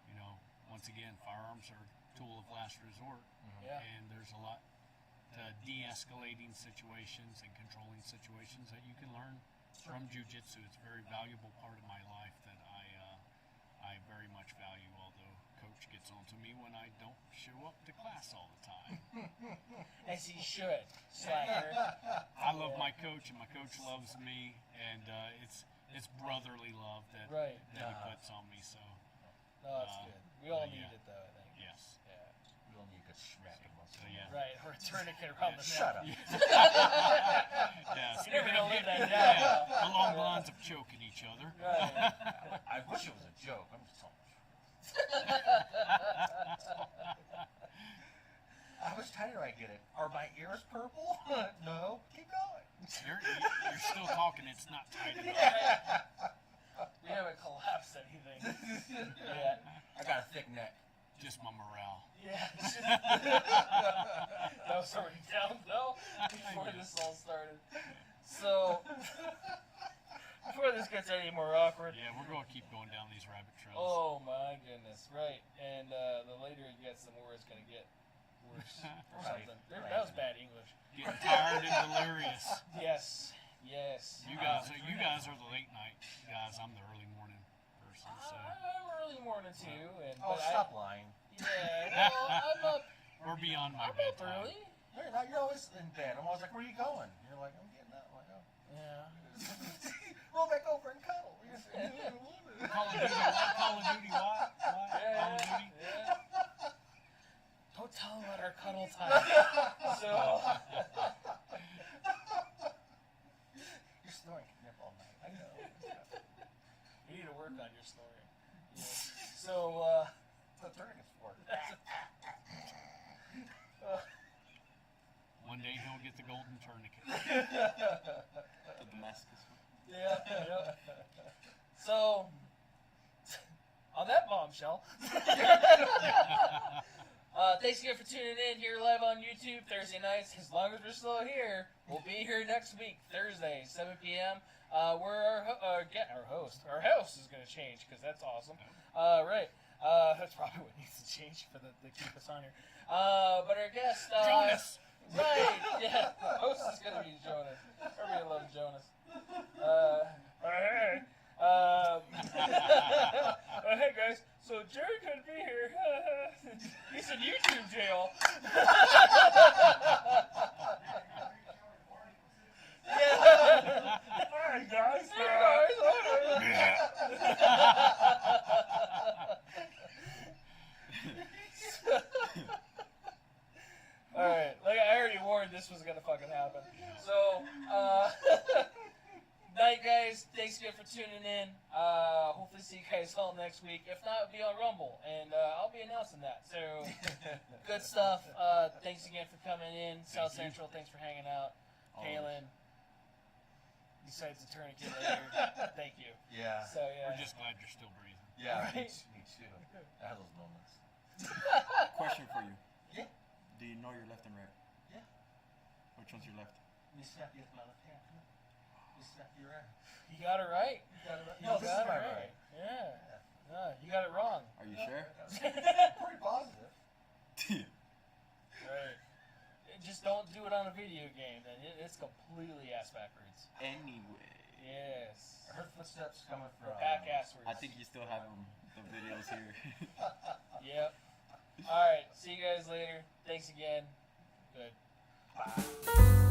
you know, once again, firearms are a tool of last resort. And there's a lot to de-escalating situations and controlling situations that you can learn from jiu-jitsu. It's a very valuable part of my life that I very much value, although Coach gets on to me when I don't show up to class all the time. As he should, slacker. I love my coach, and my coach loves me, and it's brotherly love that he puts on me. So no, that's good. We all need it, though, I think. Yes. Yeah. We all need get smacked once in a while. Right, or a tourniquet around the Shut up. neck. Yeah, You're never gonna live that yeah, down. along the lines of choking each other. Right. I wish it was a joke. I'm just telling you. How much tighter do I get it? Are my ears purple? No. Keep going. You're still talking. It's not tight enough. We haven't collapsed anything yet. I got a thick neck. Just my morale. Yeah. That was already down though before this all started. So before this gets any more awkward. Yeah, we're going to keep going down these rabbit trails. Oh my goodness, right. And the later it gets, the more it's going to get worse or Right. something. That was bad English. Getting tired and delirious. Yes. Yes. You guys are the late night guys. I'm the early morning person. So I'm early morning too. And, Oh, but stop lying. Yeah, well, I'm up. we're beyond my I'm up bedtime. early. You're always in bed. I'm always like, where are you going? You're like, I'm getting up. I'm like, oh. Yeah. Roll back over and cuddle. Call of Duty what? Call of Duty what? Call of Duty? Yeah. Don't tell them about our cuddle time. So. You're snoring nip all night. I know. You need to work on your snoring. Yeah. So, That's what tourniquet's for. One day he'll get the golden tourniquet. The Damascus one. yeah. So, on that bombshell. Thanks again for tuning in here live on YouTube Thursday nights. As long as we're still here, we'll be here next week, Thursday, 7 p.m. Where our host is going to change because that's awesome. Right. That's probably what needs to change for the keep us on here. But our guest, Jonas! Right, yeah. The host is going to be Jonas. Everybody loves Jonas. Hey. Hey guys, so Jerry couldn't be here. He's in YouTube jail. Yeah. Hey guys. Alright, like I already warned this was gonna fucking happen. So, night guys, thanks again for tuning in. Hopefully see you guys all next week. If not, it'll be on Rumble, and I'll be announcing that. So, good stuff. Thanks again for coming in. South Central, thanks for hanging out. Kaylin, besides the tourniquet later, thank you. Yeah. So, yeah. We're just glad you're still breathing. Yeah, Right. me too. I have those moments. Question for you. Yeah. Do you know your left and right? Yeah. Which one's your left? You snap you with my left hand. Come on. You snap your right. You got it right. You got it right. You No, this got is it my right. right. Yeah. No, you got it wrong. Are you sure? Pretty positive. Right. Just don't do it on a video game, then it's completely ass backwards. Anyway. Yes. I heard footsteps coming from. Back asswards. I think you still have the videos here. Yep. Alright, see you guys later. Thanks again. Good. Bye.